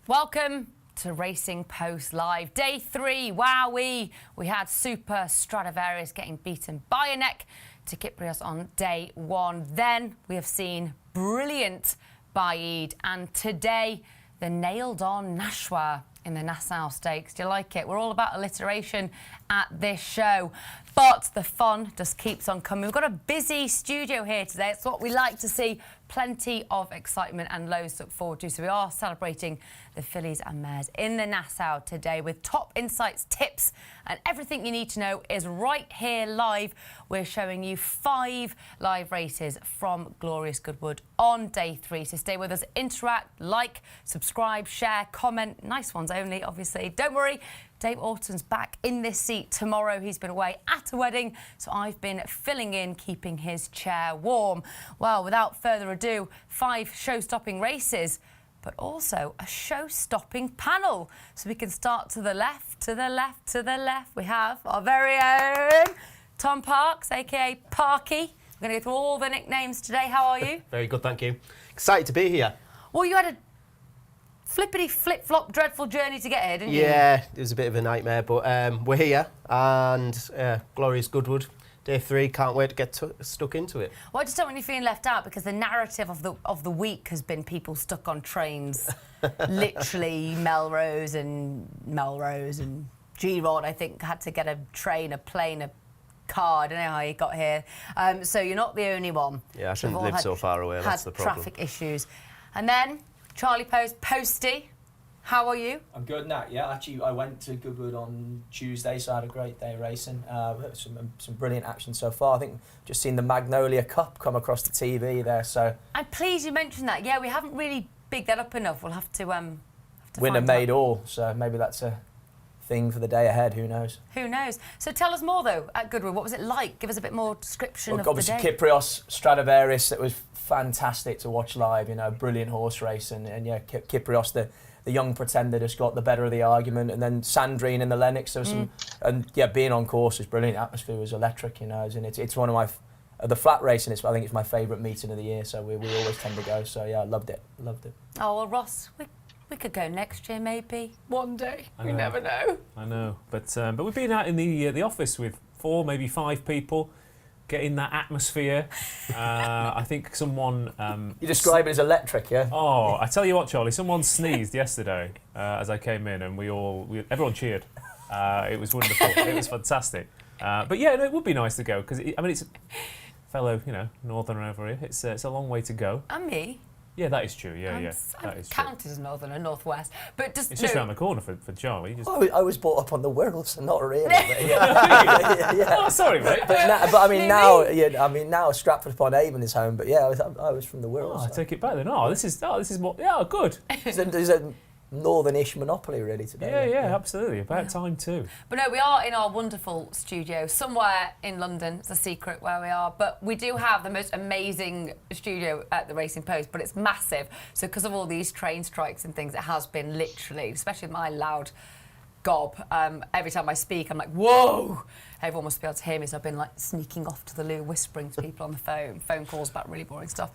Welcome to Racing Post Live. Day 3, wowee. We had Super Stradivarius getting beaten by a neck to Kyprios on day 1. Then we have seen brilliant Baid, and today the nailed-on Nashwa in the Nassau Stakes. Do you like it? We're all about alliteration at this show. But the fun just keeps on coming. We've got a busy studio here today. It's what we like to see. Plenty of excitement and loads to look forward to. So we are celebrating the fillies and mares in the Nassau today with top insights, tips, and everything you need to know is right here live. We're showing you 5 live races from Glorious Goodwood on day 3. So stay with us, interact, like, subscribe, share, comment. Nice ones only, obviously. Don't worry. Dave Orton's back in this seat tomorrow. He's been away at a wedding, so I've been filling in, keeping his chair warm. Well, without further ado, 5 show-stopping races, but also a show-stopping panel. So we can start to the left, to the left, to the left. We have our very own Tom Parks, a.k.a. Parky. We're going to go through all the nicknames today. How are you? Very good, thank you. Excited to be here. Well, you had a flippity flip-flop dreadful journey to get here, didn't you? Yeah, it was a bit of a nightmare, but we're here, and Glorious Goodwood, day 3, can't wait to get stuck into it. Well, I just don't want you feeling left out, because the narrative of the week has been people stuck on trains. Literally Melrose and G-Rod, I think, had to get a train, a plane, a car. I don't know how he got here. So you're not the only one. Yeah, I shouldn't live so far away, that's the problem. Traffic issues. And then Charlie Poste, how are you? I'm good, Nat. Yeah, actually, I went to Goodwood on Tuesday, so I had a great day racing. Some brilliant action so far. I think just seen the Magnolia Cup come across the TV there. So I'm pleased you mentioned that. Yeah, we haven't really bigged that up enough. We'll have to winner made all. So maybe that's a thing for the day ahead. Who knows? Who knows? So tell us more though at Goodwood. What was it like? Give us a bit more description of the day. Obviously, Kyprios Stradivarius. It was fantastic to watch live. You know, brilliant horse race, and yeah, Kyprios, the young pretender, just got the better of the argument, and then Sandrine in the Lennox. There was some, and yeah, being on course was brilliant. The atmosphere was electric. You know, and it's one of my the flat racing. I think it's my favourite meeting of the year. So we always tend to go. So yeah, I loved it. Oh well, Ross, we could go next year maybe. One day. We never know. I know, but we've been out in the office with 4, maybe 5 people, getting that atmosphere. I think someone... you describe it as electric, yeah? Oh, I tell you what, Charlie, someone sneezed yesterday as I came in, and everyone cheered. It was wonderful. It was fantastic. But yeah, no, it would be nice to go, because it's fellow, northerner over here. It's a long way to go. And me. Yeah, that is true. Yeah, I'm counted as northern and northwest, but it's just around the corner for Charlie. I was brought up on the Wirral, so not really. Yeah. Oh, sorry, mate. Now Stratford upon Avon is home. But yeah, I was from the Wirral. Oh, I take it back then. Oh, this is more. Yeah, good. There's a northern-ish monopoly really today. Yeah, absolutely. About time too. But no, we are in our wonderful studio somewhere in London. It's a secret where we are, but we do have the most amazing studio at the Racing Post, but it's massive. So because of all these train strikes and things, it has been literally, especially with my loud gob, every time I speak, I'm like, whoa! Everyone must be able to hear me, so I've been like sneaking off to the loo, whispering to people on the phone calls about really boring stuff.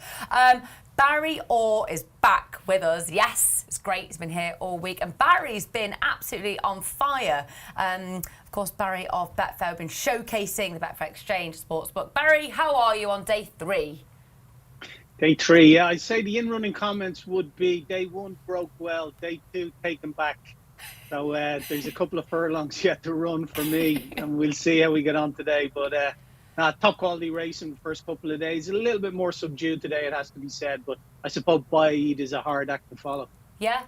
Barry Orr is back with us. Yes, it's great. He's been here all week, and Barry's been absolutely on fire. Of course, Barry of Betfair have been showcasing the Betfair Exchange Sportsbook. Barry, how are you on day 3? Day 3, yeah. I'd say the in-running comments would be day 1 broke well, day 2 taken back. So there's a couple of furlongs yet to run for me, and we'll see how we get on today. But top quality racing the first couple of days. A little bit more subdued today, it has to be said. But I suppose Baid is a hard act to follow. Yeah,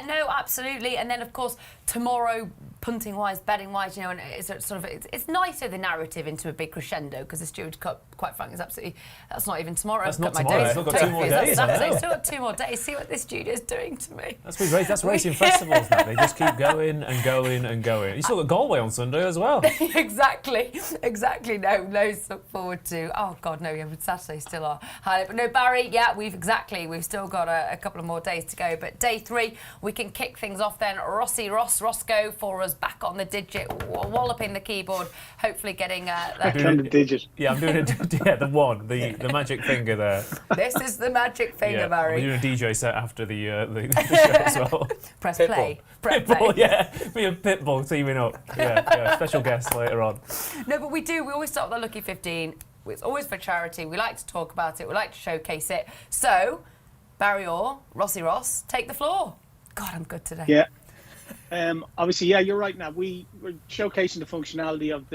no, absolutely. And then, of course, tomorrow, punting-wise, betting-wise, and it's nicer, the narrative into a big crescendo, because the Stewards Cup, quite frankly, is absolutely... That's not even tomorrow. That's not tomorrow. It's still got 2 more days. Still got 2 more days. See what this studio's doing to me. That's racing festivals now. They just keep going and going and going. You still got Galway on Sunday as well. Exactly. No, loads to look forward to. Oh, God, no, Saturday still are highlight. But no, Barry, yeah, we've still got a couple of more days to go. But day 3, we can kick things off then. Roscoe for us back on the digit, walloping the keyboard, hopefully getting that. On the digit. Yeah, I'm doing the one, the magic finger there. This is the magic finger, Barry. I'm doing a DJ set after the show as well. Press Pitbull. play. Press Pitbull, play. yeah. Me and Pitbull teaming up. Yeah, special guest later on. No, but we always start with the Lucky 15. It's always for charity. We like to talk about it. We like to showcase it. So, Barry Orr, Rossi Ross, take the floor. God, I'm good today. Yeah. Obviously, yeah, you're right now. We're showcasing the functionality of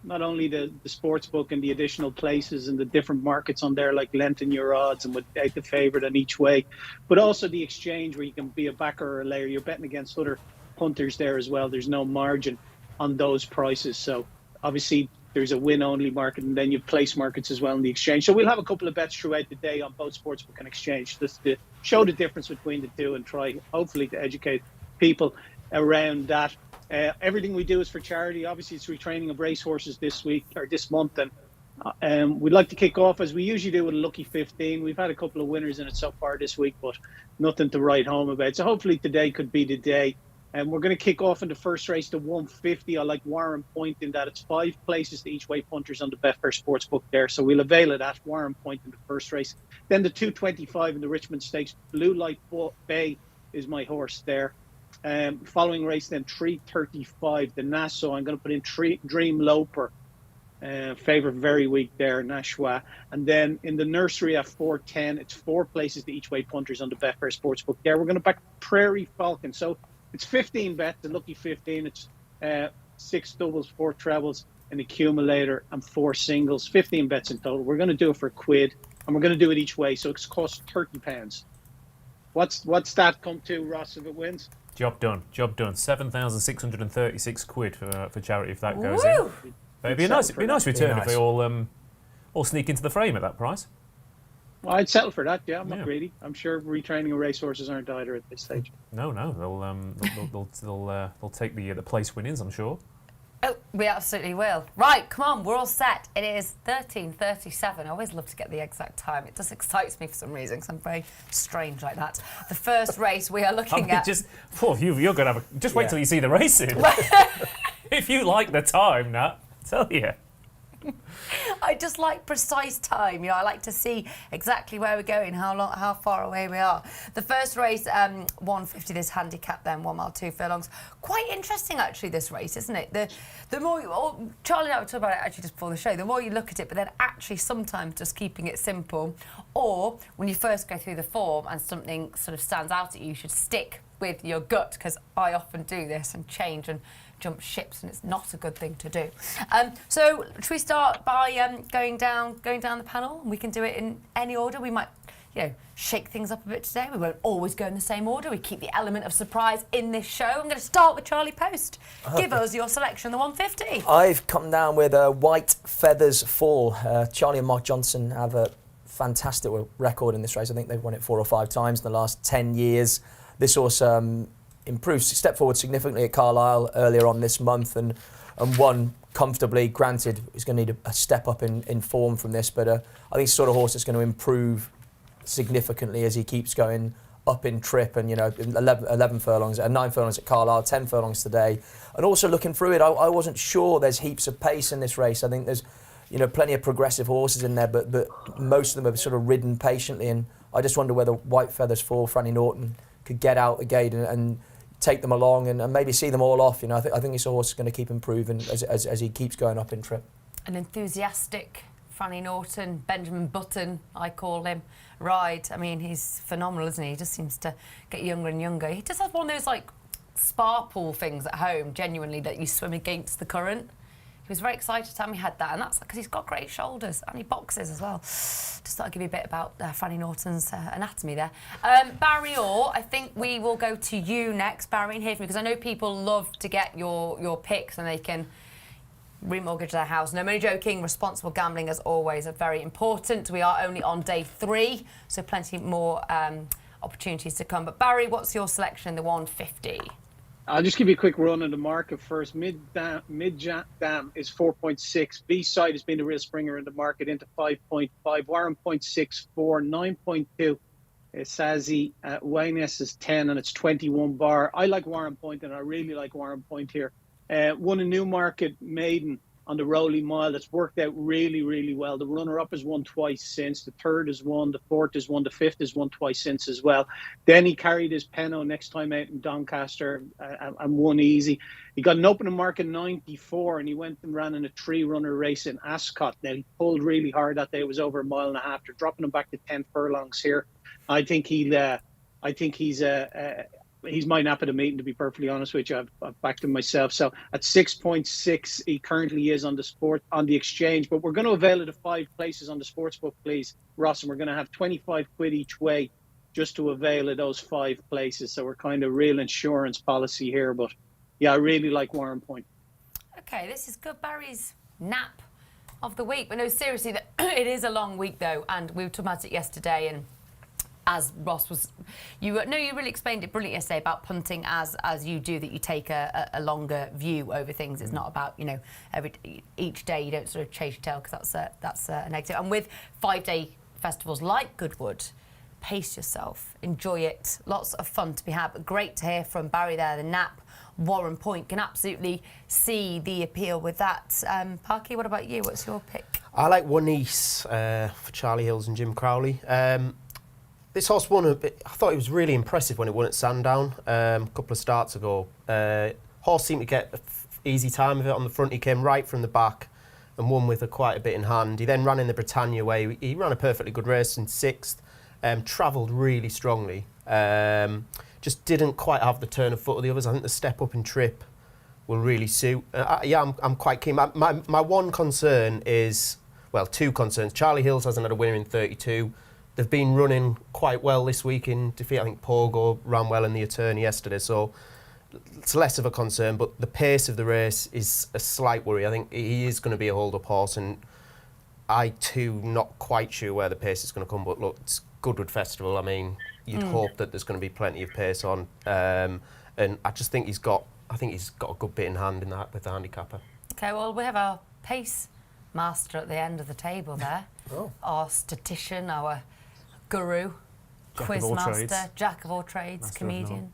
not only the sports book and the additional places and the different markets on there, like lengthen your odds and without the favourite and each way, but also the exchange where you can be a backer or a layer. You're betting against other punters there as well. There's no margin on those prices. So obviously there's a win-only market, and then you place markets as well in the exchange. So we'll have a couple of bets throughout the day on both sportsbook and exchange, just to show the difference between the two and try, hopefully, to educate people around that. Everything we do is for charity. Obviously, it's retraining of racehorses this month, and we'd like to kick off as we usually do with a Lucky 15. We've had a couple of winners in it so far this week, but nothing to write home about. So hopefully today could be the day. And we're going to kick off in the first race to 150. I like Warren Point in that it's 5 places to each way punters on the Betfair Sportsbook there. So we'll avail of that. Warren Point in the first race. Then the 225 in the Richmond Stakes. Blue Light Bay is my horse there. Following race then 335, the Nassau. I'm going to put in Dream Loper. Favourite very weak there, Nashwa. And then in the nursery at 410, it's 4 places to each way punters on the Betfair Sportsbook there. We're going to back Prairie Falcon. So it's 15 bets, the Lucky 15. It's 6 doubles, 4 trebles, an accumulator, and 4 singles. 15 bets in total. We're going to do it for £1, and we're going to do it each way. So it's cost £30. What's that come to, Ross, if it wins? Job done. 7,636 quid for charity if that goes Woo! in. But it'd be a nice return if they all sneak into the frame at that price. Well, I'd settle for that. Yeah, I'm not Yeah. greedy. I'm sure retraining of racehorses aren't either at this stage. No, they'll take the place winnings, I'm sure. Oh, we absolutely will. Right, come on, we're all set. It is 13:37. I always love to get the exact time. It just excites me for some reason, because I'm very strange like that. The first race we are looking at... You're going to have just wait till you see the racing. If you like the time, Nat, tell you. I just like precise time. I like to see exactly where we're going, how far away we are. The first race, 150, this handicap then, 1 mile, 2 furlongs. Quite interesting, actually, this race, isn't it? The more Charlie and I were talking about it actually just before the show, the more you look at it, but then actually sometimes just keeping it simple, or when you first go through the form and something sort of stands out at you, you should stick with your gut, because I often do this and change and jump ships, and it's not a good thing to do. So should we start by going down the panel? We can do it in any order. We might, shake things up a bit today. We won't always go in the same order. We keep the element of surprise in this show. I'm going to start with Charlie Poste. Give us your selection, the 150. I've come down with a White Feathers Fall. Charlie and Mark Johnson have a fantastic record in this race. I think they've won it 4 or 5 times in the last 10 years. This horse stepped forward significantly at Carlisle earlier on this month and won comfortably. Granted, he's going to need a step up in form from this, but I think it's the sort of horse that's going to improve significantly as he keeps going up in trip, and 11 furlongs, 9 furlongs at Carlisle, 10 furlongs today. And also looking through it, I wasn't sure there's heaps of pace in this race. I think there's plenty of progressive horses in there, but most of them have sort of ridden patiently, and I just wonder whether White Feathers Fall, Franny Norton, could get out the gate and take them along and maybe see them all off. I think this horse is going to keep improving as he keeps going up in trip. An enthusiastic Franny Norton, Benjamin Button, I call him, ride. I mean, he's phenomenal, isn't he? He just seems to get younger and younger. He just has one of those spa pool things at home, genuinely, that you swim against the current. He was very excited to tell me he had that, and that's because he's got great shoulders and he boxes as well. Just thought I'd give you a bit about Franny Norton's anatomy there. Barry Orr, I think we will go to you next, Barry, and hear from you, because I know people love to get your picks and they can remortgage their house. No, I'm only joking. Responsible gambling, as always, are very important. We are only on day 3, so plenty more opportunities to come. But Barry, what's your selection in the 150? I'll just give you a quick run on the market first. Mid Dam is 4.6. B-side has been the real springer in the market into 5.5. Warren Point 6.4. 9.2. Sazi Waynes is 10, and it's 21 bar. I like Warren Point, and I really like Warren Point here Won a Newmarket maiden on the Rowley Mile. That's worked out really, really well. The runner-up has won twice since. The third has won. The fourth has won. The fifth has won twice since as well. Then he carried his Penno next time out in Doncaster and won easy. He got an opening mark in 94 and he went and ran in a 3-runner race in Ascot. Now, he pulled really hard that day. It was over 1.5 miles. They're dropping him back to 10 furlongs here. I think he's my nap at the meeting, to be perfectly honest with you. I've backed him myself. So at 6.6, he currently is on the exchange. But we're going to avail of the 5 places on the sportsbook, please, Ross. And we're going to have 25 quid each way just to avail of those 5 places. So we're kind of real insurance policy here. But yeah, I really like Warren Point. Okay, this is good. Barry's nap of the week. But no, seriously, it is a long week, though. And we were talking about it yesterday. And as Ross was, you really explained it brilliantly yesterday about punting as you do, that you take a longer view over things. It's not about, each day you don't sort of chase your tail, because that's a negative. And with 5-day festivals like Goodwood, pace yourself, enjoy it, lots of fun to be had. But great to hear from Barry there. The nap, Warren Point, can absolutely see the appeal with that. Parky, what about you? What's your pick? I like One East for Charlie Hills and Jim Crowley. This horse won a bit. I thought it was really impressive when it won at Sandown a couple of starts ago. Horse seemed to get an easy time of it on the front. He came right from the back and won with quite a bit in hand. He then ran in the Britannia way. He ran a perfectly good race in 6th. Travelled really strongly. Just didn't quite have the turn of foot of the others. I think the step up in trip will really suit. I'm quite keen. My one concern is, well, 2 concerns. Charlie Hills hasn't had a winner in 32. They've been running quite well this week in defeat. I think Pogo ran well in the Attorney yesterday, so it's less of a concern. But the pace of the race is a slight worry. I think he is going to be a hold-up horse, and I too not quite sure where the pace is going to come. But look, it's Goodwood Festival. I mean, you'd hope that there's going to be plenty of pace on, and I just think he's got a good bit in hand in that with the handicapper. Okay, well, we have our pace master at the end of the table there. Our statistician, our guru, quizmaster, jack of all trades, comedian.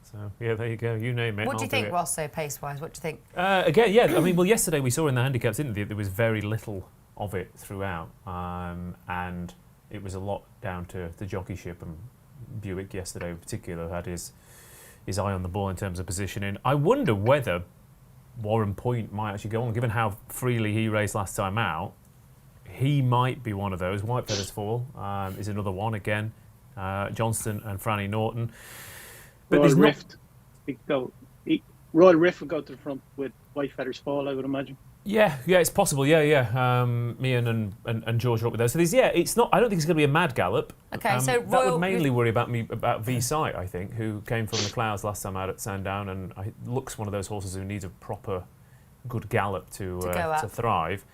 So, yeah, there you go. You name it. What do you think, Ross, so pace-wise? What do you think? Again, yeah, I mean, well, yesterday we saw in the handicaps, didn't there? There was very little of it throughout. And it was a lot down to the jockeyship, and Buick yesterday in particular had his eye on the ball in terms of positioning. I wonder whether Warren Point might actually go on, given how freely he raced last time out. He might be one of those. White Feathers Fall is another one again. Johnston and Franny Norton. But Royal Rift. Royal Rift would go to the front with White Feathers Fall, I would imagine. Yeah, it's possible. Yeah. Mian and George are up with those. So it's not. I don't think it's going to be a mad gallop. Okay, so that would mainly worry about V-Sight, I think, who came from the clouds last time out at Sandown, and looks one of those horses who needs a proper good gallop to thrive.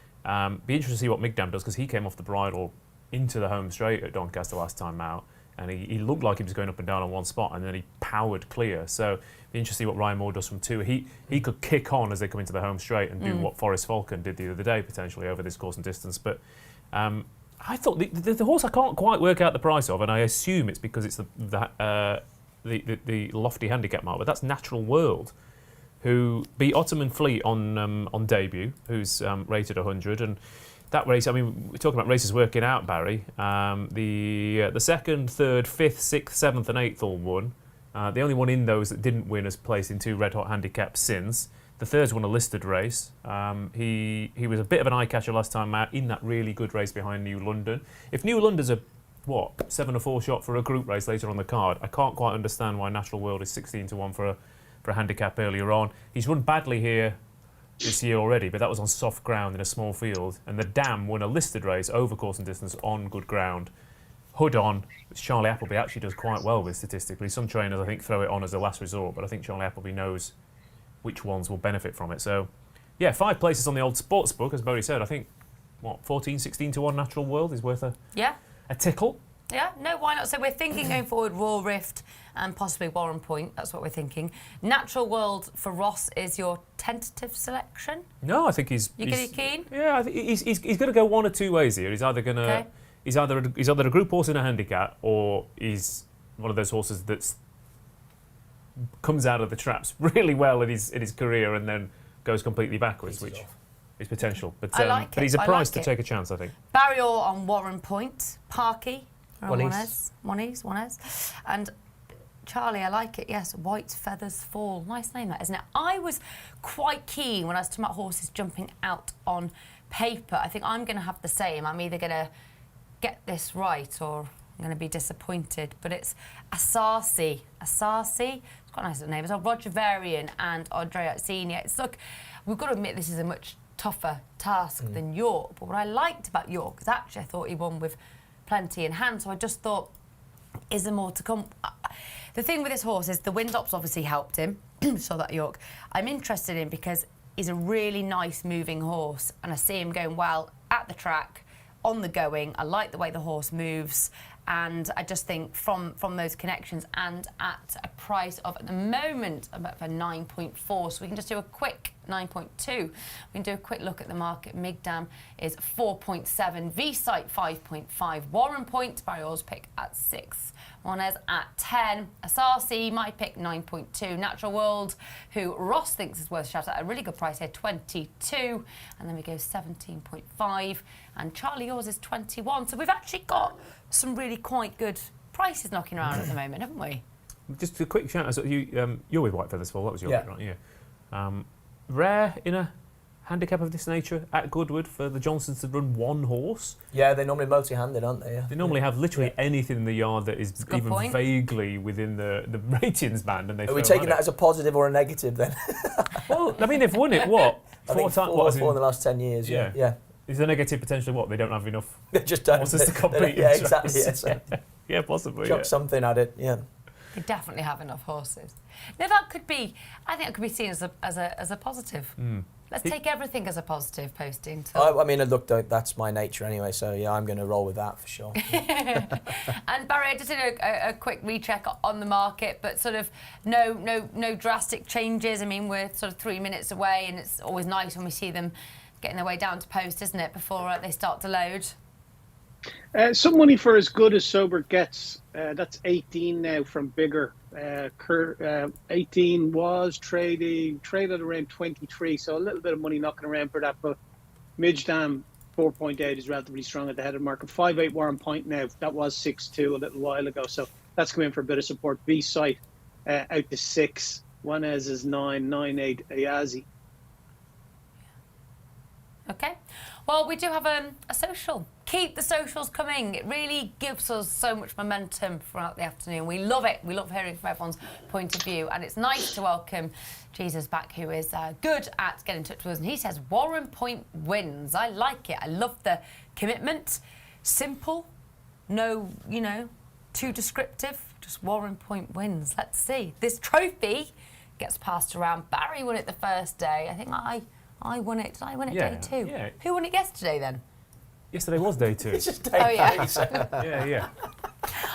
Be interested to see what Migdam does, because he came off the bridle into the home straight at Doncaster last time out, and he looked like he was going up and down on one spot, and then he powered clear. So be interested to see what Ryan Moore does from 2. He could kick on as they come into the home straight and do what Forest Falcon did the other day potentially over this course and distance. But I thought the horse I can't quite work out the price of, and I assume it's because it's the lofty handicap mark, but that's Natural World, who beat Ottoman Fleet on debut, who's rated 100. And that race, I mean, we're talking about races working out, Barry. The 2nd, 3rd, 5th, 6th, 7th and 8th all won. The only one in those that didn't win has placed in 2 red-hot handicaps since. The 3rd's won a listed race. He was a bit of an eye-catcher last time out in that really good race behind New London. If New London's a 7-4 shot for a group race later on the card, I can't quite understand why Natural World is 16-1 for a handicap earlier on. He's run badly here this year already, but that was on soft ground in a small field. And the Dam won a listed race over course and distance on good ground. Hood on, which Charlie Appleby actually does quite well with statistically. Some trainers, I think, throw it on as a last resort, but I think Charlie Appleby knows which ones will benefit from it. So, yeah, 5 places on the old sports book, as Bodie said. I think, 14, 16-1 Natural World is worth a tickle. Yeah, no, why not? So we're thinking going forward, Royal Rift and possibly Warren Point. That's what we're thinking. Natural World for Ross is your tentative selection? No, I think he's keen? Yeah, I think he's going to go one or two ways here. He's either going to he's either a group horse in a handicap, or he's one of those horses that's comes out of the traps really well in his career and then goes completely backwards, which is potential. But I like but it. he's a I price like to it. take a chance, I think. Barry Orr on Warren Point. Parky on Ones. Ones. And Charlie, I like it, yes. White Feathers Fall. Nice name, that, isn't it? I was quite keen when I was talking about horses jumping out on paper. I think I'm going to have the same. I'm either going to get this right or I'm going to be disappointed. But it's Asasi. Asasi? It's quite a nice name. It's Roger Varian and Andrea Senior. It's, look, we've got to admit this is a much tougher task than York. But what I liked about York is actually I thought he won with plenty in hand. So I just thought, is there more to come? The thing with this horse is the wind ups obviously helped him. Saw that at York. I'm interested in because he's a really nice moving horse and I see him going well at the track, on the going. I like the way the horse moves and I just think from those connections and at a price of, at the moment, about for 9.4, so we can just do a quick 9.2. We can do a quick look at the market. Migdam is 4.7, V-Site 5.5, Warren Point, Barry Orr's pick at 6, Monez at 10, Asasi, my pick 9.2, Natural World, who Ross thinks is worth a shout at a really good price here, 22, and then we go 17.5, and Charlie, yours is 21. So we've actually got some really quite good prices knocking around at the moment, haven't we? Just a quick shout out. So you're with White Feathers Fall. That was your pick, right? Yeah. Rare in a handicap of this nature at Goodwood for the Johnsons to run one horse. Yeah, they're normally multi-handed, aren't they? Yeah. They normally have literally anything in the yard that is even point. vaguely within the ratings band, and they. Are we taking that as a positive or a negative then? Well, I mean, they've won it. What? I think four in the last 10 years. Yeah. Yeah. Is the negative potentially what? They don't have enough They just don't. horses to compete. Yeah, in exactly. tracks. Yeah, so Yeah, possibly. chuck Yeah. something at it. Yeah. They definitely have enough horses. Now that could be, I think it could be seen as a positive. Let's take everything as a positive posting. I mean, look, that's my nature anyway. So yeah, I'm going to roll with that for sure. And Barry, I just did a quick recheck on the market, but sort of no drastic changes. I mean, we're sort of 3 minutes away, and it's always nice when we see them getting their way down to post, isn't it, before they start to load? Some money for as good as Sober gets. That's 18 now from Bigger. 18 was traded around 23, so a little bit of money knocking around for that. But Mijdam 4.8 is relatively strong at the head of the market. 5.8 Warren Point now. That was 6.2 a little while ago, so that's come in for a bit of support. B-Site out to 6. Juanez is 9. 9.8 Ayazi. Okay. Well, we do have a social. Keep the socials coming. It really gives us so much momentum throughout the afternoon. We love it. We love hearing from everyone's point of view. And it's nice to welcome Jesus back, who is good at getting in touch with us. And he says Warren Point wins. I like it. I love the commitment. Simple. No, too descriptive. Just Warren Point wins. Let's see. This trophy gets passed around. Barry won it the first day. I think I won it. Did I win it day 2? Yeah. Who won it yesterday then? Yesterday was day 2. It's just day yeah. Yeah.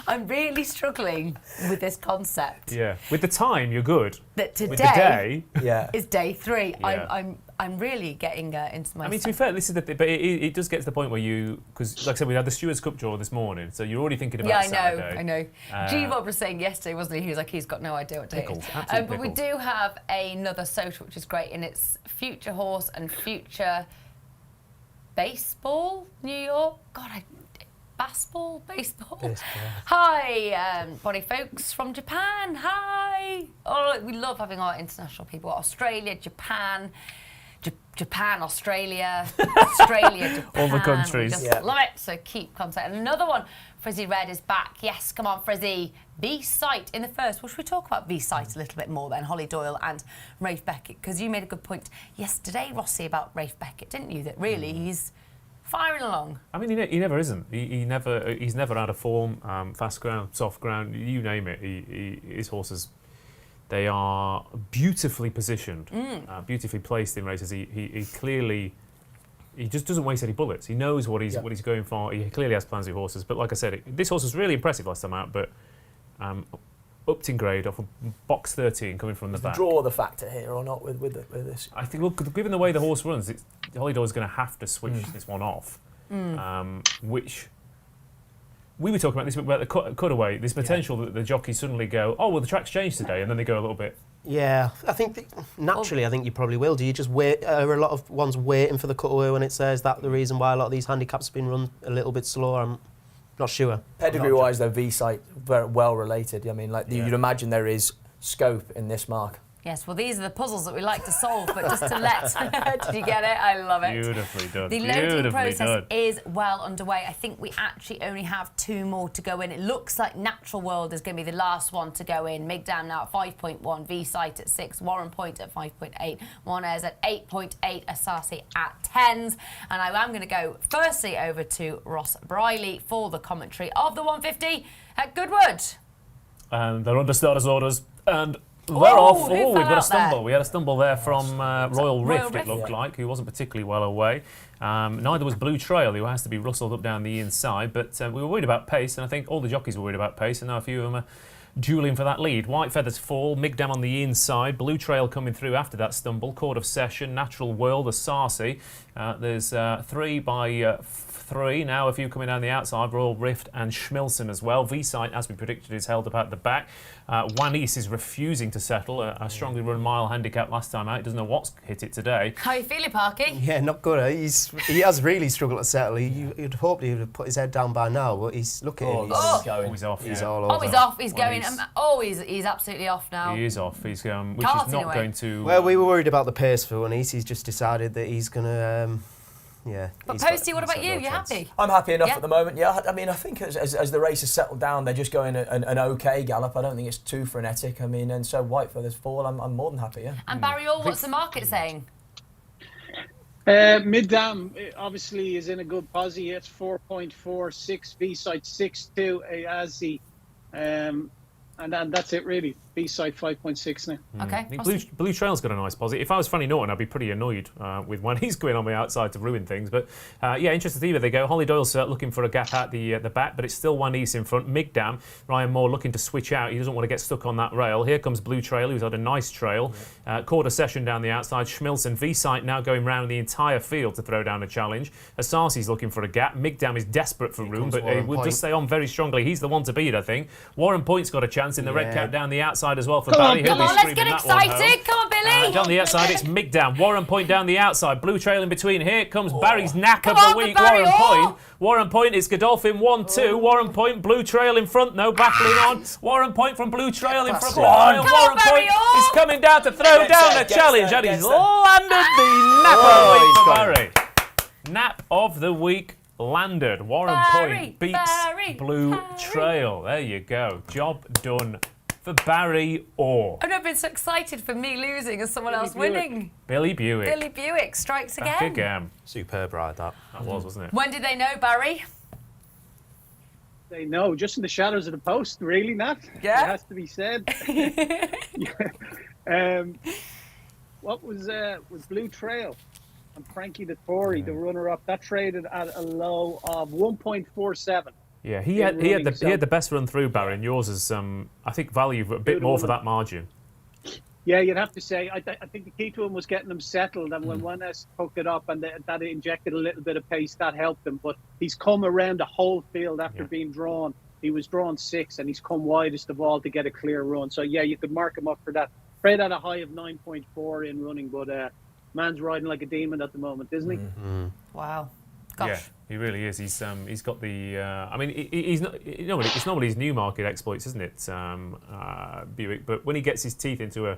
I'm really struggling with this concept. Yeah. With the time, you're good. That With the today day, Yeah. is day 3. Yeah. I'm really getting into my. I mean, to be fair, this is but it does get to the point where because, like I said, we had the Stewards Cup draw this morning, so you're already thinking about Saturday. I know. G-Rob was saying yesterday, wasn't he? He was like, he's got no idea what day it Pickles, is. absolute But we pickles. do have another social, which is great, and it's Future Horse and Future Baseball, New York. God, baseball. Hi, Bonnie folks from Japan. Hi. Oh, we love having our international people. Australia, Japan, Australia, Japan. All the countries. We just love it. So keep contact. And another one, Frizzy Red is back. Yes, come on, Frizzy. V-Site in the first. Well, should we talk about V-Site a little bit more then? Hollie Doyle and Rafe Beckett, because you made a good point yesterday, Rossi, about Rafe Beckett, didn't you? That really he's firing along. I mean, he never isn't. He's never out of form. Fast ground, soft ground, you name it. His horses, they are beautifully positioned, beautifully placed in races. He clearly, he just doesn't waste any bullets. He knows what he's going for. He clearly has plans with horses. But like I said, this horse was really impressive last time out. But upped in grade off of box 13 coming from the back. Draw the factor here or not with this? I think, look, given the way the horse runs, Hollie Doyle's going to have to switch this one off, which we were talking about this about the cutaway. This potential that the jockeys suddenly go, oh well, the track's changed today, and then they go a little bit. Yeah, I think naturally, I think you probably will. Do you just wait? Are a lot of ones waiting for the cutaway when it says that the reason why a lot of these handicaps have been run a little bit slower? I'm not sure. Pedigree-wise, though, V-Site very well related. I mean, you'd imagine there is scope in this mark. Yes, well, these are the puzzles that we like to solve, but just to let... Did you get it? I love it. Beautifully done. The loading process is well underway. I think we actually only have 2 more to go in. It looks like Natural World is going to be the last one to go in. Migdam now at 5.1, V-Site at 6, Warren Point at 5.8, Wanez at 8.8, Asasi at 10s. And I am going to go firstly over to Ross Brierley for the commentary of the 150 at Goodwood. And they're under starters orders, and... They're off. We've got a stumble. We had a stumble there from Royal Rift, it looked like, who wasn't particularly well away. Neither was Blue Trail, who has to be rustled up down the inside. But we were worried about pace, and I think all the jockeys were worried about pace, and now a few of them are duelling for that lead. White Feathers fall, Migdam on the inside, Blue Trail coming through after that stumble, Court of Session, Natural World, Asasi. There's 3 by 3 now, a few coming down the outside, Royal Rift and Schmilson as well. V-Site, as we predicted, is held up at the back. Wanis is refusing to settle, a strongly run mile handicap last time out. He doesn't know what's hit it today. How are you feeling, Parky? Yeah, not good. He has really struggled to settle. You'd hope he would have put his head down by now, but look at him. He's going. He's off. He's yeah. all over. Oh, he's off. He's going. He's absolutely off now. He is off. He's which Carlton is not away. going to... Well, we were worried about the pace for Wanis. He's just decided that he's going to... But Posty, what about you? You happy? I'm happy enough Yeah. at the moment. Yeah, I mean, I think as the race has settled down, they're just going an okay gallop. I don't think it's too frenetic. I mean, and so White Feathers fall. I'm more than happy. Yeah. And Barry Orr, what's the market saying? Migdam obviously is in a good posse. It's 4.46, V-Site 6.2, Azi, and then that's it really. B-Side 5.6 now. Okay. I think Blue Trail's got a nice posit. If I was Franny Norton, I'd be pretty annoyed with when he's going on the outside to ruin things. But yeah, interesting to see where they go. Hollie Doyle looking for a gap at the back, but it's still Wanis in front. Migdam, Ryan Moore looking to switch out. He doesn't want to get stuck on that rail. Here comes Blue Trail, who's had a nice trail. Quarter Session down the outside. Schmilson, V-Site now going round the entire field to throw down a challenge. Asasi's looking for a gap. Migdam is desperate for room, but he will just stay on very strongly. He's the one to beat, I think. Warren Point's got a chance in the red cap down the outside as well for Barry. Come on, let's get excited. Come on, Billy. Down the outside, it's Migdam. Warren Point down the outside. Blue Trail in between. Here comes Barry's knack of the week. Barry, Warren Point. Warren Point is Godolphin 1-2. Warren Point, Blue Trail in front. No battling on. Warren Point from Blue Trail in front. Warren Point is coming down to throw down a challenge, and he's landed the nap of the week for Barry. Nap of the week landed. Warren Point beats Blue Trail. There you go. Job done for Barry Orr. I've never been so excited for me losing as someone else winning. Billy Buick. Billy Buick strikes Back again. again. Superb ride, that. That was, wasn't it? When did they know, Barry? They know, just in the shadows of the post, really, Nat. Yeah. It has to be said. What was Blue Trail and Frankie the Tory, the runner-up, that traded at a low of 1.47. Yeah, he had the best run through, Barry, and yours is I think value a bit more for that margin. Yeah, you'd have to say. I think the key to him was getting him settled, and when Wanes hooked it up and that injected a little bit of pace, that helped him. But he's come around the whole field after being drawn. He was drawn 6, and he's come widest of all to get a clear run. So yeah, you could mark him up for that. Fred had a high of 9.4 in running, but man's riding like a demon at the moment, isn't he? Mm-hmm. Wow. Gosh. Yeah, he really is. He's got the. I mean, he's not. It's normally his new market exploits, isn't it, Buick? But when he gets his teeth into a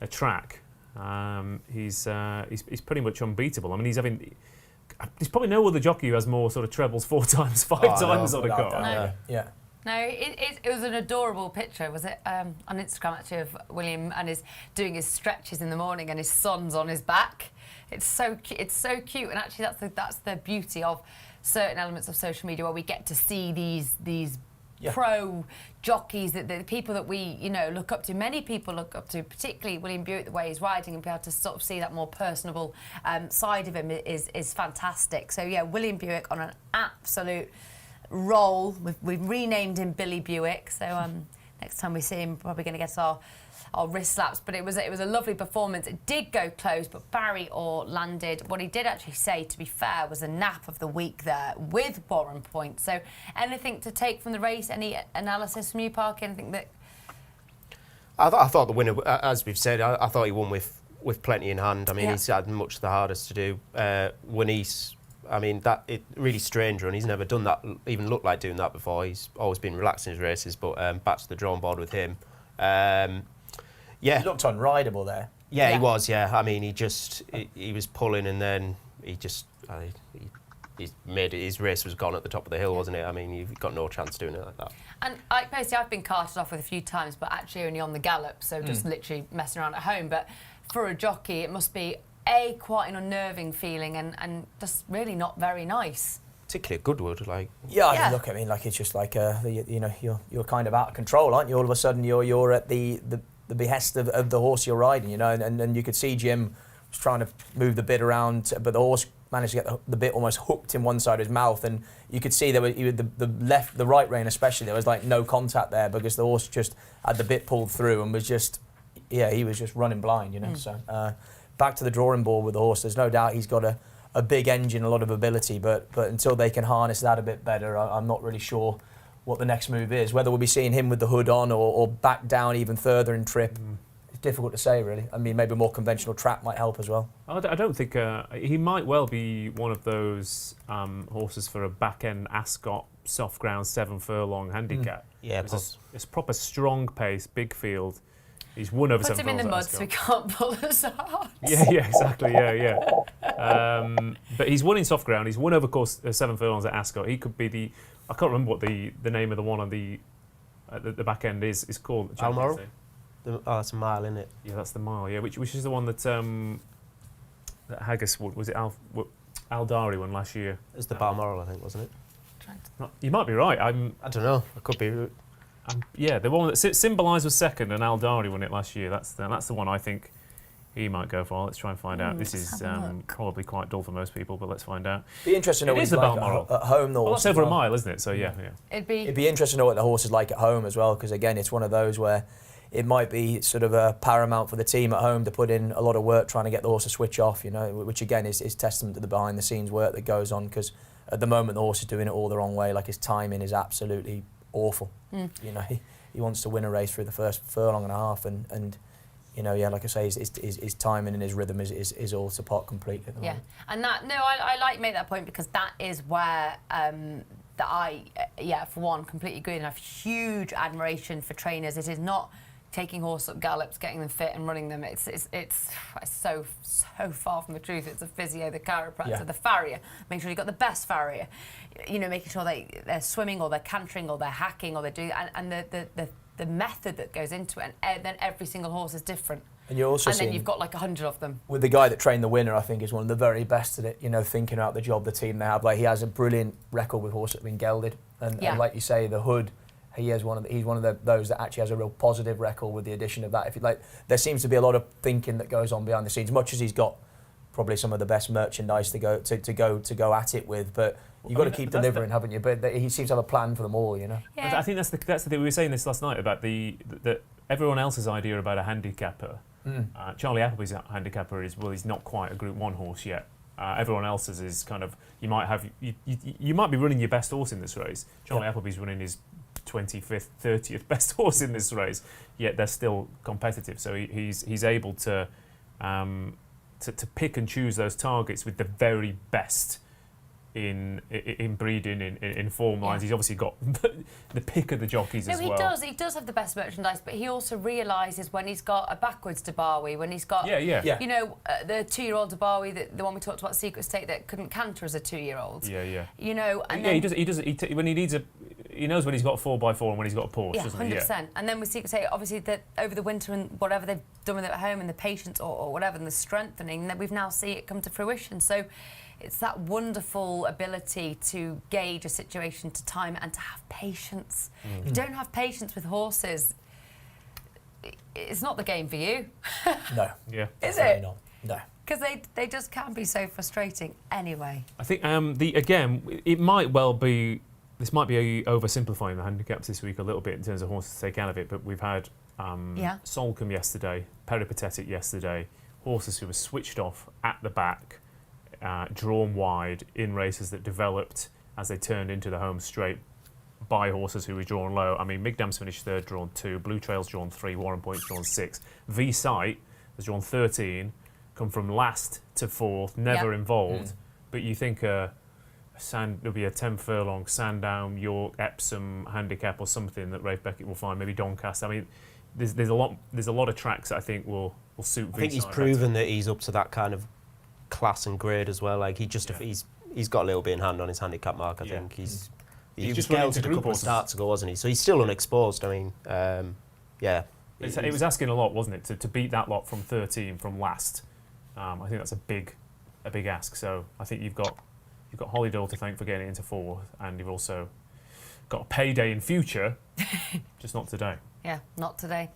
track, he's pretty much unbeatable. I mean, there's probably no other jockey who has more sort of trebles 4 times, 5 times on a car. No. Yeah. No, it was an adorable picture, was it? On Instagram, actually, of William and doing his stretches in the morning, and his son's on his back. It's so cute, and actually, that's the beauty of certain elements of social media, where we get to see these pro jockeys, that the people that we look up to. Many people look up to, particularly William Buick, the way he's riding, and be able to sort of see that more personable side of him is fantastic. So yeah, William Buick on an absolute roll. We've renamed him Billy Buick. So next time we see him, probably going to get our wrist slaps. But it was a lovely performance. It did go close, but Barry Orr landed. What he did actually say, to be fair, was a nap of the week there with Warren Point. So anything to take from the race? Any analysis from you, Park? Anything that... I thought the winner, as we've said, I thought he won with plenty in hand. I mean, Yeah. he's had much the hardest to do. Winnie's, I mean, it really strange run. He's never done that, even looked like doing that before. He's always been relaxed in his races, but back to the drawing board with him. Yeah. He looked unrideable there. Yeah, he was, yeah. I mean, he was pulling and then he just, he made it, his race was gone at the top of the hill, wasn't it? I mean, you've got no chance doing it like that. And Posty, I've been carted off with a few times, but actually only on the gallop, so just literally messing around at home. But for a jockey, it must be quite an unnerving feeling and just really not very nice. Particularly at Goodwood, like. Yeah, look, I mean, like it's just like you're kind of out of control, aren't you? All of a sudden, you're at the behest of the horse you're riding, you know, and you could see Jim was trying to move the bit around, but the horse managed to get the bit almost hooked in one side of his mouth, and you could see there was the right rein especially, there was like no contact there because the horse just had the bit pulled through and was just, he was just running blind, you know. So back to the drawing board with the horse. There's no doubt he's got a big engine, a lot of ability, but until they can harness that a bit better, I'm not really sure what the next move is. Whether we'll be seeing him with the hood on or back down even further in trip. It's difficult to say, really. I mean, maybe a more conventional trap might help as well. I don't think he might well be one of those horses for a back-end Ascot soft ground 7 furlong handicap. Yeah, it's proper strong pace, big field. He's won over Put 7 him in the furlongs mud at so Ascot. we can't pull us out. Yeah, exactly. Yeah. But he's won in soft ground. He's won over course 7 furlongs at Ascot. He could be I can't remember what the name of the one on the back end is called. Balmoral? That's a mile, isn't it? Yeah, that's the mile. Yeah, which is the one that Haggis was it Aldari won last year? It's the Balmoral, I think, wasn't it? You might be right. I don't know. I could be. Yeah, the one that Symbolise was second and Aldari won it last year. That's the one I think he might go for. Let's try and find out. This is probably quite dull for most people, but let's find out. Be interesting to know what he's like at home. Well, that's over a mile, isn't it? So yeah. It'd be interesting to know what the horse is like at home as well, because again, it's one of those where it might be sort of a paramount for the team at home to put in a lot of work trying to get the horse to switch off, you know, which again is testament to the behind the scenes work that goes on, because at the moment the horse is doing it all the wrong way. Like, his timing is absolutely awful. You know, he wants to win a race through the first furlong and a half, and you know, like I say, his timing and his rhythm is all to pot completely at the moment. And I like to make that point, because that is where that I for one completely agree, and I have huge admiration for trainers. It is not taking horse up gallops, getting them fit and running them. It's so far from the truth. It's the physio, the chiropractor, the farrier. Make sure you've got the best farrier. You know, making sure they're swimming or they're cantering or they're hacking or they're doing, and the method that goes into it, and then every single horse is different. And you're also then you've got like 100 of them. With the guy that trained the winner, I think is one of the very best at it. You know, thinking out the job the team they have. Like, he has a brilliant record with horses that have been gelded, and like you say, the hood. He's one of those that actually has a real positive record with the addition of that. If you like, there seems to be a lot of thinking that goes on behind the scenes. Much as he's got probably some of the best merchandise to go at it with, but you've got to keep delivering, haven't you? But he seems to have a plan for them all, you know. Yeah. I think that's the thing. We were saying this last night about that everyone else's idea about a handicapper. Charlie Appleby's handicapper is, well, he's not quite a Group 1 horse yet. Everyone else's is kind of, you might be running your best horse in this race. Charlie Appleby's running his 25th, 30th best horse in this race, yet they're still competitive. So he's able to pick and choose those targets with the very best in breeding, in form lines. He's obviously got the pick of the jockeys as well. He does have the best merchandise, but he also realises when he's got a backwards Dabawi, when he's got you know, the 2-year-old Dabawi, the one we talked about, Secret State, that couldn't canter as a 2-year-old. You know, and he knows when he's got a 4x4 and when he's got a Porsche, doesn't he? 100%. And then with Secret State, obviously, over the winter and whatever they've done with it at home, and the patience or whatever, and the strengthening, that we've now seen it come to fruition. So it's that wonderful ability to gauge a situation, to time it, and to have patience. If you don't have patience with horses, it's not the game for you. No. Is it? Not. No. Because they just can be so frustrating anyway. I think again, it might well be this might be oversimplifying the handicaps this week a little bit in terms of horses to take out of it, but we've had Solcombe yesterday, Peripatetic yesterday, horses who were switched off at the back, drawn wide in races that developed as they turned into the home straight by horses who were drawn low. I mean, Migdam's finished third, drawn 2, Blue Trail's drawn 3, Warren Point's drawn 6, V-Sight has drawn 13, come from last to 4th, never involved, but you think there'll be a 10 furlong Sandown, York, Epsom handicap or something that Rafe Beckett will find, maybe Doncaster. I mean, there's a lot of tracks that I think will suit V-Sight. I think he's proven that he's up to that kind of class and grade as well. Like he's got a little bit in hand on his handicap mark. I think he just gelded a couple of starts ago, wasn't he? So he's still unexposed. I mean, it was asking a lot, wasn't it, to beat that lot from 13 from last. I think that's a big ask. So I think you've got Hollie Doyle to thank for getting into 4th, and you've also got a payday in future, just not today. Yeah, not today.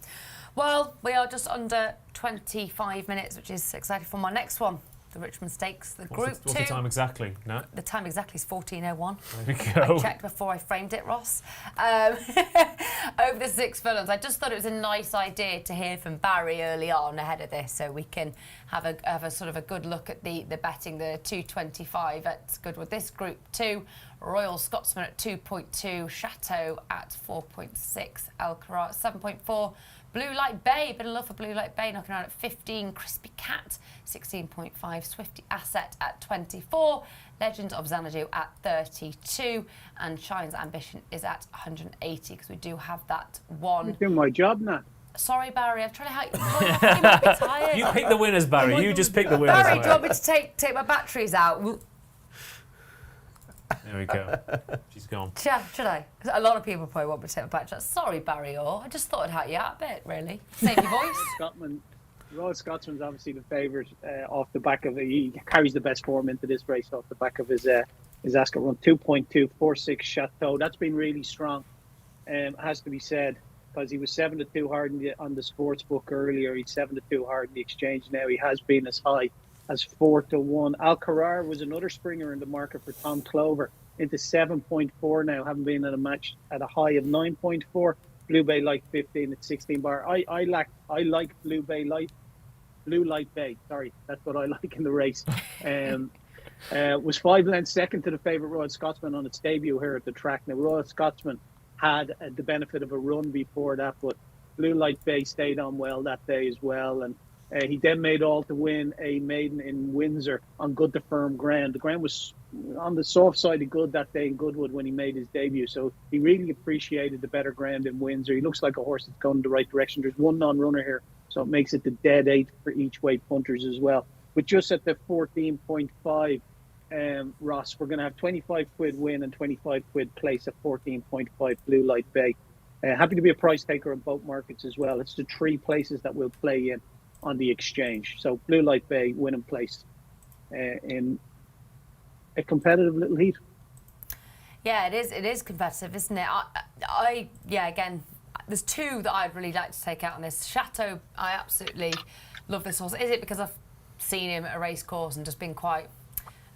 Well, we are just under 25 minutes, which is exciting for my next one, the Richmond Stakes, the Group 2. What's the time exactly, Nat? The time exactly is 14:01. There we go. I checked before I framed it, Ross. Over the 6 furlongs, I just thought it was a nice idea to hear from Barry early on ahead of this, so we can have a sort of a good look at the betting, the 225 at Goodwood. This Group 2, Royal Scotsman at 2.2, Chateau at 4.6, Alcaraz at 7.4, Blue Light Bay, bit of love for Blue Light Bay, knocking around at 15, Crispy Cat 16.5, Swifty Asset at 24, Legend of Xanadu at 32, and Shine's Ambition is at 180, because we do have that one. You're doing my job, Nat. Sorry, Barry, I'm trying to help you. You might be tired. You pick the winners, Barry. You just pick the winners. Barry, do you want me to take my batteries out? There we go. She's gone. Should I? 'Cause a lot of people probably want me to take my batteries out. Sorry, Barry, I just thought I'd help you out a bit, really. Save your voice. Royal Scotsman's obviously the favourite off the back of he carries the best form into this race off the back of his Ascot run. 2.246 Chateau. That's been really strong. Has to be said, because he was 7-2 hard on the sports book earlier. He's 7-2 hard in the exchange now. He has been as high as 4-1. Alcaraz was another springer in the market for Tom Clover, into 7.4 now, having been in a match at a high of 9.4. Blue Bay Light 15 at 16 bar. I like Blue Light Bay. Sorry, that's what I like in the race. Was 5 lengths second to the favourite Royal Scotsman on its debut here at the track. Now, Royal Scotsman had the benefit of a run before that, but Blue Light Bay stayed on well that day as well, and he then made all to win a maiden in Windsor on good to firm ground. The ground was on the soft side of good that day in Goodwood when he made his debut, so he really appreciated the better ground in Windsor. He looks like a horse that's going in the right direction. There's one non-runner here, so it makes it the dead 8 for each way punters as well. But just at the 14.5, Ross, we're going to have 25 quid win and 25 quid place at 14.5 Blue Light Bay. Happy to be a price taker in both markets as well. It's the 3 places that we'll play in on the exchange. So Blue Light Bay winning place in a competitive little heat. Yeah, it is competitive, isn't it? Again, there's 2 that I'd really like to take out on this. Chateau, I absolutely love this horse. Is it because I've seen him at a race course and just been quite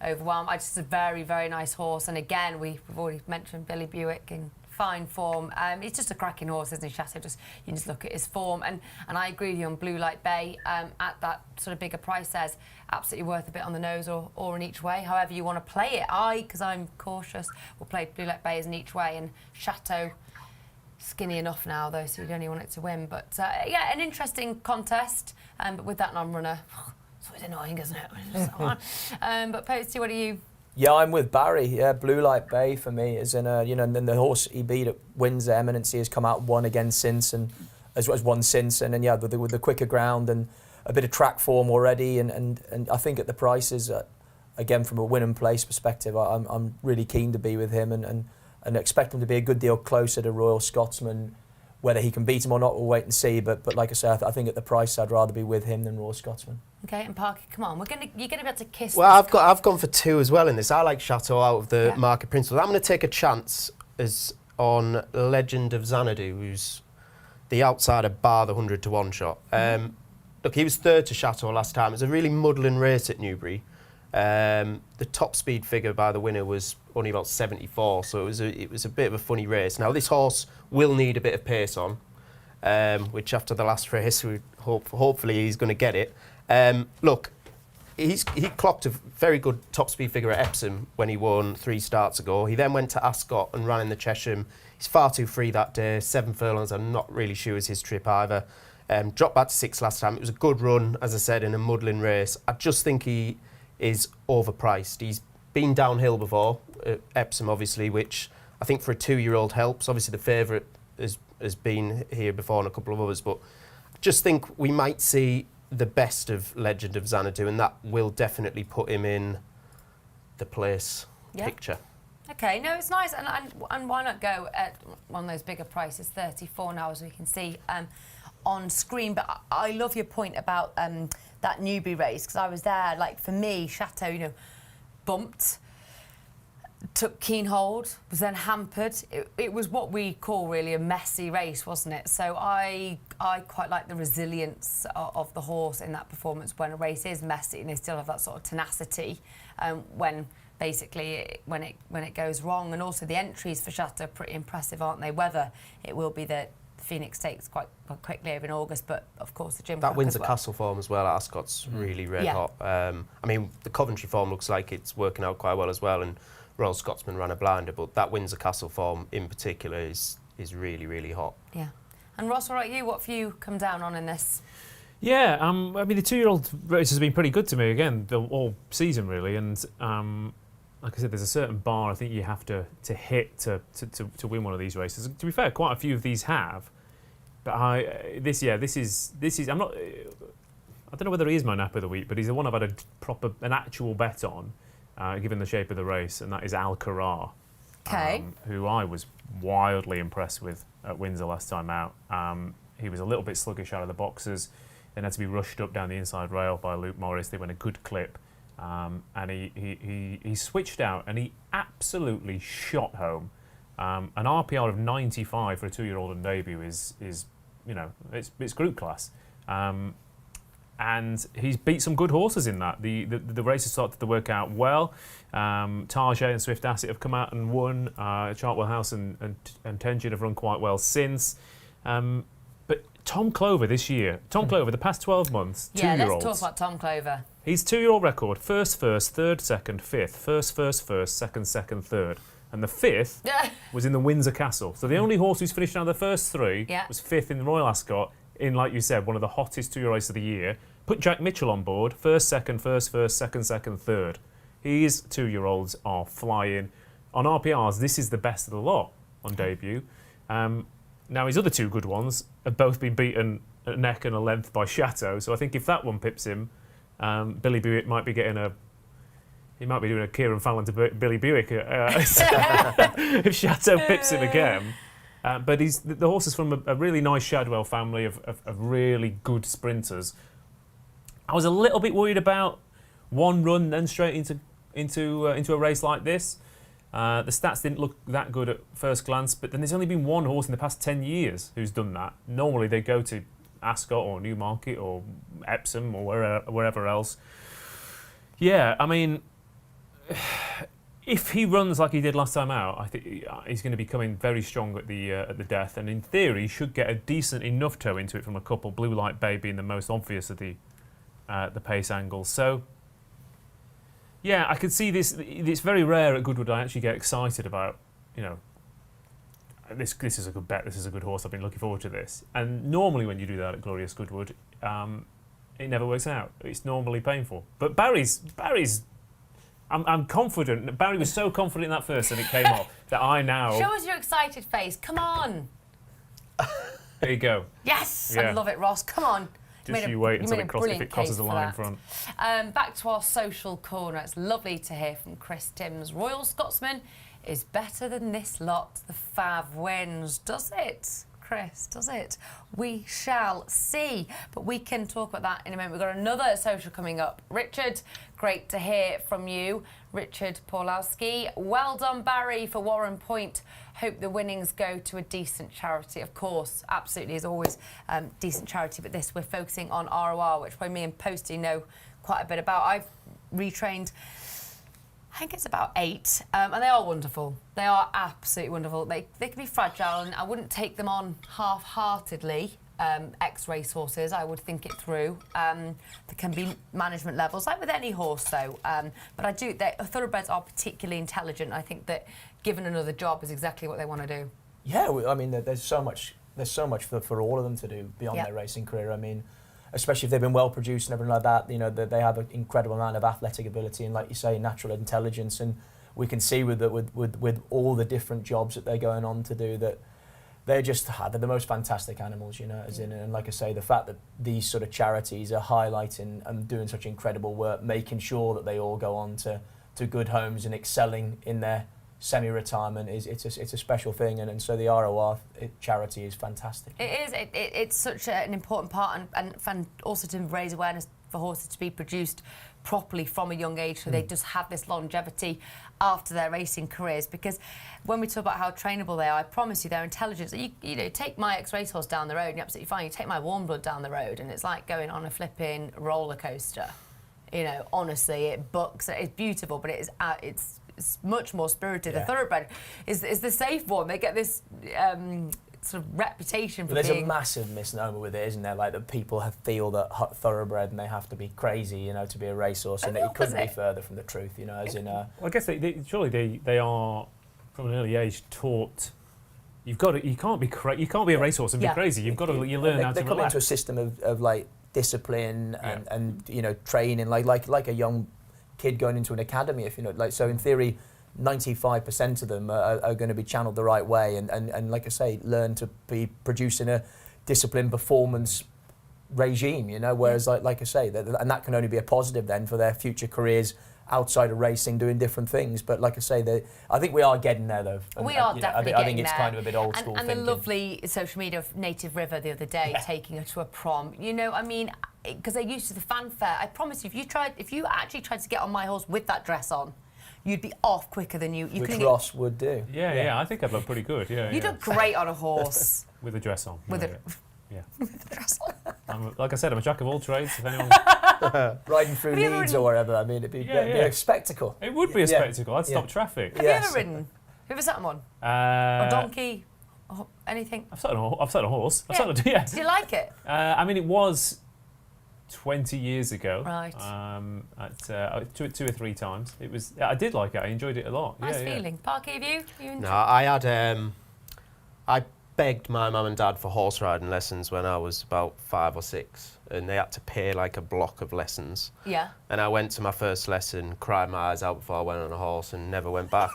overwhelmed? It's just a very, very nice horse. And again, we've already mentioned Billy Buick in fine form. He's just a cracking horse, isn't he, Chateau? You just look at his form. And I agree with you on Blue Light Bay at that sort of bigger price. Says absolutely worth a bit on the nose or in each way. However you want to play it. Because I'm cautious, will play Blue Light Bay as an each way, and Chateau skinny enough now though, so you only want it to win. But yeah, an interesting contest. But with that non-runner, it's always annoying, isn't it? But Posty, what are you? Yeah, I'm with Barry. Yeah, Blue Light Bay for me is in a, and then the horse he beat at Windsor, Eminency, has come out won again since, and as won since, and then yeah, with the quicker ground and a bit of track form already, and I think at the prices, again from a win and place perspective, I'm really keen to be with him and expect him to be a good deal closer to Royal Scotsman. Whether he can beat him or not, we'll wait and see. But like I said, I think at the price, I'd rather be with him than Royal Scotsman. Okay, and Parky, come on, you're gonna be able to kiss. Well, I've gone for 2 as well in this. I like Chateau out of the market principles. I'm going to take a chance on Legend of Xanadu, who's the outsider bar the 100 to 1 shot. Look, he was 3rd to Chateau last time. It was a really muddling race at Newbury. The top speed figure by the winner was only about 74, so it was a bit of a funny race. Now, this horse will need a bit of pace on, which after the last race, hopefully he's going to get it. Look, he clocked a very good top speed figure at Epsom when he won 3 starts ago. He then went to Ascot and ran in the Chesham. He's far too free that day. 7 furlongs, I'm not really sure is his trip either. Dropped back to 6 last time. It was a good run, as I said, in a muddling race. I just think he is overpriced. He's been downhill before, at Epsom obviously, which I think for a 2-year-old helps. Obviously the favourite has been here before and a couple of others, but I just think we might see the best of Legend of Xanadu, and that will definitely put him in the place picture. Okay, no, it's nice, and why not go at one of those bigger prices, 34 now, as we can see on screen. But I love your point about that Newbury race, because I was there. Like, for me, Chateau, bumped, took keen hold, was then hampered. It was what we call really a messy race, wasn't it? So I quite like the resilience of the horse in that performance when a race is messy and they still have that sort of tenacity when it goes wrong. And also the entries for Chateau are pretty impressive, aren't they? Whether it will be the Phoenix Stakes quite quickly over in August, but of course the Gym that wins the Castle form as well at Ascot's really red hot. I mean, the Coventry form looks like it's working out quite well as well, and Royal Scotsman ran a blinder, but that Windsor Castle form in particular is really, really hot. Yeah. And Ross, what about you? What have you come down on in this? Yeah, I mean, the 2-year-old race has been pretty good to me again, all season really, and like I said, there's a certain bar I think you have to hit to win one of these races. To be fair, quite a few of these have, but this is I'm not. I don't know whether he is my nap of the week, but he's the one I've had an actual bet on, given the shape of the race, and that is Alcaraz, who I was wildly impressed with at Windsor last time out. He was a little bit sluggish out of the boxes, then had to be rushed up down the inside rail by Luke Morris. They went a good clip, and he switched out and he absolutely shot home. An RPR of 95 for a 2-year-old on debut is it's group class. And he's beat some good horses in that. The races started to work out well. Tarjay and Swift Asset have come out and won. Chartwell House and Tenjin have run quite well since. But Tom Clover this year, Clover, the past 12 months, 2-year-olds. Yeah, let's talk about Tom Clover. His 2-year-old record, first, third, second, fifth. First, second, third. And the fifth was in the Windsor Castle. So the only horse who's finished out of the first 3 was fifth in the Royal Ascot, in, like you said, one of the hottest 2-year races of the year. Put Jack Mitchell on board, first, second, second, third. His 2-year-olds are flying. On RPRs, this is the best of the lot on debut. Now, his other 2 good ones have both been beaten a neck and a length by Chateau, so I think if that one pips him, Billy Buick might be getting he might be doing a Kieran Fallon to Billy Buick if Chateau pips him again. But the horse is from a really nice Shadwell family of really good sprinters. I was a little bit worried about one run then straight into a race like this. The stats didn't look that good at first glance, but then there's only been one horse in the past 10 years who's done that. Normally they go to Ascot or Newmarket or Epsom or wherever else. Yeah, I mean, if he runs like he did last time out, I think he's going to be coming very strong at the death, and in theory should get a decent enough toe into it from a couple. Blue Light Bay being the most obvious of the pace angles. So yeah, I could see this. It's very rare at Goodwood I actually get excited about. This is a good bet. This is a good horse. I've been looking forward to this. And normally when you do that at Glorious Goodwood, it never works out. It's normally painful. But Barry's. I'm confident. Barry was so confident in that first and it came off that I now... Show us your excited face. Come on. There you go. Yes! Yeah. I love it, Ross. Come on. Just you wait until if it crosses the line in front. Back to our social corner. It's lovely to hear from Chris Timms. Royal Scotsman is better than this lot. The Fav wins. Does it? Chris, does it? We shall see. But we can talk about that in a moment. We've got another social coming up. Richard, great to hear from you. Richard Paulowski. Well done, Barry, for Warren Point. Hope the winnings go to a decent charity. Of course, absolutely, as always, decent charity. But this, we're focusing on ROR, which me and Poste know quite a bit about. I've retrained. I think it's about 8, and they are wonderful. They are absolutely wonderful. They can be fragile, and I wouldn't take them on half-heartedly. Ex-race horses, I would think it through. There can be management levels, like with any horse, though. But I do. Thoroughbreds are particularly intelligent. I think that given another job is exactly what they want to do. Yeah, I mean, there's so much for all of them to do beyond their racing career. I mean, especially if they've been well produced and everything like that. You know, they have an incredible amount of athletic ability and, like you say, natural intelligence. And we can see with all the different jobs that they're going on to do that. They're the most fantastic animals, you know, and like I say, the fact that these sort of charities are highlighting and doing such incredible work, making sure that they all go on to good homes and excelling in their semi-retirement it's a special thing, and so the ROR charity is fantastic. It is. It's such an important part, and also to raise awareness for horses to be produced properly from a young age, so they just have this longevity after their racing careers. Because when we talk about how trainable they are, I promise you, their intelligence. You know, take my ex-racehorse down the road, and you're absolutely fine. You take my warm blood down the road, and it's like going on a flipping roller coaster. You know, honestly, it bucks. It's beautiful, but it's much more spirited. The thoroughbred is the safe one. They get this sort of reputation for There's being... a massive misnomer with it, isn't there? Like that people feel that thoroughbred and they have to be crazy, you know, to be a racehorse, and it couldn't be further from the truth, you know. As in, well, I guess surely they are from an early age taught. You can't be a racehorse and be crazy. You've got to learn how to relax. They come into a system of like discipline and you know, training like a young kid going into an academy, if you know, like, so in theory 95% of them are going to be channeled the right way and like I say, learn to be producing a disciplined performance regime, you know, whereas like I say, and that can only be a positive then for their future careers outside of racing, doing different things. But like I say, I think we are getting there though. We are definitely getting there. I think it's kind of a bit old school and thinking. the lovely social media of Native River the other day taking her to a prom. You know, I mean, because they're used to the fanfare. I promise you, if you actually tried to get on my horse with that dress on, you'd be off quicker than you Which couldn't Ross would do. Yeah, I think I'd look pretty good. Yeah, you'd look great on a horse. With a dress on. With a dress on. Like I said, I'm a jack of all trades. If anyone riding through Leeds or wherever, I mean, it'd be a spectacle. It would be a spectacle. I'd stop traffic. Have you ever ridden? Have you ever sat on one? Or donkey? Or anything? I've sat on a horse. Did you like it? I mean, it was 20 years ago. Right. Two or three times. It was. I did like it. I enjoyed it a lot. Nice feeling. Parky, have you? No, I had. I begged my mum and dad for horse riding lessons when I was about 5 or 6, and they had to pay like a block of lessons. Yeah. And I went to my first lesson, cried my eyes out before I went on a horse, and never went back.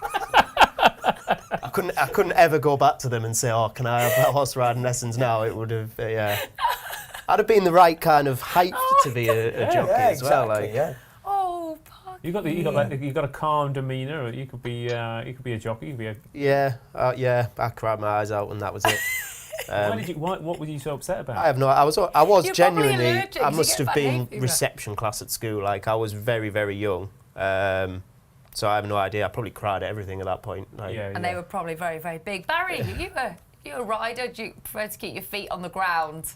I couldn't ever go back to them and say, "Oh, can I have horse riding lessons now?" It would have, I'd have been the right kind of height to be a jockey as well. Exactly, Oh, Parky. You got a calm demeanour. You could be a jockey. You could be a... I cried my eyes out and that was it. What were you so upset about? I have no. I was You're genuinely. allergic, I you must get have been fever. reception class at school. Like I was very, very young. So I have no idea. I probably cried at everything at that point. And they were probably very, very big. Barry, you a rider? Do you prefer to keep your feet on the ground?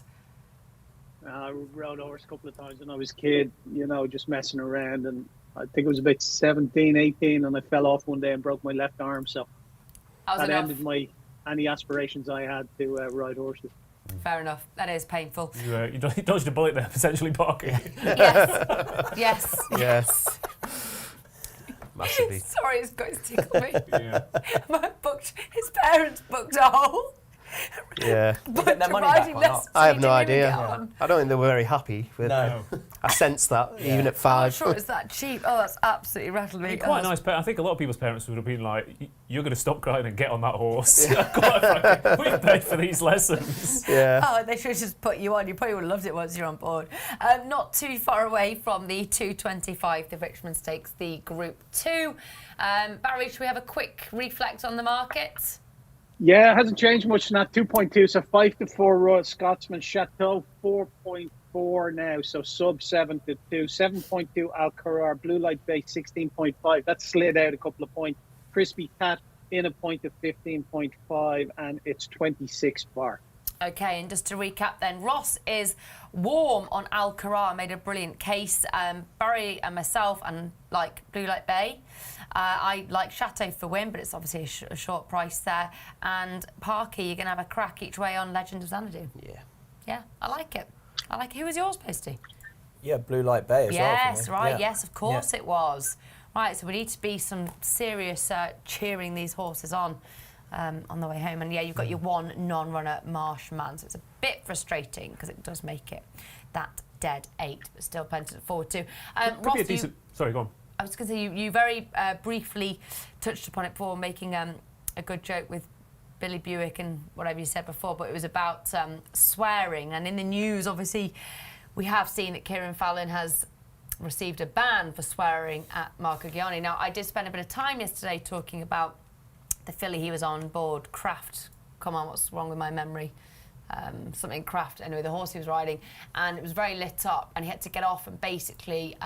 I rode horse a couple of times when I was a kid, you know, just messing around, and I think it was about 17, 18, and I fell off one day and broke my left arm, so that ended any aspirations I had to ride horses. Fair enough. That is painful. You dodged a bullet there, potentially, Parky. Yes. Massively. Sorry, it's going to tickle me. His parents booked a hole. Yeah. Get their money back or not? I have no idea. I don't think they were very happy with No. I sensed that, even at I'm 5. not sure it's that cheap. Oh, that's absolutely rattled me. Quite a nice parent. I think a lot of people's parents would have been like, "You're going to stop crying and get on that horse." Quite frankly, we've paid for these lessons. Yeah. Oh, they should have just put you on. You probably would have loved it once you're on board. Not too far away from the 225, the Richmond Stakes, the Group 2. Barry, should we have a quick reflect on the market? Yeah, it hasn't changed much in that 2.2. So 5-4 Royal Scotsman, Chateau 4.4 now. So sub 7-2, 7.2 Alcarar, Blue Light Bay 16.5. That slid out a couple of points. Crispy Cat in a point of 15.5, and it's 26 bar. Okay, and just to recap then, Ross is warm on Alcaraz, made a brilliant case. Barry and myself and like Blue Light Bay. I like Chateau for win, but it's obviously a short price there. And Parky, you're going to have a crack each way on Legend of Xanadu. Yeah. Yeah, I like it. I like it. Who was yours, Posty? Yeah, Blue Light Bay as well. Yes, right. Yeah. Yes, of course it was. Right, so we need to be some serious cheering these horses on the way home. And yeah, you've got your one non-runner, Marshman. So it's a bit frustrating because it does make it that dead 8, but still plenty to look forward to. Could be a decent... Sorry, go on. I was going to say, you very briefly touched upon it before, making a good joke with Billy Buick and whatever you said before, but it was about swearing. And in the news, obviously, we have seen that Kieran Fallon has received a ban for swearing at Marco Gianni. Now, I did spend a bit of time yesterday talking about the filly he was on board, Craft. Come on, what's wrong with my memory? Something Craft, anyway, the horse he was riding. And it was very lit up, and he had to get off and basically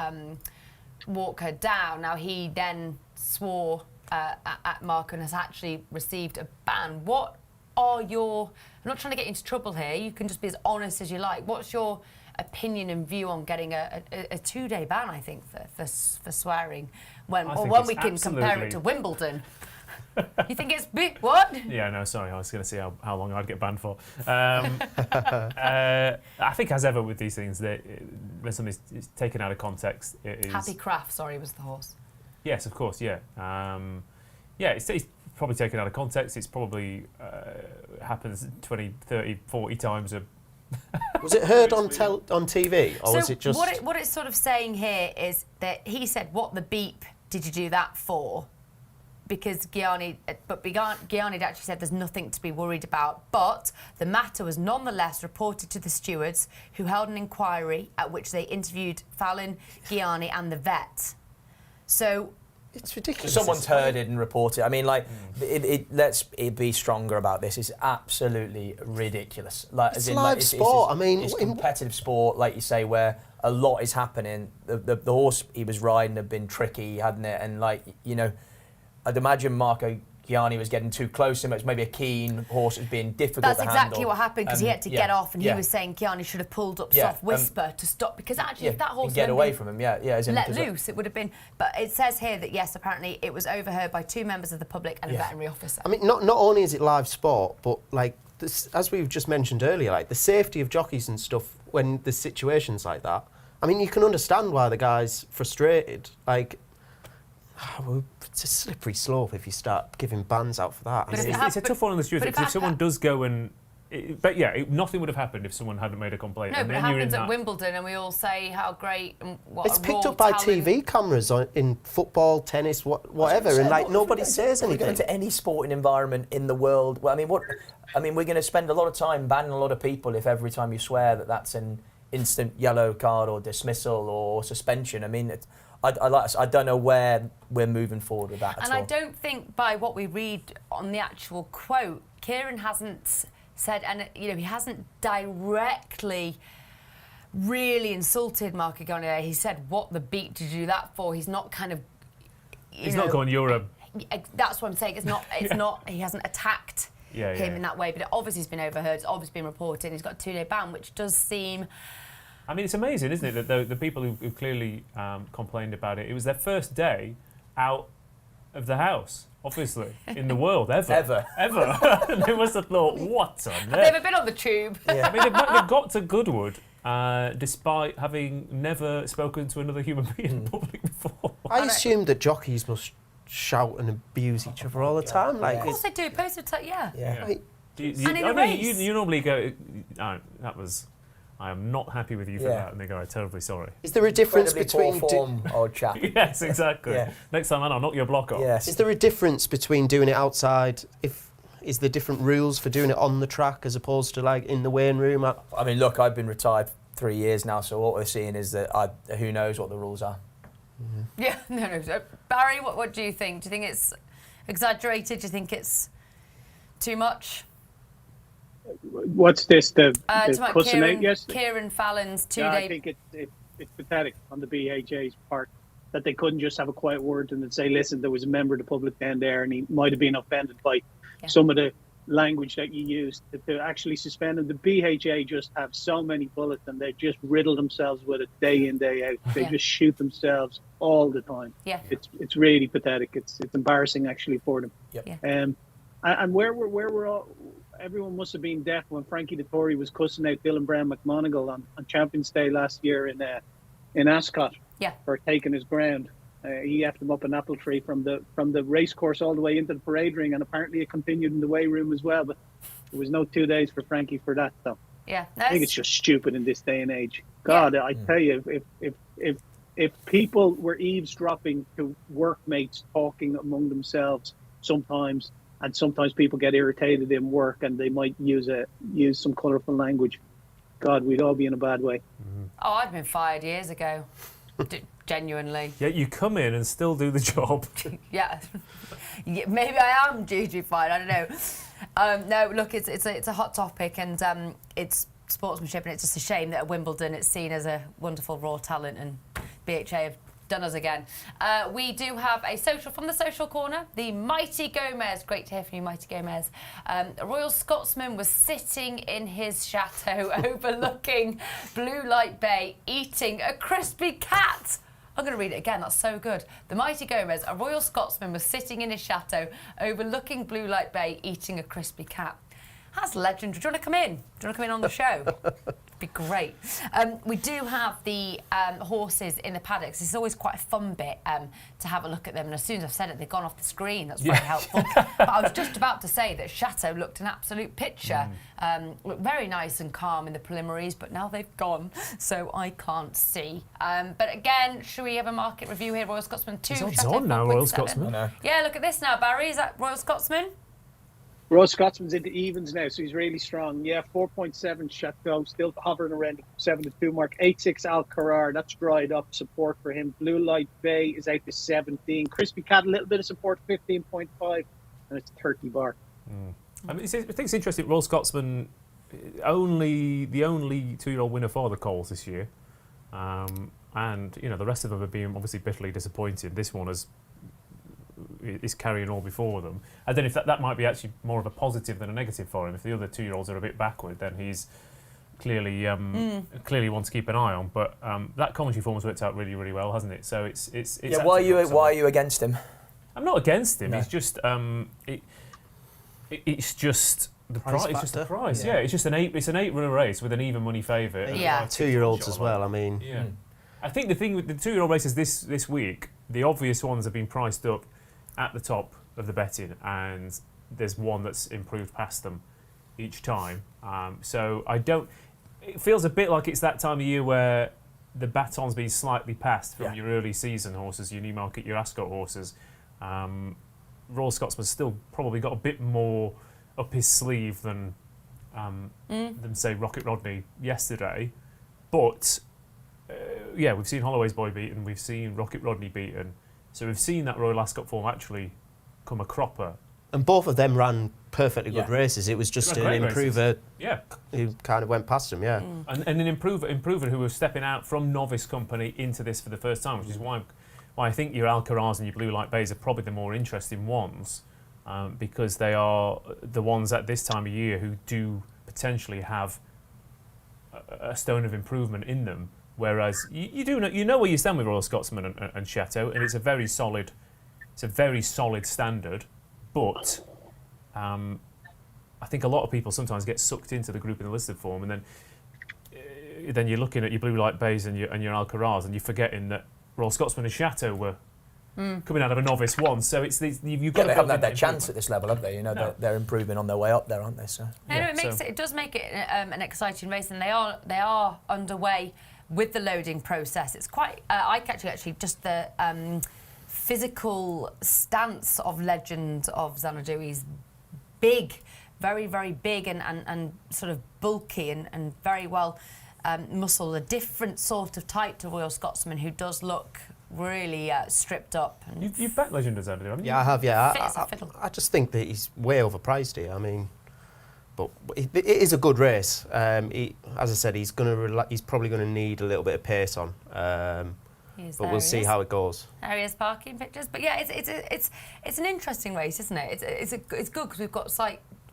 walk her down. Now, he then swore at Marco and has actually received a ban. What are your... I'm not trying to get you into trouble here. You can just be as honest as you like. What's your opinion and view on getting a 2-day ban, I think, for swearing when we can compare it to Wimbledon? You think it's big? What? Yeah, no, sorry. I was going to see how long I'd get banned for. I think, as ever with these things, that when something's taken out of context, it is... Happy Craft, sorry, was the horse. Yes, of course, yeah. It's probably taken out of context. It's probably happens 20, 30, 40 times a... Was it heard on TV, or was it just... What it's sort of saying here is that he said, what the beep did you do that for? Because Gianni had actually said there's nothing to be worried about, but the matter was nonetheless reported to the stewards, who held an inquiry at which they interviewed Fallon, Gianni and the vet. So... It's ridiculous. Someone's heard it and reported. I mean, like, let's be stronger about this. It's absolutely ridiculous. Like, it's live sport. I mean, it's competitive sport, like you say, where a lot is happening. The horse he was riding had been tricky, hadn't it? And like, you know, I'd imagine Marco Gianni was getting too close to him. It was maybe a keen horse. It was being difficult That's to exactly handle. what happened, because he had to get off, and he was saying Gianni should have pulled up soft whisper to stop, because actually if that horse get away from him, let loose, it would have been. But it says here that yes, apparently it was overheard by 2 members of the public and a veterinary officer. I mean, not only is it live sport, but like this, as we've just mentioned earlier, like the safety of jockeys and stuff when there's situations like that. I mean, you can understand why the guy's frustrated. Like, it's a slippery slope if you start giving bans out for that. But it's a tough one on the stewards, because if someone does go and... nothing would have happened if someone hadn't made a complaint. No, and but then it you're happens in at Wimbledon, and we all say how great and what it's a picked raw up by talent. TV cameras in football, tennis, whatever, and like nobody says anything. Into any sporting environment in the world. Well, I mean, we're going to spend a lot of time banning a lot of people if every time you swear that's an instant yellow card or dismissal or suspension. I mean, I don't know where we're moving forward with that at all. And I don't think by what we read on the actual quote, Kieran hasn't said, and you know, he hasn't directly really insulted Marco Gianni. He said, "What the beat did you do that for?" He's not kind of. He's not going, "You're a." That's what I'm saying. It's not. It's not. He hasn't attacked him in that way. But it obviously has been overheard. It's obviously been reported. He's got a 2-day ban, which does seem. I mean, it's amazing, isn't it, that the people who clearly complained about it, it was their first day out of the house, obviously, in the world, ever. And they must have thought, what on earth? Have they ever been on the tube? Yeah. I mean, they've got to Goodwood despite having never spoken to another human being in public before. I assumed that jockeys must shout and abuse each other all the time. Like, of course they do. Yeah. Like, And in a race. You normally go, that was... I am not happy with you for that. And they go, I'm terribly sorry. is there a difference Incredibly between... poor form, old chap. Yes, exactly. Next time, I'll knock your block off. Yes. Is there a difference between doing it outside? Is there different rules for doing it on the track as opposed to like in the weighing room? I mean, look, I've been retired 3 years now, so what we're seeing is that who knows what the rules are. Mm-hmm. Yeah, no. So, Barry, what do you think? Do you think it's exaggerated? Do you think it's too much? What's this? The cussing out yesterday? Kieran Fallon's 2-day... I think it's pathetic on the BHA's part that they couldn't just have a quiet word and then say, listen, there was a member of the public down there and he might have been offended by some of the language that you use to actually suspend them. The BHA just have so many bullets, and they just riddle themselves with it day in, day out. They just shoot themselves all the time. Yeah. It's really pathetic. It's embarrassing actually for them. Yep. Yeah. And where we're all, everyone must have been deaf when Frankie Dettori was cussing out Dylan Brown McMonagle on Champions Day last year in Ascot for taking his ground. He effed him up an apple tree from the race course all the way into the parade ring, and apparently it continued in the weigh room as well. But there was no 2 days for Frankie for that. So Yeah, I think it's just stupid in this day and age. God, I tell you, if people were eavesdropping to workmates talking among themselves sometimes, and sometimes people get irritated in work and they might use some colourful language, God, we'd all be in a bad way. Oh, I'd been fired years ago. Genuinely. Yeah, you come in and still do the job. Yeah. Maybe I am due to be fired. I don't know. No, look, it's a hot topic, and it's sportsmanship, and it's just a shame that at Wimbledon it's seen as a wonderful raw talent, and BHA have done us again. We do have a social from the social corner. The Mighty Gomez, great to hear from you, Mighty Gomez. A Royal Scotsman was sitting in his chateau overlooking Blue Light Bay, eating a crispy cat. I'm going to read it again, that's so good. The Mighty Gomez, a Royal Scotsman, was sitting in his chateau overlooking Blue Light Bay, eating a crispy cat. That's legendary. Do you want to come in? Do you want to come in on the show? It'd be great. We do have the horses in the paddocks. It's always quite a fun bit to have a look at them. And as soon as I've said it, they've gone off the screen. That's very helpful. But I was just about to say that Chateau looked an absolute picture. Looked very nice and calm in the preliminaries, but now they've gone, so I can't see. But again, should we have a market review here? Royal Scotsman 2. It's odds Chateau on now, 4.7. Royal Scotsman. Yeah, look at this now, Barry. Is that Royal Scotsman? Royal Scotsman's into evens now, so he's really strong. Yeah, 4.7 Chateau, still hovering around the 7-2 mark. 8.6 Alcarar, that's dried up. Support for him. Blue Light Bay is out to 17. Crispy Cat, a little bit of support, 15.5, and it's 30 bar. I mean, I think it's interesting. Royal Scotsman, the only 2-year-old winner for the Coles this year, and the rest of them have been obviously bitterly disappointed. This one is carrying all before them. And then if that might be actually more of a positive than a negative for him. If the other 2-year-olds are a bit backward, then he's clearly one to keep an eye on. But that commentary form has worked out really, really well, hasn't it? So it's why are you against him? I'm not against him. No. It's just it's just the price. It's just the price. Yeah. It's just an 8-runner race with an even money favourite. Yeah. 2-year-olds as well. I mean, yeah. I think the thing with the 2-year-old races this week, the obvious ones have been priced up at the top of the betting, and there's one that's improved past them each time. So it feels a bit like it's that time of year where the baton's been slightly passed from your early season horses, your Newmarket, your Ascot horses. Royal Scotsman's still probably got a bit more up his sleeve than say Rocket Rodney yesterday. But we've seen Holloway's Boy beaten, we've seen Rocket Rodney beaten. So we've seen that Royal Ascot form actually come a cropper. and both of them ran perfectly good races. It was just an improver who kind of went past them, And an improver who was stepping out from novice company into this for the first time, which is why I think your Alcaraz and your Blue Light Bays are probably the more interesting ones, because they are the ones at this time of year who do potentially have a stone of improvement in them. Whereas you know where you stand with Royal Scotsman and Chateau, and it's a very solid standard. But I think a lot of people sometimes get sucked into the group in the listed form, and then you're looking at your Blue Light Bays and your Alcaraz, and you're forgetting that Royal Scotsman and Chateau were coming out of a novice one. So you've got they haven't had their chance at this level, have they? You know, they're improving on their way up there, aren't they? So it does make it an exciting race, and they are underway with the loading process. It's quite eye-catching, actually, just the physical stance of Legend of Xanadu. He's big, very, very big, and sort of bulky and very well muscled. A different sort of type to Royal Scotsman, who does look really stripped up. And you've backed Legend of Xanadu, haven't you? Yeah, I have, yeah. I just think that he's way overpriced here. I mean, but it is a good race. As I said, he's probably going to need a little bit of pace on. But we'll see how it goes. There he is, parking pictures. But yeah, it's an interesting race, isn't it? It's good because we've got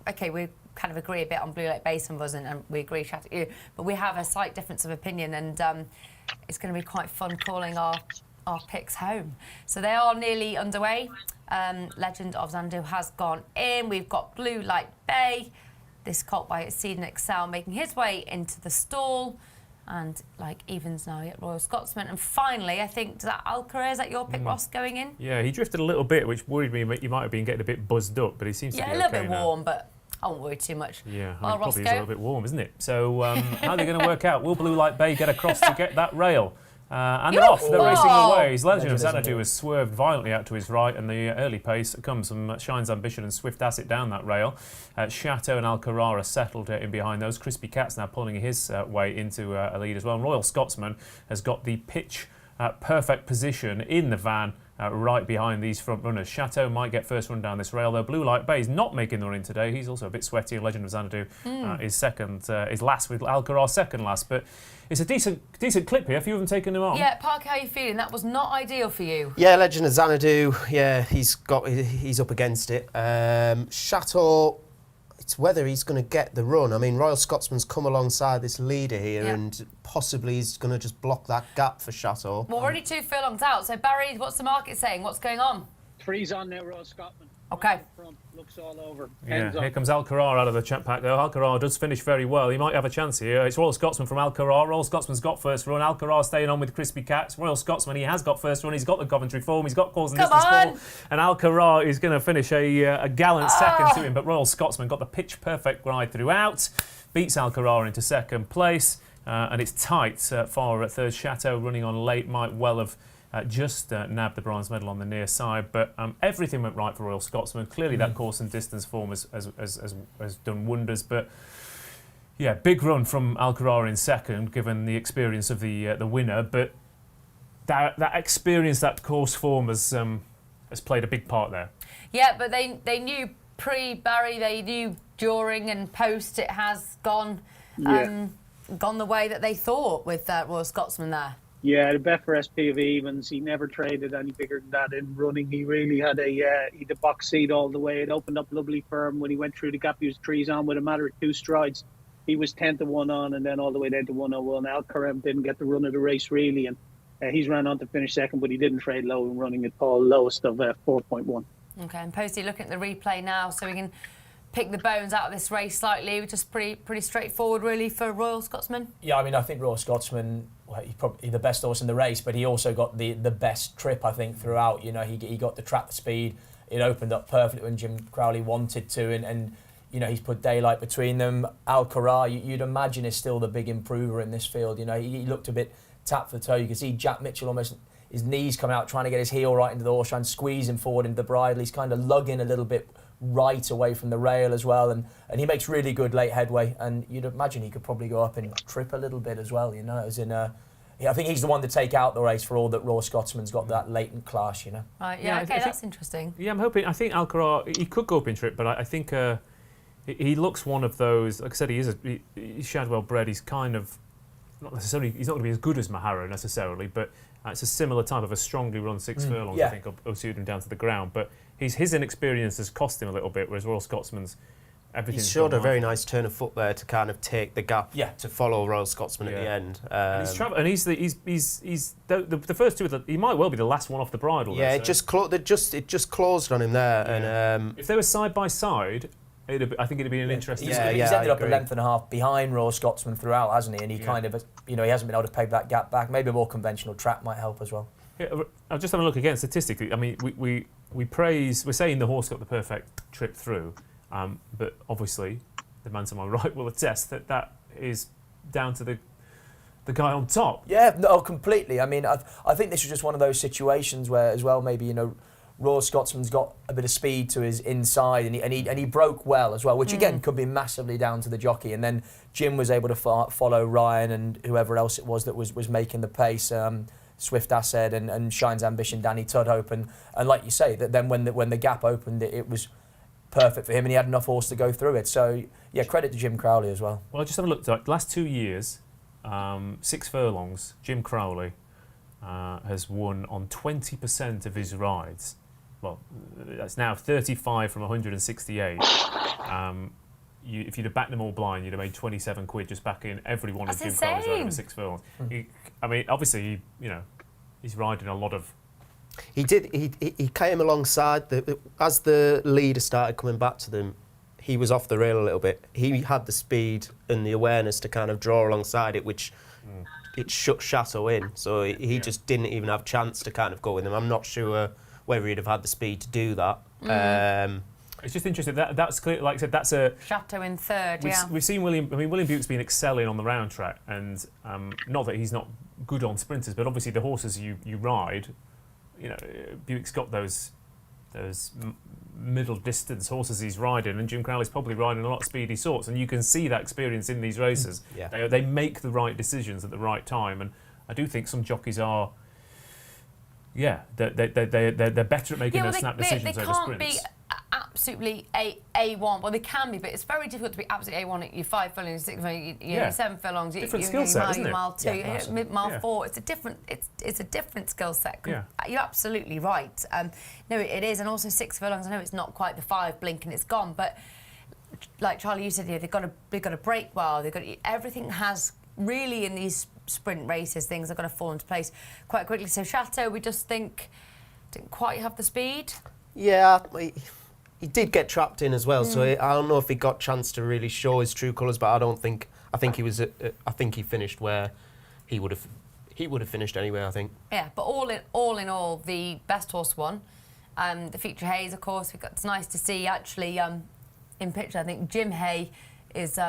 okay, we kind of agree a bit on Blue Lake Bay, some of us, and we agree, but we have a slight difference of opinion, and it's going to be quite fun calling our picks home. So they are nearly underway. Legend of Xanadu has gone in. We've got Blue Light Bay, this colt by Exceed and Excel, making his way into the stall. And like evens now at Royal Scotsman. And finally, I think, is that Alcaraz, is that your pick, Ross, going in? Yeah, he drifted a little bit, which worried me. He might have been getting a bit buzzed up, but he seems to be okay now. Yeah, a little bit warm, but I won't worry too much. Yeah, Well, probably Ross, is go. a little bit warm, isn't it? So how are they going to work out? Will Blue Light Bay get across to get that rail? And they're off. They're racing away. His Legend of Xanadu has swerved violently out to his right, and the early pace comes from Shine's Ambition and Swift Asset down that rail. Chateau and Alcarrara settled in behind those. Crispy Cat's now pulling his way into a lead as well. And Royal Scotsman has got the pitch perfect position in the van right behind these front runners. Chateau might get first run down this rail, though Blue Light Bay is not making the run in today. He's also a bit sweaty. Legend of Xanadu is last with Alcaraz second last, but it's a decent clip here. A few of them taking them on. Yeah, Park, how are you feeling? That was not ideal for you. Yeah, Legend of Xanadu. Yeah, he's up against it. Chateau, it's whether he's going to get the run. I mean, Royal Scotsman's come alongside this leader here, and possibly he's going to just block that gap for Chateau. Well, we're only 2 furlongs out. So Barry, what's the market saying? What's going on? 3's on now, Royal Scotsman. Okay. Front, looks all over. Yeah, here comes Alcarar out of the chat pack, though. Alcarar does finish very well. He might have a chance here. It's Royal Scotsman from Alcarar. Royal Scotsman's got first run. Alcarar staying on with Crispy Cats. Royal Scotsman, he has got first run. He's got the Coventry form. He's got cause and distance form. And Alcarar is going to finish a gallant second to him. But Royal Scotsman got the pitch perfect ride throughout. Beats Alcarar into second place. And it's tight for third. Chateau running on late might well have just nabbed the bronze medal on the near side, but everything went right for Royal Scotsman. Clearly that course and distance form has done wonders, but yeah, big run from Alcarar in second, given the experience of the winner, but that experience, that course form has played a big part there. Yeah, but they knew pre-Barry, they knew during and post it has gone the way that they thought with Royal Scotsman there. Yeah, the Betfair SP of evens, he never traded any bigger than that in running. He really had he had a box seat all the way. It opened up lovely for him. When he went through the gap, he was 3's on with a matter of 2 strides. He was 10-1 on, and then all the way down to 101. Alcaraz didn't get the run of the race, really, and he's ran on to finish second, but he didn't trade low in running at all, lowest of 4.1. Okay, and Posty looking at the replay now, so we can pick the bones out of this race slightly. Just pretty straightforward, really, for Royal Scotsman. Yeah, I mean, I think Royal Scotsman, well, he's probably the best horse in the race, but he also got the best trip, I think, throughout. You know, he got the track speed. It opened up perfectly when Jim Crowley wanted to, and you know, he's put daylight between them. Alcaraz, you'd imagine, is still the big improver in this field. You know, he looked a bit tapped for the toe. You can see Jack Mitchell almost, his knees coming out, trying to get his heel right into the horse, trying to squeeze him forward into the bridle. He's kind of lugging a little bit right away from the rail as well, and he makes really good late headway, and you'd imagine he could probably go up and trip a little bit as well, you know, as in I think he's the one to take out the race, for all that Royal Scotsman's got that latent class, you know. Right, yeah, okay, that's interesting. Yeah, I think Alcaraz, he could go up in trip, but I think he looks one of those, like I said, he's Shadwell bred. He's kind of, not necessarily, he's not going to be as good as Maharo necessarily, but it's a similar type of a strongly run 6 furlongs, I think, will suit him down to the ground. But his inexperience has cost him a little bit, whereas Royal Scotsman's everything. He showed a very nice turn of foot there to kind of take the gap to follow Royal Scotsman at the end. And he's the first two. He might well be the last one off the bridle. Yeah, there, it just closed on him there, and if they were side by side, I think it'd be an interesting. He's ended up a length and a half behind Royal Scotsman throughout, hasn't he? And he kind of, you know, he hasn't been able to peg that gap back. Maybe a more conventional trap might help as well. Yeah, I'll just have a look again statistically. I mean, we're saying the horse got the perfect trip through, but obviously the man to my right will attest that is down to the guy on top. Yeah, no, completely. I mean, I think this was just one of those situations where, as well, maybe, you know, Royal Scotsman's got a bit of speed to his inside, and he broke well as well, which again could be massively down to the jockey. And then Jim was able to follow Ryan and whoever else it was that was making the pace, Swift Asset and Shine's Ambition, Danny Tudhope, and like you say, that then when the gap opened, it was perfect for him, and he had enough horse to go through it. So yeah, credit to Jim Crowley as well. Well, I just haven't looked at the last 2 years, 6 furlongs. Jim Crowley has won on 20% of his rides. well, that's now 35 from 168. If you'd have backed them all blind, you'd have made 27 quid just backing every one of Jim Crowley's over 6 furlongs. I mean, obviously, he's riding a lot of. He did. He came alongside as the leader started coming back to them. He was off the rail a little bit. He had the speed and the awareness to kind of draw alongside it, which it shut Chateau in. So he just didn't even have a chance to kind of go with them. I'm not sure whether he'd have had the speed to do that. It's just interesting. That's clear. Like I said, that's a Chateau in third. We've seen William. I mean, William Buick's been excelling on the round track, and not that he's not good on sprinters, but obviously the horses you ride, Buick's got those middle distance horses he's riding, and Jim Crowley's probably riding a lot of speedy sorts, and you can see that experience in these races. Yeah. They make the right decisions at the right time, and I do think some jockeys are. Yeah, they're better at making those snap decisions over sprints. They can't be absolutely A1. Well, they can be, but it's very difficult to be absolutely A1 at your 5 furlongs, 6 furlongs, 7 furlongs. Different skill set, isn't it? Mile 2, Yeah, mile 4. It's a different skill set. Yeah. You're absolutely right. No, it is, and also 6 furlongs. I know it's not quite the 5 blink and it's gone, but like Charlie, you said, they've got to break well. Everything has really in these sprint races, things are going to fall into place quite quickly. So Chateau, we just think didn't quite have the speed. Yeah, he did get trapped in as well. So I don't know if he got a chance to really show his true colours, but I think he was. I think he finished where he would have finished anyway. I think. Yeah, but all in all, the best horse won. The Feature Hayes, of course, it's nice to see actually in picture. I think Jim Hay is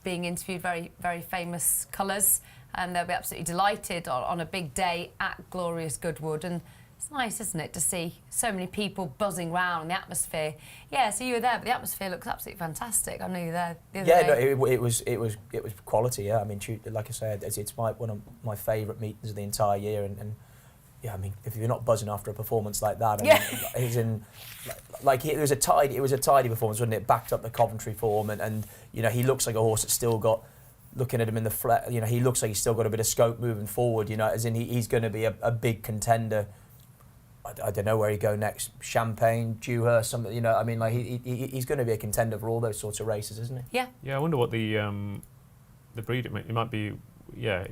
being interviewed. Very, very famous colours, and they'll be absolutely delighted on a big day at Glorious Goodwood. And it's nice, isn't it, to see so many people buzzing round the atmosphere. Yeah, so you were there, but the atmosphere looks absolutely fantastic. I know you were there the other day. No, it was quality. Yeah, I mean, like I said, it's one of my favourite meetings of the entire year, and yeah, I mean, if you're not buzzing after a performance like that, I mean, he's in it was a tidy performance, wasn't it? Backed up the Coventry form, and he looks like a horse that's still got. Looking at him in the flat, he looks like he's still got a bit of scope moving forward. As in he's going to be a big contender. I don't know where he go next. Champagne, Dewhurst, something. I mean, like he's going to be a contender for all those sorts of races, isn't he? Yeah. Yeah, I wonder what the breed it might be. Yeah,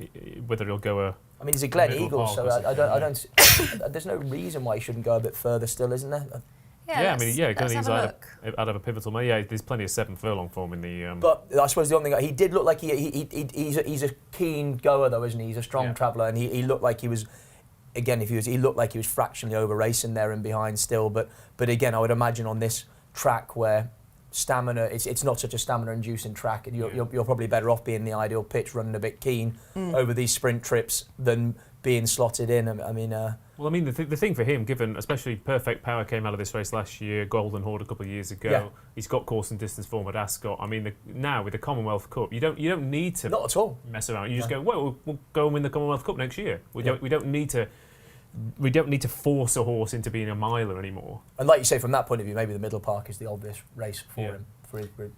whether he'll go a. I mean, he's a Glen Eagle, so I don't. There's no reason why he shouldn't go a bit further still, isn't there? I mean, Glen Eagle's out of a pivotal. Yeah, there's plenty of 7 furlong form in the. But I suppose the only thing he did look like he's a keen goer though, isn't he? He's a strong traveller, and he looked like he was. Again, he looked like he was fractionally over racing there and behind still, but again, I would imagine on this track where stamina, it's not such a stamina-inducing track, and you're probably better off being the ideal pitch, running a bit keen over these sprint trips than being slotted in. I mean, well, I mean, the thing for him, given especially Perfect Power came out of this race last year, Golden Horde a couple of years ago. He's got course and distance form at Ascot. I mean, now with the Commonwealth Cup, you don't need to not at all mess around. You just go, well, we'll go and win the Commonwealth Cup next year. We don't need to force a horse into being a miler anymore. And like you say, from that point of view, maybe the Middle Park is the obvious race for him.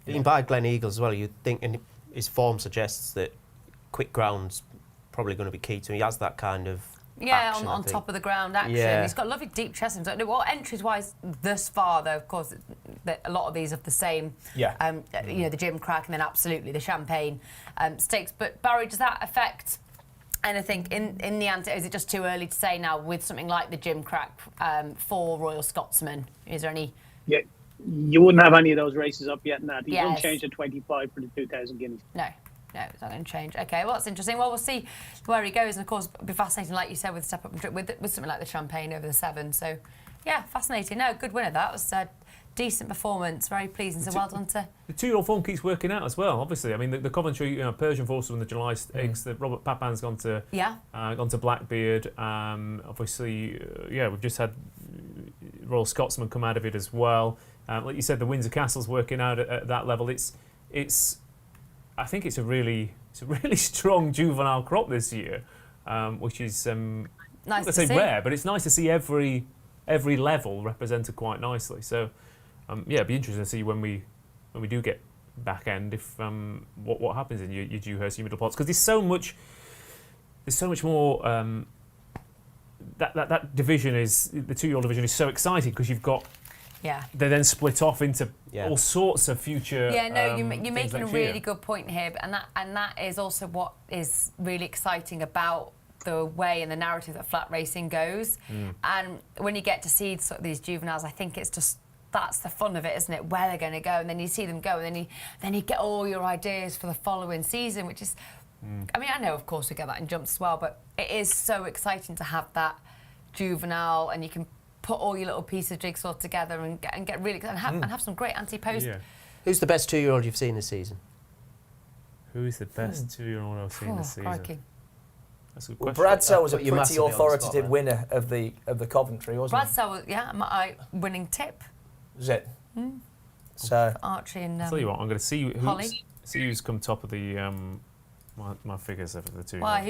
You can buy Glen Eagle as well. You'd think, and his form suggests that quick ground's probably going to be key to him. He has that kind of action, on top of the ground action. Yeah. He's got lovely deep chest. Well, entries-wise, thus far, though, of course, a lot of these are the same. Yeah. The Jim Crack and then absolutely the Champagne stakes. But Barry, does that affect anything in the ante? Is it just too early to say now with something like the Jim Crack for Royal Scotsman? Is there any? Yeah, you wouldn't have any of those races up yet, Nat. He won't Yes. change to 25 for the 2,000 guineas. No, it's not going to change. Okay, well, that's interesting. Well, we'll see where he goes. And, of course, it'll be fascinating, like you said, with Step Up and Trip, with something like the Champagne over the 7. So, yeah, fascinating. No, good winner. That was a decent performance. Very pleasing. So well done to... The 2-year-old form keeps working out as well, obviously. I mean, the Coventry Persian Force won the July Stakes. The Robert Papin's gone to Blackbeard. Obviously, we've just had Royal Scotsman come out of it as well. Like you said, the Windsor Castle's working out at that level. I think it's a really strong juvenile crop this year, which is Nice to to see. rare, but it's nice to see every level represented quite nicely. So it'd be interesting to see when we do get back end if what happens in your Dewhurst, your middle plots, because there's so much more. that division is the 2-year-old division is so exciting because you've got. Yeah. They then split off into all sorts of future. Yeah, no, you're making a really year. good point here, and that is also what is really exciting about the way and the narrative that flat racing goes. And when you get to see sort of these juveniles, I think it's just that's the fun of it, isn't it? Where they're going to go, and then you see them go, and then you get all your ideas for the following season, which is. I mean, I know, of course, we get that in jumps as well, but it is so exciting to have that juvenile, and you can put all your little pieces of jigsaw together and get really and have some great anti-post. Yeah. Who's the best 2-year-old you've seen this season? Who is the best 2-year-old I've seen this season? Crikey. That's a good Well, question. Bradsell was a Put you pretty massively on the spot authoritative there. winner of the Coventry, wasn't Bradsell was, my winning tip. he? Was it? So Archie and I'll tell you what, I'm going to see Hollie. who's come top of the my figures of the 2. Why?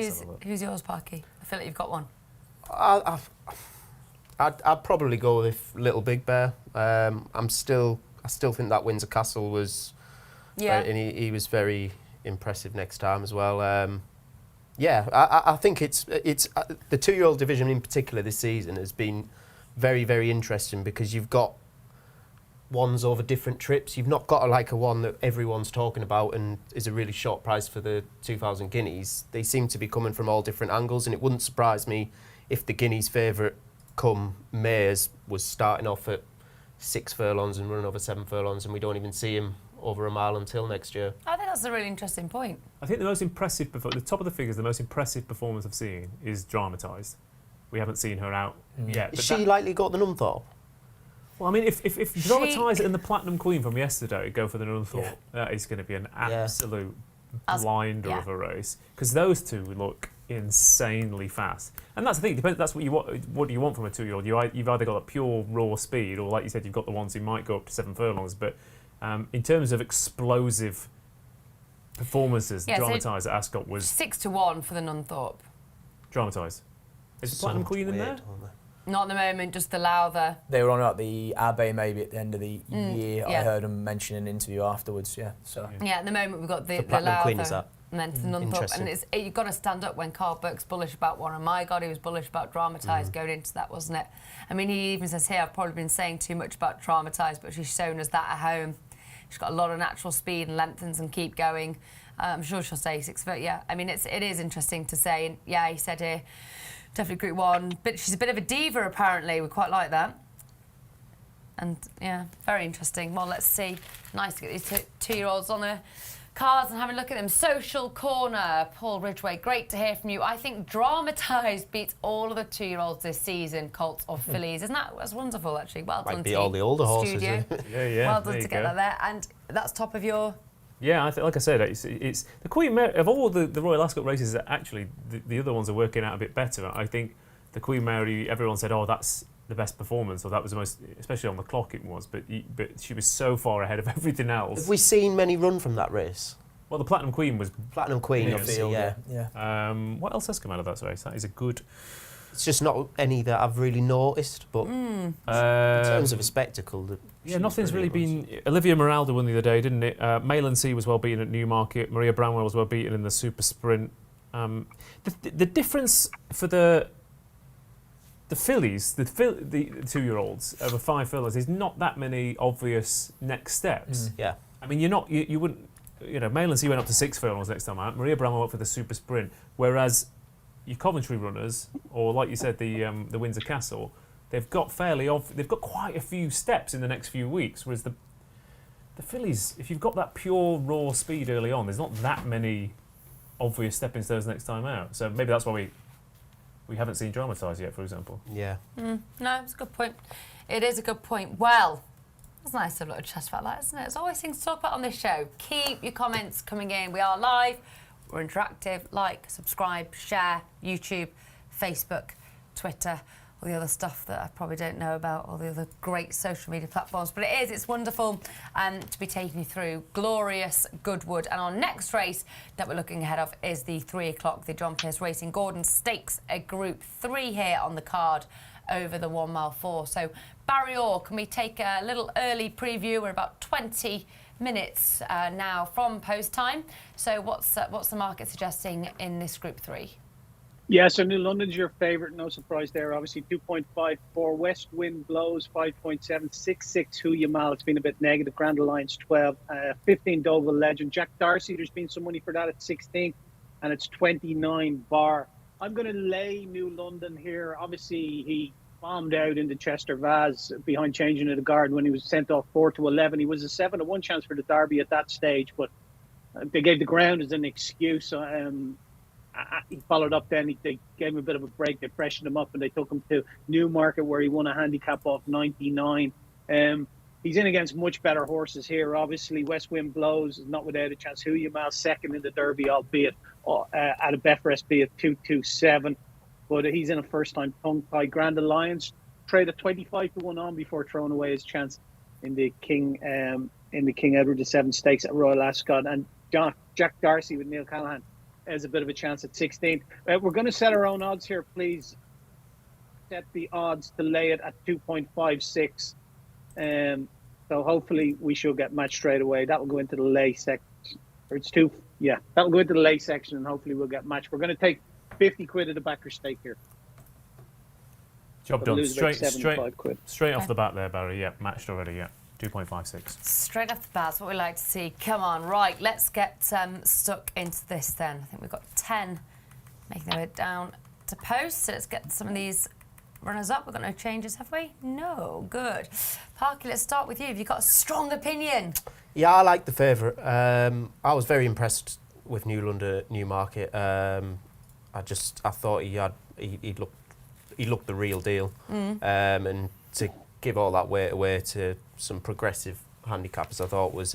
Who's yours, Parky? I feel like you've got one. I'd probably go with Little Big Bear. I still think that Windsor Castle was. Yeah. And he was very impressive next time as well. I think it's the 2-year-old division in particular this season has been very, very interesting because you've got ones over different trips. You've not got a one that everyone's talking about and is a really short price for the 2,000 guineas. They seem to be coming from all different angles, and it wouldn't surprise me if the guineas favourite come Mays was starting off at 6 furlongs and running over 7 furlongs, and we don't even see him over a mile until next year. I think that's a really interesting point. I think the most impressive, the top of the figures, the most impressive performance I've seen is Dramatised. We haven't seen her out yet. Is but she likely got the Nunthorpe? Well, I mean, if Dramatised and the Platinum Queen from yesterday go for the Nunthorpe, Yeah. that is going to be an absolute As- blinder yeah. of a race because those two look insanely fast. And that's the thing. Depends. That's what you want. What do you want from a 2-year-old? You've either got a pure raw speed, or like you said, you've got the ones who might go up to 7 furlongs. But in terms of explosive performances, Yeah, so Dramatised at Ascot was 6-1 for the Nunthorpe. Dramatised. Is the Platinum Queen in there? Not at the moment, just the Lowther. they were on at the Abbey maybe at the end of the year. yeah. I heard them mention in an interview afterwards. Yeah. So Yeah, at the moment we've got the Platinum Queen Lowther is that? and then the Nunthorpe. Interesting. And you've got to stand up when Carl Burke's bullish about one. And my God, he was bullish about Dramatised going into that, wasn't it? I mean, he even says here, I've probably been saying too much about Dramatised, but she's shown us that at home. She's got a lot of natural speed and lengthens and keep going. I'm sure she'll say 6 foot, yeah. I mean, it is interesting to say. And yeah, he said here, definitely Group 1. But she's a bit of a diva, apparently. We quite like that. And yeah, very interesting. Well, let's see. Nice to get these 2-year-olds on the cards and have a look at them. Social Corner, Paul Ridgway, great to hear from you. I think Dramatised beats all of the 2-year-olds this season, Colts or Fillies. Isn't that's wonderful, actually? Well done, Might be team. all the older horses. Studio. Yeah. Well done there to you get go. that there. And that's top of your... Yeah, like I said, it's the Queen Mary of all the Royal Ascot races that actually the other ones are working out a bit better. I think the Queen Mary, everyone said, oh, that's the best performance, or that was the most, especially on the clock it was. But she was so far ahead of everything else. Have we seen many run from that race? Well, the Platinum Queen was. Platinum Queen, Yeah. obviously, yeah. Yeah. What else has come out of that race? That is a good. It's just not any that I've really noticed, but in terms of a spectacle, Yeah, nothing's really been. Olivia Moralda won the other day, didn't it? Mayland C was well beaten at Newmarket. Maria Bramwell was well beaten in the Super Sprint. The difference for the fillies, the 2-year-olds over 5 furlongs, is not that many obvious next steps. Yeah. I mean, you wouldn't. Mayland C went up to 6 furlongs next time out. Maria Bramwell went for the Super Sprint, whereas your Coventry runners, or like you said, the Windsor Castle, they've got quite a few steps in the next few weeks, whereas the fillies, if you've got that pure raw speed early on, there's not that many obvious stepping stones next time out. So maybe that's why we haven't seen Dramatised yet, for example. Yeah. No, it's a good point. It is a good point. Well, it's nice to have a little chat about that, isn't it? There's always things to talk about on this show. Keep your comments coming in. We are live. We're interactive. Like, subscribe, share, YouTube, Facebook, Twitter, all the other stuff that I probably don't know about, all the other great social media platforms. But it's wonderful to be taking you through Glorious Goodwood. And our next race that we're looking ahead of is the 3 o'clock, the John Pearce Racing Gordon Stakes, a Group 3 here on the card over the 1 mile 4. So, Barry Orr, can we take a little early preview? We're about 20 minutes now from post time. So what's the market suggesting in this Group 3? Yeah, so New London's your favourite, no surprise there. Obviously, 2.54. West wind blows 5.7. 6.6 Who You Mal. It's been a bit negative. Grand Alliance 12. 15 Doyle Legend. Jack Darcy, there's been some money for that at 16. And it's 29 bar. I'm going to lay New London here. Obviously, he bombed out in the Chester Vase behind changing of the guard when he was sent off 4-11. He was a 7-1 chance for the Derby at that stage, but they gave the ground as an excuse. He followed up then. They gave him a bit of a break. They freshened him up and they took him to Newmarket where he won a handicap off 99. He's in against much better horses here. Obviously, West Wind Blows is not without a chance. Who You Mal second in the Derby, albeit at a Betfair SB at 227. But he's in a first-time tongue-tie. Grand Alliance trade at 25-1 on before throwing away his chance in the King Edward VII Stakes at Royal Ascot. And Jack Darcy with Neil Callahan has a bit of a chance at 16. We're going to set our own odds here, please. Set the odds to lay it at 2.56. So hopefully we should get matched straight away. That will go into the lay section. Or it's two. Yeah, that will go into the lay section and hopefully we'll get matched. We're going to take 50 quid at the backer stake here. Job done. Straight quid. off the bat there, Barry. Yeah, matched already. Yeah, 2.56. Straight off the bat, that's what we like to see. Come on, right, let's get stuck into this then. I think we've got 10 making their way down to post. So let's get some of these runners up. We've got no changes, have we? No, good. Parky, let's start with you. Have you got a strong opinion? Yeah, I like the favourite. I was very impressed with New London, Newmarket. I thought he looked the real deal. And to give all that weight away to some progressive handicappers, I thought was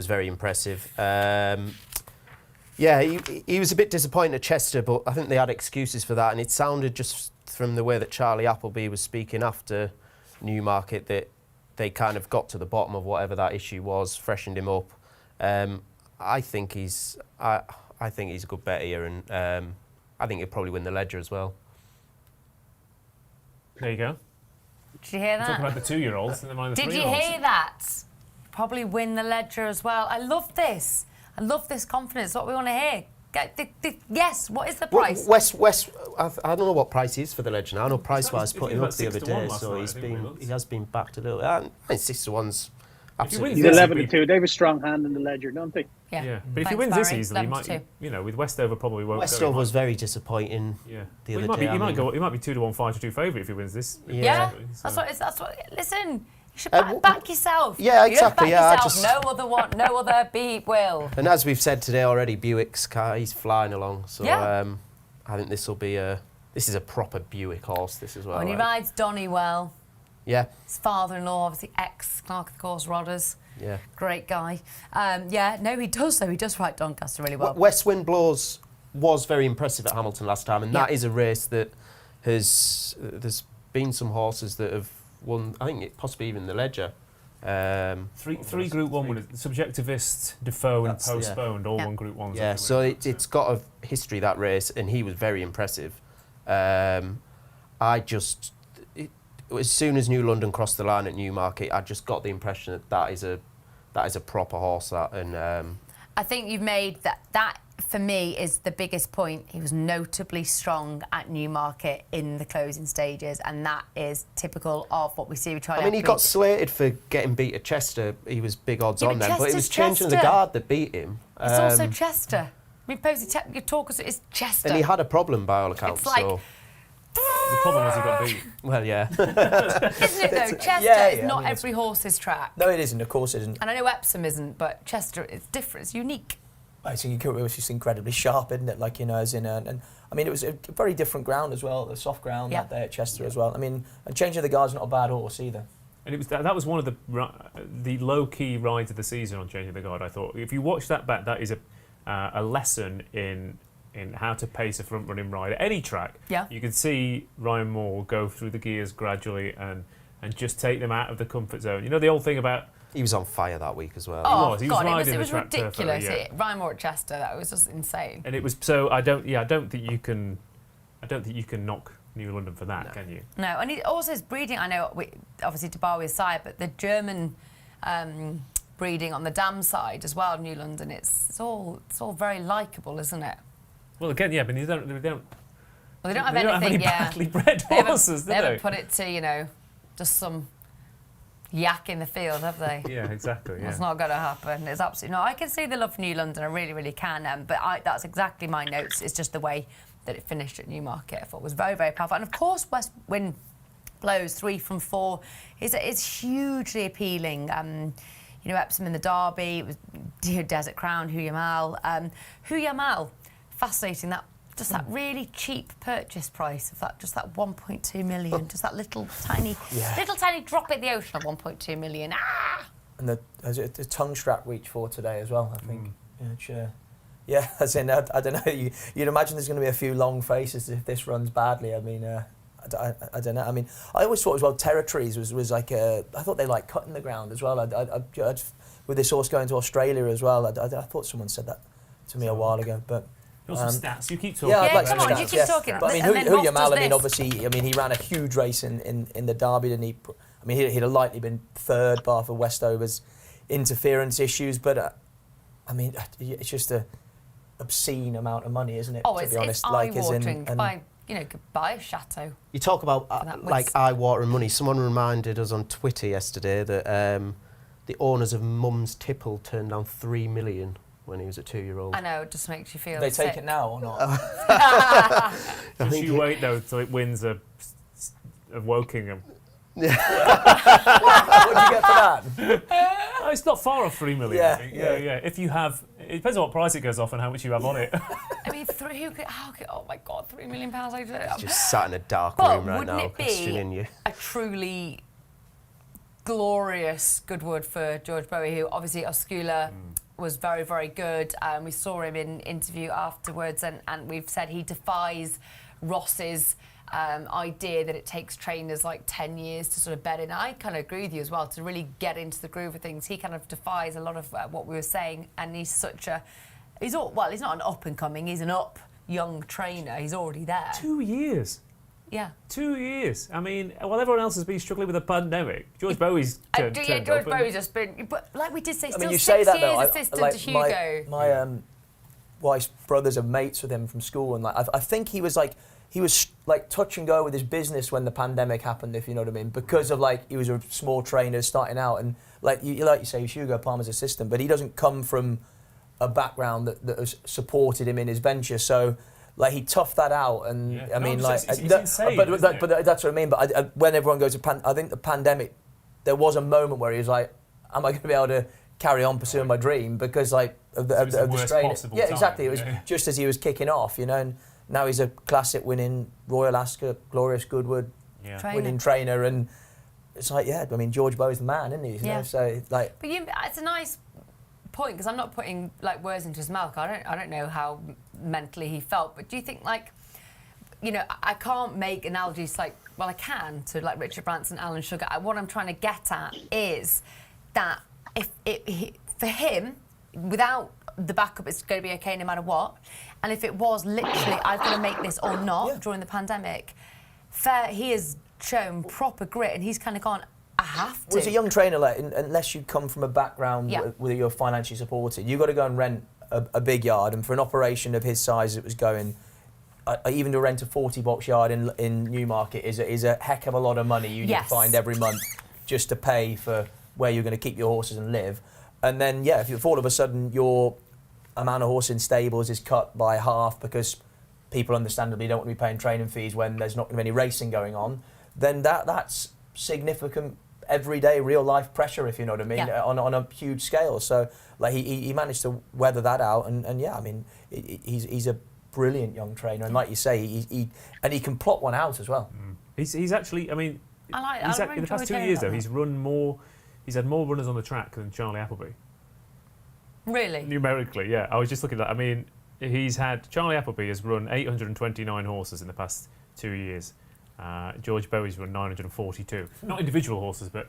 very impressive. Yeah, he was a bit disappointed at Chester, but I think they had excuses for that, and it sounded just from the way that Charlie Appleby was speaking after Newmarket that they kind of got to the bottom of whatever that issue was, freshened him up. I think he's a good bet here, and I think he'll probably win the Ledger as well. There you go. Did you hear that? Talking about the 2-year-olds and then the 3-year-olds. Did you hear that? Probably win the Ledger as well. I love this. I love this confidence. What we want to hear. Yes, what is the price? West, I don't know what price he is for the Ledger now. I know Price-wise put him up the other day, so he has been backed a little. I think 6-1's absolutely. He's 11-2. They have a strong hand in the Ledger, don't they? Yeah. But if he wins this easily, he might, with Westover probably won't. Westover was very disappointing. Yeah. The other day. He might be 2-1, 5-2 favourite if he wins this. Yeah. That's what. Listen. You should back yourself. Yeah, exactly. You back yourself. No other beat will. And as we've said today already, Buick's car, he's flying along. So I think this is a proper Buick horse. This as well. And he rides Donny well. Yeah. His father-in-law, obviously ex-Clerk of the Course Rodders. Yeah. Great guy. He does though. He does ride Doncaster really well. West Wind Blows was very impressive at Hamilton last time, and that is a race that there's been some horses that have won, I think possibly even the Ledger. Three Group 1 winners, Subjectivist, Defoe and Postponed, all won Group 1s. Yeah, so it's got a history, that race, and he was very impressive. As soon as New London crossed the line at Newmarket, I just got the impression that is a proper horse. I think you've made that for me is the biggest point. He was notably strong at Newmarket in the closing stages, and that is typical of what we see with Charlie. I mean, he got slated for getting beat at Chester. He was big odds on them, but it was changing the guard that beat him. It's also Chester. I mean, Posey, your talk is Chester. And he had a problem by all accounts. The problem was he got beat. Well, yeah. Isn't it though? Chester is not every horse's track. No, it isn't. Of course it isn't. And I know Epsom isn't, but Chester is different. It's unique. I think it was just incredibly sharp, isn't it? And I mean, it was a very different ground as well, the soft ground that day at Chester as well. I mean, and Changing the Guard's not a bad horse either. And it was that was one of the low-key rides of the season on Changing the Guard. I thought if you watch that back, that is a lesson in how to pace a front-running ride at any track. Yeah. You can see Ryan Moore go through the gears gradually and just take them out of the comfort zone. You know the old thing about. He was on fire that week as well. Oh, he was God, riding it was the track ridiculous. Turf, Ryan Moore at Chester, that was just insane. And it was so. I don't think you can knock New London for that, can you? No, and he also his breeding. I know, obviously Dubai aside, but the German breeding on the dam side as well, New London. It's all very likeable, isn't it? Well, again, yeah, but they don't Well, they don't have they don't have anything. any badly bred They horses, do haven't they? put it to just some yak in the field, have they? Yeah, exactly. Yeah. That's not going to happen. It's absolutely not. I can see the love for New London. I really, really can. But that's exactly my notes. It's just the way that it finished at Newmarket. I thought it was very, very powerful. And of course, West Wind blows 3 from 4 is hugely appealing. Epsom in the Derby, it was Desert Crown, Huyamal, fascinating. That really cheap purchase price of that 1.2 million, just that little tiny drop in the ocean of 1.2 million. And the tongue strap reach for today as well, I think. Yeah, as in, I don't know, you'd imagine there's going to be a few long faces if this runs badly. I mean, I don't know. I mean, I always thought as well, Territories was like I thought they like cutting the ground as well. With this horse going to Australia as well, I thought someone said that to me a while ago, but... Some stats. You keep talking. Yeah, I'd like come some on, stats, you keep talking. But I mean, And then Ross Huyamal, does this. obviously, he ran a huge race in the Derby, didn't he? I mean, he'd have likely been third, bar for Westover's interference issues, but I mean, it's just a obscene amount of money, isn't it? Oh, to it's be honest, eye-watering. Goodbye, Chateau. You talk about eye-watering money. Someone reminded us on Twitter yesterday that the owners of Mum's Tipple turned down 3 million when he was a 2-year-old. I know, it just makes you feel They sick. take it now or not? Just you wait though till it wins a Wokingham. What do you get for that? Oh, it's not far off 3 million. Yeah, I think. Yeah. If you have, it depends on what price it goes off and how much you have on it. I mean, oh my God, £3 million. Just sat in a dark But room right wouldn't now, it be questioning you. a truly glorious Goodwood for George Bowie, who obviously Oscula was very, very good. We saw him in interview afterwards, and we've said he defies Ross's idea that it takes trainers like 10 years to sort of bed in. I kind of agree with you as well, to really get into the groove of things. He kind of defies a lot of what we were saying, and he's he's not an up-and-coming, he's an young trainer. He's already there. 2 years. Yeah. 2 years. I mean, while everyone else has been struggling with a pandemic, George Bowie's turned George up Bowie's just been, but like we did say, still you 6 say that years though. assistant to Hugo. My wife's brothers are mates with him from school, and I think he was touch and go with his business when the pandemic happened, if you know what I mean, because of he was a small trainer starting out, and like you say, Hugo Palmer's assistant, but he doesn't come from a background that has supported him in his venture, so. He toughed that out, and Yeah. I mean, it's insane, but isn't it? that's what I mean. But when everyone goes to I think the pandemic, there was a moment where he was like, "Am I going to be able to carry on pursuing my dream?" Because of the worst strain. possible Yeah, time, exactly. It was yeah. just as he was kicking off, and now he's a classic winning Royal Ascot, Glorious Goodwood winning trainer, and it's I mean, George Bowie's the man, isn't he? You know? So But it's a nice point, because I'm not putting words into his mouth. I don't know how mentally he felt, but do you think I can't make analogies I can to Richard Branson, Alan Sugar. What I'm trying to get at is that for him, without the backup, it's going to be okay no matter what, and if it was literally I've got to make this or not during the pandemic, he has shown proper grit, and he's kind of gone, I have to. Well, as a young trainer, unless you come from a background where you're financially supported, you've got to go and rent a big yard. And for an operation of his size, it was going, even to rent a 40-box yard in Newmarket is a heck of a lot of money you need to find every month just to pay for where you're going to keep your horses and live. And then, if all of a sudden your amount of horse in stables is cut by half because people understandably don't want to be paying training fees when there's not going to be any racing going on, then that's significant everyday real life pressure, if you know what I mean, on a huge scale. So he managed to weather that out, and I mean he's a brilliant young trainer, and like you say, he can plot one out as well. He's actually, I mean, in the past 2 years though, he's had more runners on the track than Charlie Appleby. Really? Numerically, yeah. I was just looking at that. I mean, Charlie Appleby has run 829 horses in the past 2 years. George Bowie's run 942. Not individual horses, but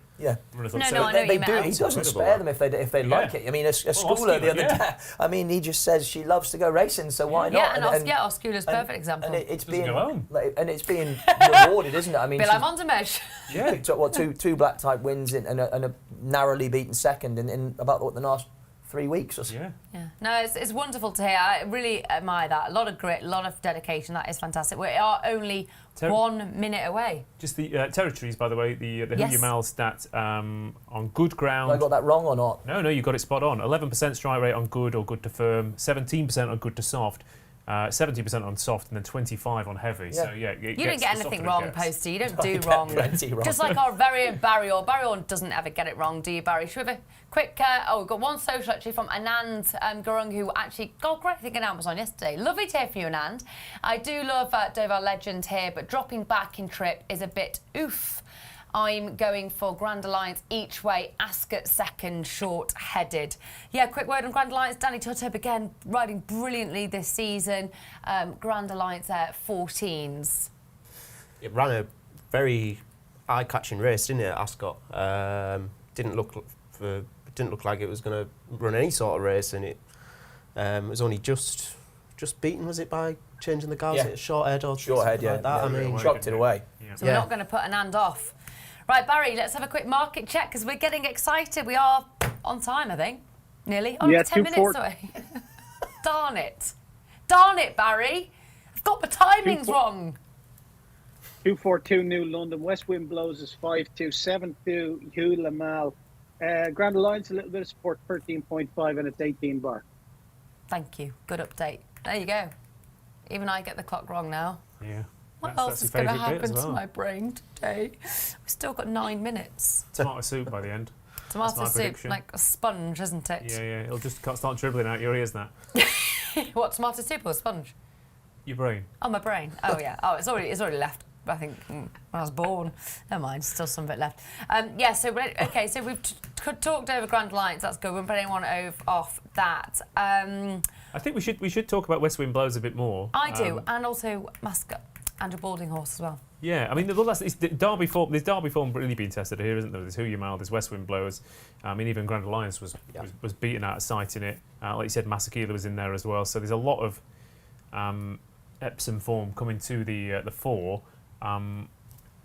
runners on No, so I know what you meant. He doesn't spare them if they like it. I mean, a schooler the other day. I mean, he just says she loves to go racing, so why not? Yeah, and Oscula's a perfect example. And it's being go home. it's being rewarded, isn't it? I mean, Bill, I'm on to mesh. Yeah, took two black type wins and a narrowly beaten second in about the last 3 weeks or so. Yeah. Yeah. No, it's wonderful to hear. I really admire that. A lot of grit, a lot of dedication. That is fantastic. We are only 1 minute away. Just the territories, by the way, the Yes. Who You Mal stat on good ground. Have I got that wrong or not? No, you got it spot on. 11% strike rate on good or good to firm, 17% on good to soft, 70% on soft, and then 25 on heavy. Yeah. So yeah, You didn't get anything wrong, Poste. You don't do wrong. Plenty wrong. Just like our very own Barry Orr doesn't ever get it wrong, do you, Barry? Should we have a quick... we've got one social actually from Anand Gurung, who actually got great thing on Amazon yesterday. Lovely to hear from you, Anand. I do love Dover Legend here, but dropping back in trip is a bit oof. I'm going for Grand Alliance each way, Ascot second, short-headed. Yeah, quick word on Grand Alliance. Danny Tuttup again riding brilliantly this season. Grand Alliance 14s. It ran a very eye-catching race, didn't it, at Ascot? Didn't look like it was going to run any sort of race, and it was only just beaten, was it, by changing the guards? Yeah. Short head or Short head, something like that. yeah. I mean, Chopped it away. Yeah. So we're not going to put Anand off. Right, Barry, let's have a quick market check because we're getting excited. We are on time, I think. Nearly. Oh, Yeah, 10 minutes 2:40. away. Darn it. Darn it, Barry. I've got the timings wrong. 242 New London. West Wind Blows is 5-2. 7-2 Hugh Lamal. Grand Alliance a little bit of support, 13.5, and it's 18 bar. Thank you. Good update. There you go. Even I get the clock wrong now. Yeah. What That's else is your going to favourite bit as happen to well. my brain today? We've still got 9 minutes. Tomato soup by the end. Tomato my soup, prediction. like a sponge, isn't it? Yeah. It'll just start dribbling out your ears now. What, tomato soup or sponge? Your brain. Oh, my brain. Oh, yeah. Oh, it's already left. I think when I was born. Never mind, still some of it left. Yeah. So so we've talked over Grand Alliance. That's good. We won't put anyone off that. I think we should talk about West Wind Blows a bit more. I do, and also Mascot and a boarding horse as well. Yeah, I mean, there's Derby form really being tested here, isn't there? There's Who You Mal, there's West Wind Blows. I mean, even Grand Alliance was beaten out of sight in it. Like you said, Masakila was in there as well. So there's a lot of Epsom form coming to the fore.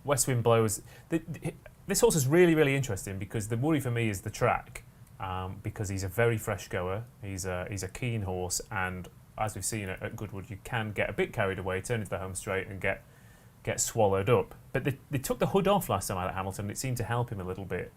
West Wind Blows. This horse is really, really interesting because the worry for me is the track, because he's a very fresh goer. He's a keen horse, and as we've seen at Goodwood, you can get a bit carried away, turn into the home straight, and get swallowed up. But they took the hood off last time out at Hamilton, and it seemed to help him a little bit.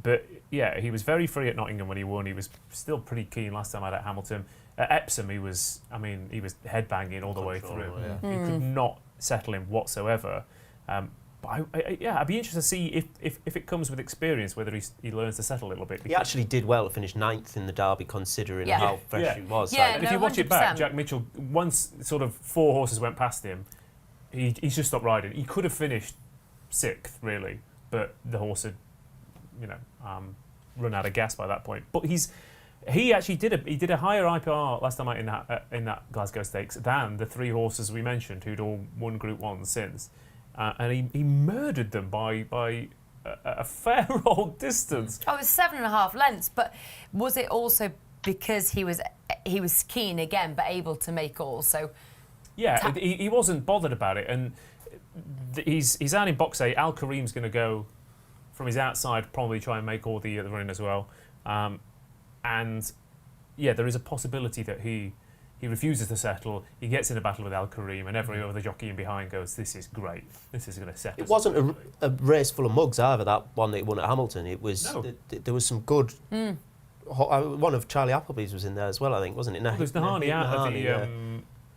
But yeah, he was very free at Nottingham when he won. He was still pretty keen last time out at Hamilton. At Epsom, he was headbanging all the way through. Yeah. He could not settle him whatsoever. But I'd be interested to see if it comes with experience, whether he learns to settle a little bit. He actually did well to finish 9th in the Derby, considering Yeah. how fresh Yeah. he was. Yeah, And no, if you watch it back, 100%. Jack Mitchell, once sort of 4 horses went past him, he's just stopped riding. He could have finished 6th, really, but the horse had, run out of gas by that point. But he actually did a higher IPR last time out in that Glasgow Stakes than the 3 horses we mentioned who'd all won Group 1 since, and he murdered them by a fair old distance. Oh, it was 7.5 lengths, but was it also because he was keen again, but able to make also? Yeah, he wasn't bothered about it, and he's out in box 8. Al Kareem's going to go from his outside, probably try and make all the running as well. And yeah, there is a possibility that he refuses to settle. He gets in a battle with Al Kareem, and every other jockey in behind goes, "This is great. This is going to set." It wasn't a race full of mugs either. That one that he won at Hamilton. It was. No. There was some good. One of Charlie Appleby's was in there as well, I think, wasn't it? There's Nahani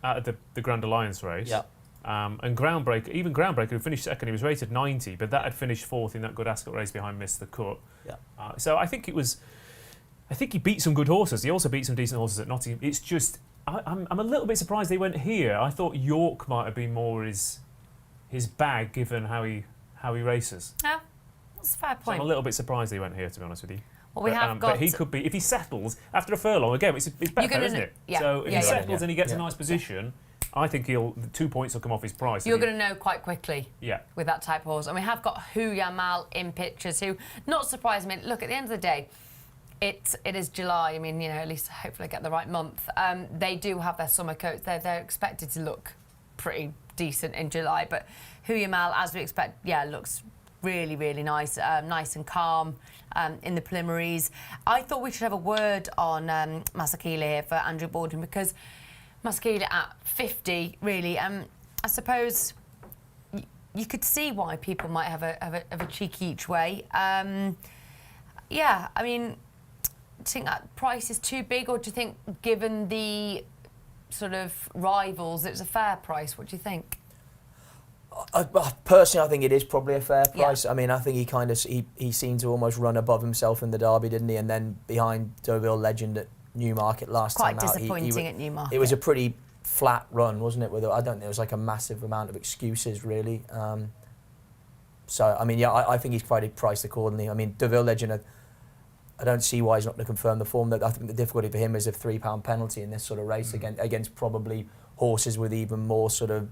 out of the Grand Alliance race. Yeah. And Groundbreaker, who finished second, he was rated 90, but that had finished 4th in that good Ascot race behind Mr. Cut. Yeah. So I think he beat some good horses. He also beat some decent horses at Nottingham. It's just, I'm a little bit surprised they went here. I thought York might have been more his bag, given how he races. Yeah, that's a fair So point. I'm a little bit surprised they went here, to be honest with you. Well, we have got. But he could be, if he settles after a furlong, again, it's better, isn't it? yeah, So if yeah, he yeah. settles and he gets a nice position, I think the 2 points will come off his price. You're going to know quite quickly. Yeah. With that type of horse. And we have got Who Ya Mal in pictures who, not surprisingly, look, at the end of the day, it is July. I mean, at least hopefully get the right month. They do have their summer coats. They're expected to look pretty decent in July. But Who Ya Mal, as we expect, looks really, really nice, nice and calm in the preliminaries. I thought we should have a word on Masakila here for Andrew Borden, because Masakila at 50, really, I suppose you could see why people might have a cheeky each way. Yeah, I mean, do you think that price is too big, or do you think, given the sort of rivals, it's a fair price? What do you think? Personally, I think it is probably a fair price. Yeah. I mean, I think he seemed to almost run above himself in the derby, didn't he? And then behind Doyle legend at Newmarket last time out. Quite disappointing at Newmarket. It was a pretty flat run, wasn't it? I don't think there was like a massive amount of excuses, really. So, I mean, yeah, I think he's quite priced accordingly. I mean, Deauville legend, I don't see why he's not going to confirm the form. I think the difficulty for him is a £3 penalty in this sort of race against probably horses with even more sort of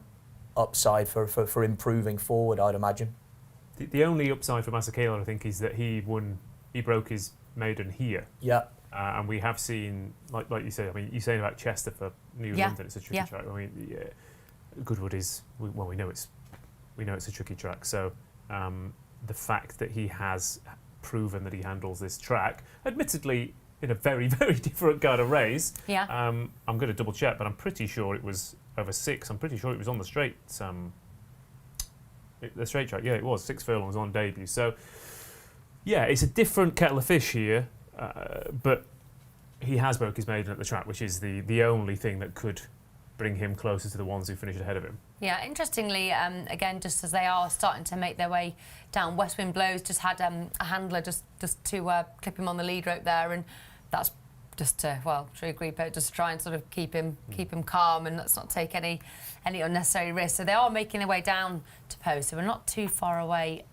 upside for improving forward, I'd imagine. The only upside for Masakela, I think, is that he broke his maiden here. Yeah. And we have seen, like you say, I mean, you're saying about Chester for New London, it's a tricky track. I mean, Goodwood is, well, we know it's a tricky track. So the fact that he has proven that he handles this track, admittedly in a very, very different kind of race. Yeah. I'm going to double check, but I'm pretty sure it was over 6. I'm pretty sure it was on the straight. The straight track. Yeah, it was 6 furlongs on debut. So yeah, it's a different kettle of fish here, but he has broke his maiden at the track, which is the only thing that could bring him closer to the ones who finished ahead of him. Yeah, interestingly, again, just as they are starting to make their way down, West Wind Blows just had a handler just to clip him on the lead rope there, and that's just to, well, sure you agree, but just to try and sort of keep him calm and let's not take any unnecessary risks. So they are making their way down to Poste, so we're not too far away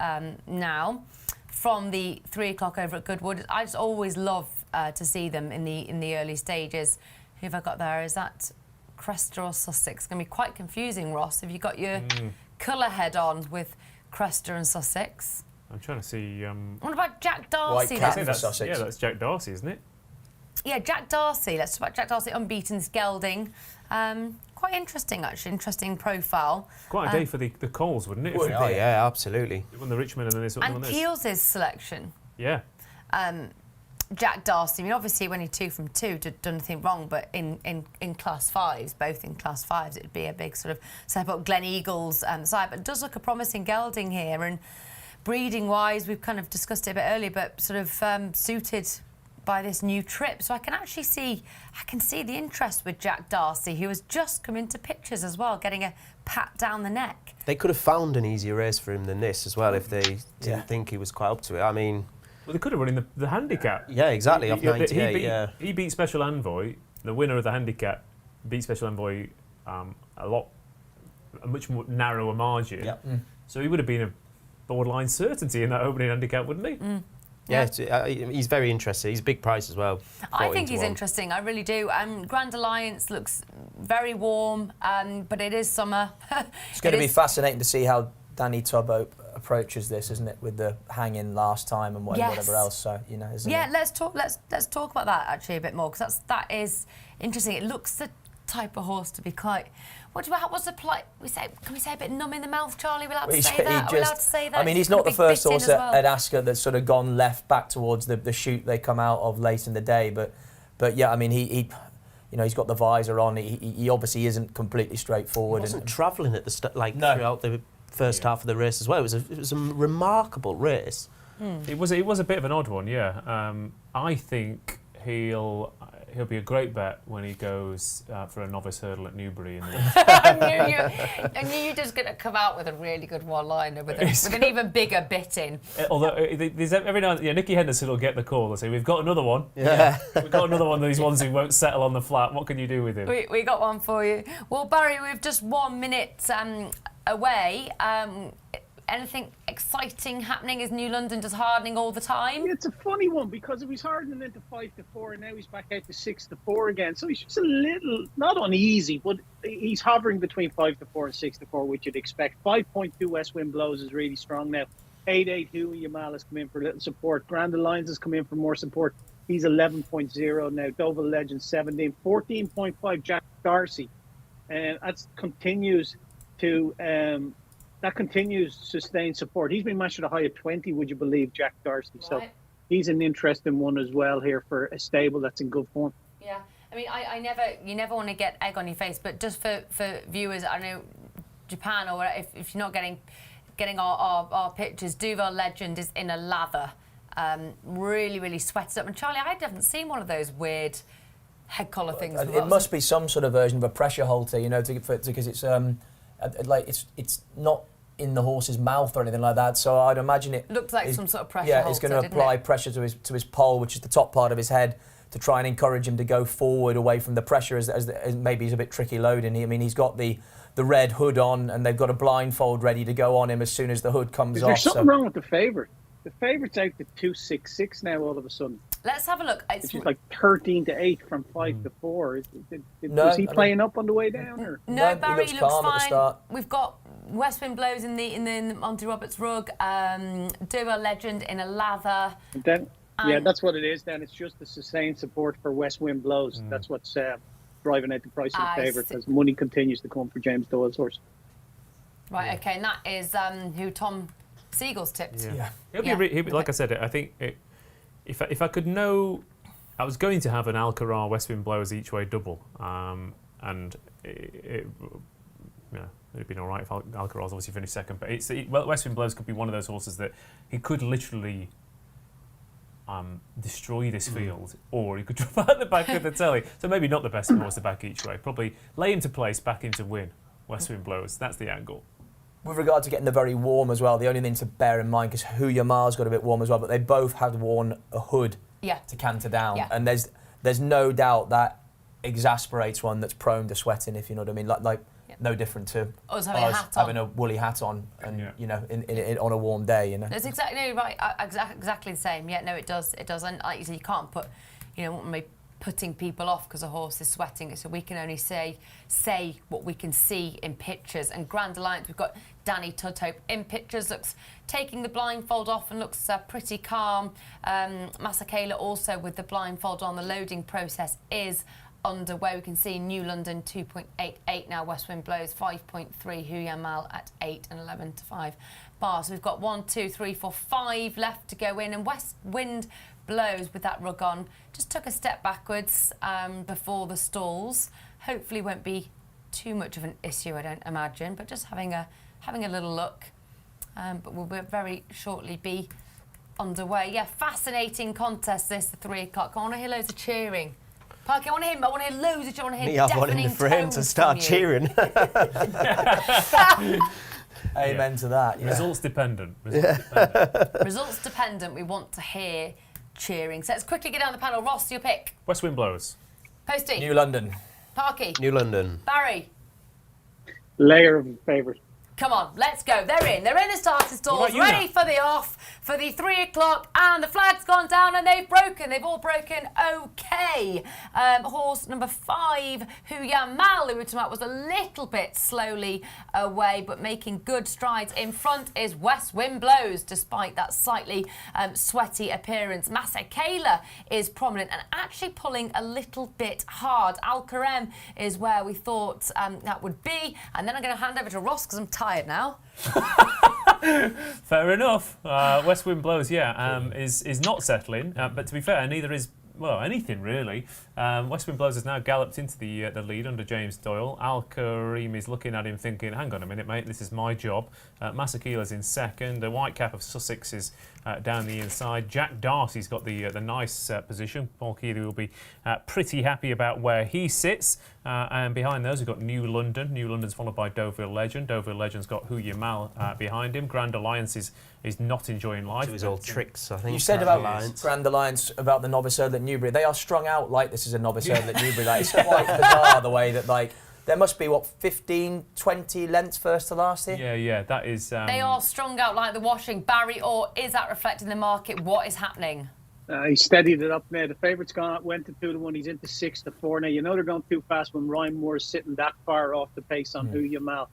now from the 3 o'clock over at Goodwood. I just always love to see them in the early stages. Who have I got there? Is that Cresta or Sussex? It's going to be quite confusing, Ross. Have you got your colour head on with Cresta and Sussex? I'm trying to see. What about Jack Darcy? White then? Cat for Sussex. Yeah, that's Jack Darcy, isn't it? Yeah, Jack Darcy. Let's talk about Jack Darcy, unbeaten Gelding. Quite interesting, actually. Interesting profile. Quite a day for the Coles, wouldn't it? Oh, yeah, absolutely. It won the Richmond and then this one. And Keels' selection. Yeah. Jack Darcy, I mean, obviously when he 2 from 2, done nothing wrong, but in Class 5s, both in Class 5s, it'd be a big sort of step up Glen Eagles side. But it does look a promising gelding here, and breeding-wise, we've kind of discussed it a bit earlier, but sort of suited by this new trip. So I can see the interest with Jack Darcy, who has just come into pictures as well, getting a pat down the neck. They could have found an easier race for him than this as well if they didn't think he was quite up to it. I mean... Well, they could have run in the handicap. Yeah, exactly, off 98, he beat Special Envoy. The winner of the handicap beat Special Envoy a much more narrower margin. Yeah. So he would have been a borderline certainty in that opening handicap, wouldn't he? Yeah, he's very interesting. He's a big price as well. I think he's interesting. I really do. Grand Alliance looks very warm, but it is summer. It's going to be fascinating to see how Danny Tubbo approaches this, isn't it, with the hang-in last time and whatever else. So isn't it? Let's talk about that actually a bit more, because that is interesting. It looks the type of horse to be quite. What's the polite? Can we say a bit numb in the mouth, Charlie? We're allowed to say that. Are we allowed to say that? I mean, he's not the first horse at Ascot that's sort of gone left back towards the chute they come out of late in the day. But yeah, I mean, he's got the visor on. He obviously isn't completely straightforward. He wasn't travelling at the throughout the first half of the race as well. It was a remarkable race. It was a bit of an odd one, yeah. I think he'll be a great bet when he goes for a novice hurdle at Newbury. I knew you were just going to come out with a really good one-liner with an even bigger bit in. Although there's every now and then, Nicky Henderson will get the call and say, "We've got another one. Yeah. We've got another one of these ones who won't settle on the flat. What can you do with him?" We got one for you. Well, Barry, we've just 1 minute away. Anything exciting happening? Is New London just hardening all the time? Yeah, it's a funny one because he was hardening into 5-4 and now he's back out to 6-4 again. So he's just a little, not uneasy, but he's hovering between 5-4 and 6-4, which you'd expect. 5.2 West Wind Blows is really strong now. 8.8 Huey Yamal has come in for a little support. Grand Alliance has come in for more support. He's 11.0 now. Dover Legend 17. 14.5 Jack Darcy. And that continues to... that continues sustained support. He's been matched at a high of 20, would you believe, Jack Darcy? So Right. he's an interesting one as well here for a stable that's in good form. Yeah, I mean, you never want to get egg on your face, but just for viewers, I know Japan, or if you're not getting our pictures, Doyle Legend is in a lather, really, really sweated up. And Charlie, I haven't seen one of those weird head collar things. It must be some sort of version of a pressure halter, you know, because it's like it's not in the horse's mouth or anything like that. So I'd imagine it looks like some sort of pressure. Yeah, halter, it's going to apply pressure to his pole, which is the top part of his head, to try and encourage him to go forward away from the pressure as maybe he's a bit tricky loading. I mean, he's got the red hood on, and they've got a blindfold ready to go on him as soon as the hood comes off. There's something wrong with the favourite. The favourite's out to 266 now all of a sudden. Let's have a look. Which is like 13-8 from 5 to 4. Was he playing up on the way down? Or? No, Barry looks looks calm at the fine. start. We've got West Wind Blows in the Monty Roberts rug. Doyle Legend in a lather. And then, yeah, that's what it is. Then it's just the sustained support for West Wind Blows. That's what's driving out the price of the favourite, as money continues to come for James Doyle's horse. Right. Okay, and that is who Tom Siegel's tipped. Yeah. He'll be like I said, I think if I could know, I was going to have an Alcaraz West Wind Blows each way double, and it'd been all right if Alcaraz obviously finished second. But West Wind Blows could be one of those horses that he could literally destroy this field, or he could drop out the back of the telly. So maybe not the best horse to back each way. Probably lay him to place, back him to win. West Wind Blows. That's the angle. With regard to getting the very warm as well, the only thing to bear in mind, because Who Ya Ma's got a bit warm as well, but they both had worn a hood to canter down. Yeah. And there's no doubt that exasperates one that's prone to sweating, if you know what I mean. Like no different to us having a woolly hat on, and you know, in on a warm day, you know. That's exactly right. Exactly the same. Yeah, no, it does. It does. And like you say, you can't put, maybe putting people off because a horse is sweating. So we can only say what we can see in pictures. And Grand Alliance, we've got Danny Tudhope in pictures, looks taking the blindfold off and looks pretty calm. Masakela also with the blindfold on. The loading process is underway. We can see New London 2.88 now, West Wind Blows 5.3, Who Ya Ma at 8 and 11 to 5 bars. So we've got 1, 2, 3, 4, 5 left to go in, and West Wind Blows with that rug on just took a step backwards before the stalls. Hopefully won't be too much of an issue, I don't imagine, but just having a little look. But we'll very shortly be underway. Yeah, fascinating contest this, the 3 o'clock. I want to hear loads of cheering. Parky, I want to hear loads of cheering. I want to hear have one in the frame to start cheering. Amen to that. Yeah. Results dependent. Results dependent. We want to hear cheering. So let's quickly get down the panel. Ross, your pick. West Wind Blows. Posty. New London. Parky. New London. Barry. Layer of favourite. Come on, let's go. They're in the starting stalls, ready for the off, for the 3 o'clock, and the flag's gone down and they've all broken okay. Horse number 5, Who Ya Ma, who was a little bit slowly away, but making good strides. In front is West Wind Blows, despite that slightly sweaty appearance. Masakela is prominent and actually pulling a little bit hard. Al Karem is where we thought that would be. And then I'm going to hand over to Ross because I'm tired now. Fair enough. West Wind Blows, is not settling. But to be fair, neither is anything really. West Wind Blows has now galloped into the lead under James Doyle. Al Karim is looking at him thinking, hang on a minute, mate, this is my job. Masakela's in second. The white cap of Sussex is down the inside. Jack Darcy's got the nice position. Paul Keeley will be pretty happy about where he sits. And behind those, we've got New London. New London's followed by Deauville Legend. Deauville Legend's got Who Ya Ma behind him. Grand Alliance is not enjoying life. To his old tricks, I think. You said about Grand Alliance, about the novice hurdle at Newbury. They are strung out like this is a novice hurdle at Newbury. Like, it's quite bizarre the way that, there must be, 15, 20 lengths first to last here? Yeah, that is... They are strung out like the washing. Barry, or is that reflecting the market? What is happening? He steadied it up now. The favourite's went to 2 to 1. He's into 6 to 4 now. You know they're going too fast when Ryan Moore's sitting that far off the pace on Who Ya Ma.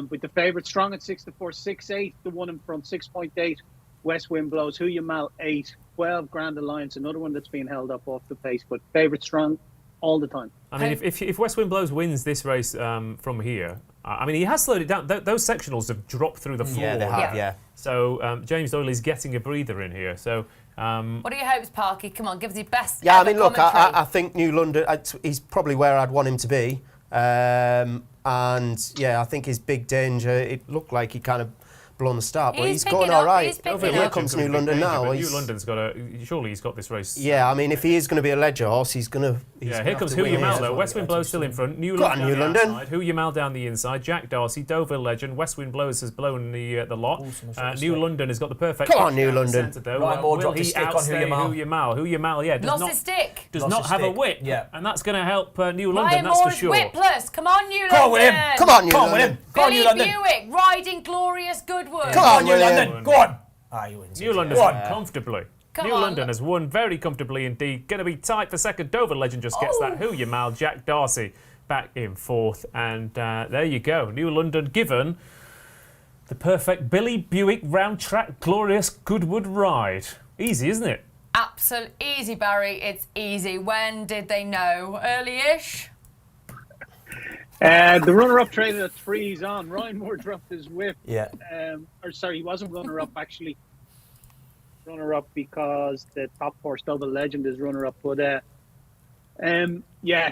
With the favourite strong at 6 to 4, 6-8, the one in front, 6.8. West Wind Blows, Who Ya Ma 8, 12 Grand Alliance, another one that's being held up off the pace. But favourite strong all the time. I mean, if West Wind Blows wins this race from here, I mean, he has slowed it down. Those sectionals have dropped through the floor. Yeah, they have, yeah. So James Doyle is getting a breather in here. So what are your hopes, Parky? Come on, give us your best. Yeah, I ever mean, look, commentary. I think New London, he's probably where I'd want him to be. And, yeah, I think his big danger, it looked like he kind of blown the start, but he's going all right. Here comes New London now. New London's got surely he's got this race. Yeah, I mean, if he is going to be a ledger horse, he's going to. Yeah, here comes Who You Mal though. West Wind Blows still in front. New London down the outside. Who You Mal down the inside. Jack Darcy, Dover Legend. West Wind Blows has blown the lot. New London has got the perfect. Come on, New London. Ryan Moore dropped his stick on Who You Mal. Who You Mal. Who You Mal, yeah, Lost his stick. Does not have a whip. Yeah, and that's going to help New London. Ryan That's for Moore is sure. whipless. Come on, New London. Come on with him. Come on, New Come on with London. him. Come on, New Billy London. Buick riding Glorious Goodwood. Come on, New London. Go on. New London's won comfortably. Come New on. London has won very comfortably indeed. Going to be tight for second. Dover Legend just gets that. Who You Mal. Jack Darcy back in fourth. And there you go. New London given the perfect Billy Buick round track Glorious Goodwood ride. Easy, isn't it? Absolute easy, Barry. It's easy. When did they know? Early-ish? The runner-up traded at 3. He's on. Ryan Moore dropped his whip. Yeah. He wasn't runner-up, actually. Runner-up because the top horse, Double Legend, is runner-up. But,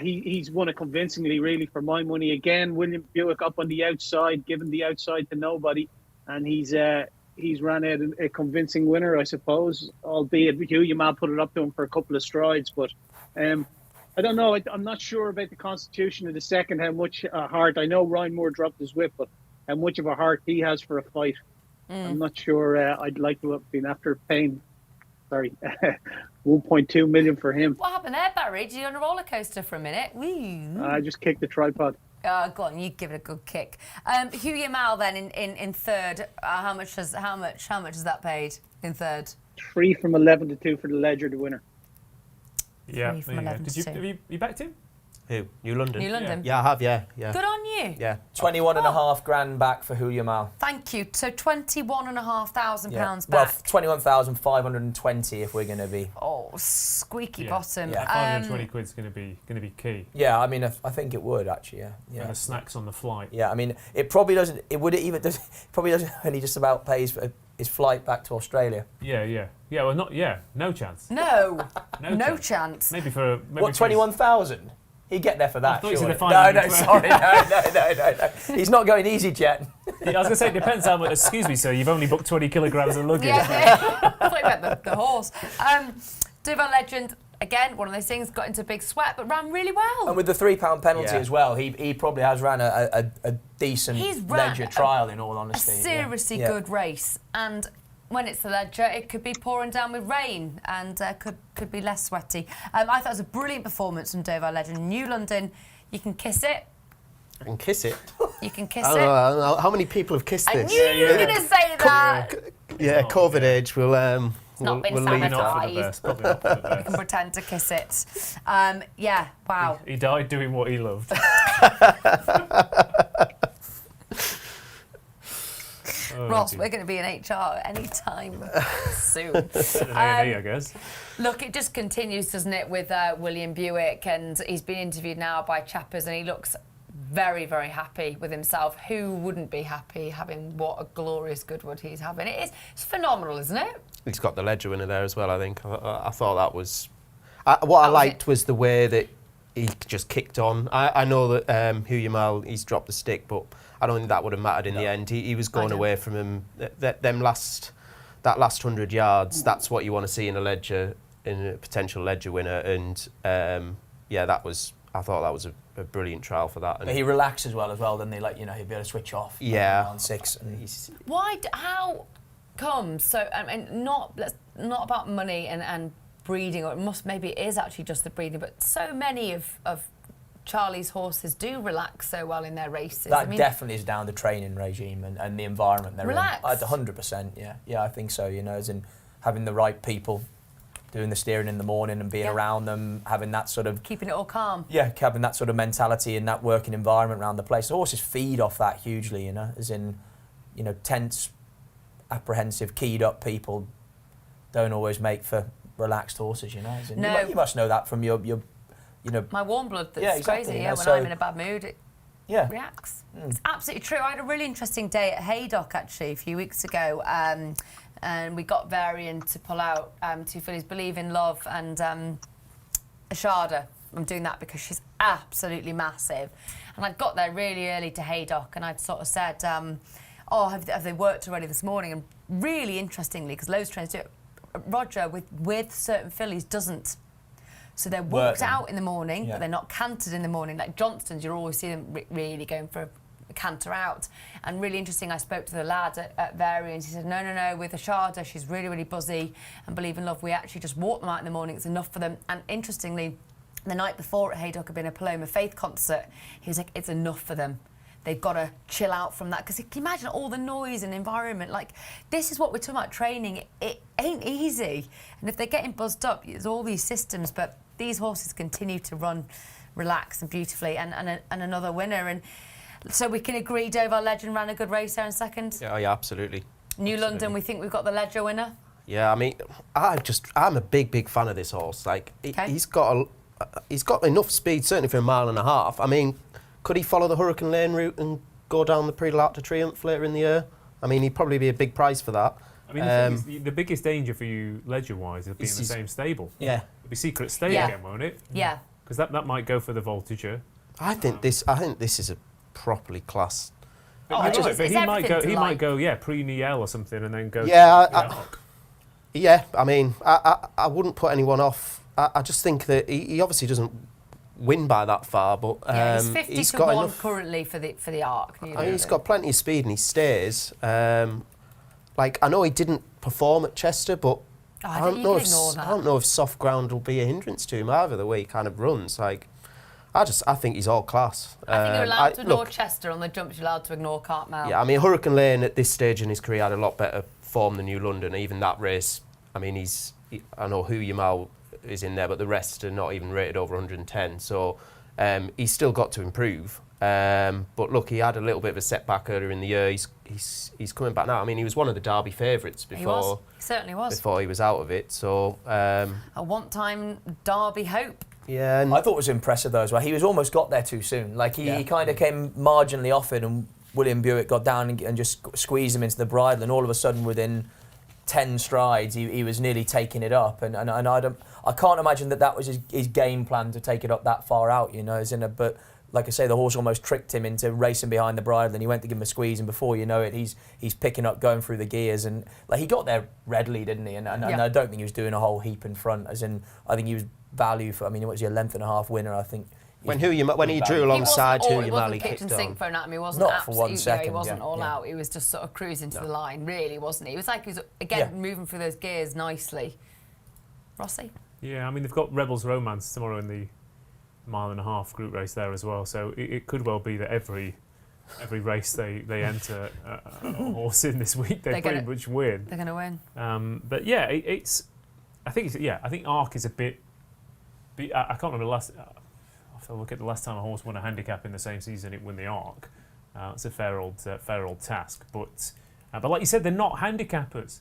he's won it convincingly, really, for my money. Again, William Buick up on the outside, giving the outside to nobody. And he's ran out a convincing winner, I suppose, albeit Hugh Yamal put it up to him for a couple of strides. But I don't know. I'm not sure about the constitution of the second, how much heart. I know Ryan Moore dropped his whip, but how much of a heart he has for a fight. I'm not sure I'd like to have been after paying, 1.2 million for him. What happened there, Barry? Did you go on a roller coaster for a minute? Woo. I just kicked the tripod. Go on, you give it a good kick. Hugh Yamal then in third. How much has that paid in third? 3 from 11 to 2 for the Ledger, the winner. Yeah. 3 from 11 to 2. Have you backed him? Who? New London? New London. Yeah, I have, yeah. Good on you. Yeah. 21.5 grand back for Who You Mal. Thank you. So £21,500 Well, back. 21,520 if we're going to be. Oh, squeaky Yeah. bottom. Yeah. 520 quid's going to be key. Yeah, I mean, I think it would actually. Yeah. And the snacks on the flight. Yeah, I mean, it probably doesn't. It would even. It probably doesn't only just about pays for his flight back to Australia. Yeah. Well, not. Yeah, no chance. No No chance. Maybe for What, 21,000? He'd get there for that. I thought you said surely. the final No, sorry, no. He's not going EasyJet. I was going to say, it depends how much. Excuse me, sir, you've only booked 20 kilograms of luggage. Yeah. I thought you meant the horse. Dover Legend, again, one of those things, got into a big sweat, but ran really well. And with the £3 penalty as well, he probably has ran a decent Ledger trial, in all honesty. A seriously good race. And when it's the Ledger, it could be pouring down with rain and could be less sweaty. I thought it was a brilliant performance from Dover Legend. New London, you can kiss it. I can kiss it. You can kiss I it. don't know, how many people have kissed I this? knew you were going to say that. Yeah, COVID age, we'll not been leave Probably that. not for the best. Probably not for the You best. can pretend to kiss it. Yeah, wow. He died doing what he loved. Oh, Ross, dear. we're going to be in HR anytime soon. A&E, I guess. Look, it just continues, doesn't it, with William Buick, and he's been interviewed now by Chappers, and he looks very, very happy with himself. Who wouldn't be happy having what a glorious Goodwood he's having? It's phenomenal, isn't it? He's got the Ledger winner there as well, I think. I thought that was... what I liked was the way that he just kicked on. I know that Hugh Yamal, he's dropped the stick, but I don't think that would have mattered in the end. He was going away from him. That last 100 yards, that's what you want to see in a Ledger, in a potential Ledger winner. And I thought that was a brilliant trial for that. And But he relaxed as well, doesn't he? Like, he'd be able to switch off. Yeah. On 6. And How come? So, I mean, not about money and breeding, or maybe it is actually just the breeding, but so many of Charlie's horses do relax so well in their races. That definitely is down the training regime and the environment they're Relaxed. in. 100%, yeah, I think so. As in having the right people doing the steering in the morning and being around them, having that sort of... Keeping it all calm. Yeah, having that sort of mentality and that working environment around the place. The horses feed off that hugely, as in, tense, apprehensive, keyed up people don't always make for relaxed horses, as in, No. you must know that from your My warm blood that's Yeah, exactly, crazy. you Yeah, know, when so- I'm in a bad mood, it reacts. It's absolutely true. I had a really interesting day at Haydock, actually, a few weeks ago. And we got Varian to pull out 2 fillies, Believe in Love and Ashada. I'm doing that because she's absolutely massive. And I'd got there really early to Haydock, and I'd sort of said, have they worked already this morning? And really interestingly, because loads of trainers do it, Roger, with certain fillies, doesn't. So they're walked out in the morning, but they're not cantered in the morning. Like Johnston's, you'll always see them really going for a canter out. And really interesting, I spoke to the lad at Varians. He said, no, with Ashada, she's really, really buzzy. And Believe in Love, we actually just walk them out in the morning. It's enough for them. And interestingly, the night before at Haydock had been a Paloma Faith concert. He was like, it's enough for them. They've got to chill out from that. Because you can imagine all the noise and environment. Like, this is what we're talking about training. It ain't easy. And if they're getting buzzed up, there's all these systems. But these horses continue to run, relax and beautifully. And another winner. And so we can agree Dover Legend ran a good race there in second? Yeah, absolutely. New London, we think we've got the Ledger winner? Yeah, I mean, I'm a big fan of this horse. Like, he's got enough speed, certainly for a mile and a half. I mean, could he follow the Hurricane Lane route and go down the Prix de l'Arc de Triomphe later in the year? I mean, he'd probably be a big price for that. I mean, the thing is, the biggest danger for you, Ledger-wise, is being in the same stable. Yeah. It'll be Secret Stay again, won't it? Yeah. Because that might go for the Voltager. I think this is a properly classed. But he might go, Prix Niel or something, and then go. I mean, I wouldn't put anyone off. I just think that he obviously doesn't win by that far, but he's 50 he's to got 1 enough, currently for the Arc. He's got plenty of speed and he stays. Like, I know he didn't perform at Chester, but I don't know if soft ground will be a hindrance to him either, the way he kind of runs. Like, I think he's all class. I think you're allowed to ignore Chester on the jumps. You're allowed to ignore Cartmel. Yeah, I mean, Hurricane Lane at this stage in his career had a lot better form than New London. Even that race, I mean, I know Hu Yamal is in there, but the rest are not even rated over 110. So he's still got to improve. But look, he had a little bit of a setback earlier in the year. He's coming back now. I mean, he was one of the Derby favourites before. He certainly was. Before he was out of it. So a one-time Derby hope. Yeah, and I thought it was impressive though as well. He was almost got there too soon. Like he kind of came marginally off it, and William Buick got down and just squeezed him into the bridle, and all of a sudden within 10 strides he was nearly taking it up. And I can't imagine that was his game plan to take it up that far out. You know, but like I say, the horse almost tricked him into racing behind the bridle, and he went to give him a squeeze, and before you know it, he's picking up, going through the gears, and like he got there readily, didn't he? And I don't think he was doing a whole heap in front. As in, I think he was value for. I mean, it was your length and a half winner, I think. When he drew alongside Hu Yamal, he kicked on. Sink for Anatomy. He wasn't not for 1 second. He wasn't all out. He was just sort of cruising to the line, really, wasn't he? It was like he was again moving through those gears nicely. Rossi. Yeah, I mean, they've got Rebels Romance tomorrow in the mile and a half group race there as well, so it could well be that every race they enter a horse in this week they pretty much win. They're going to win. But yeah, I think Arc is a bit. I can't remember the last. If I look at the last time a horse won a handicap in the same season, it won the Arc. It's a fair old task, but like you said, they're not handicappers.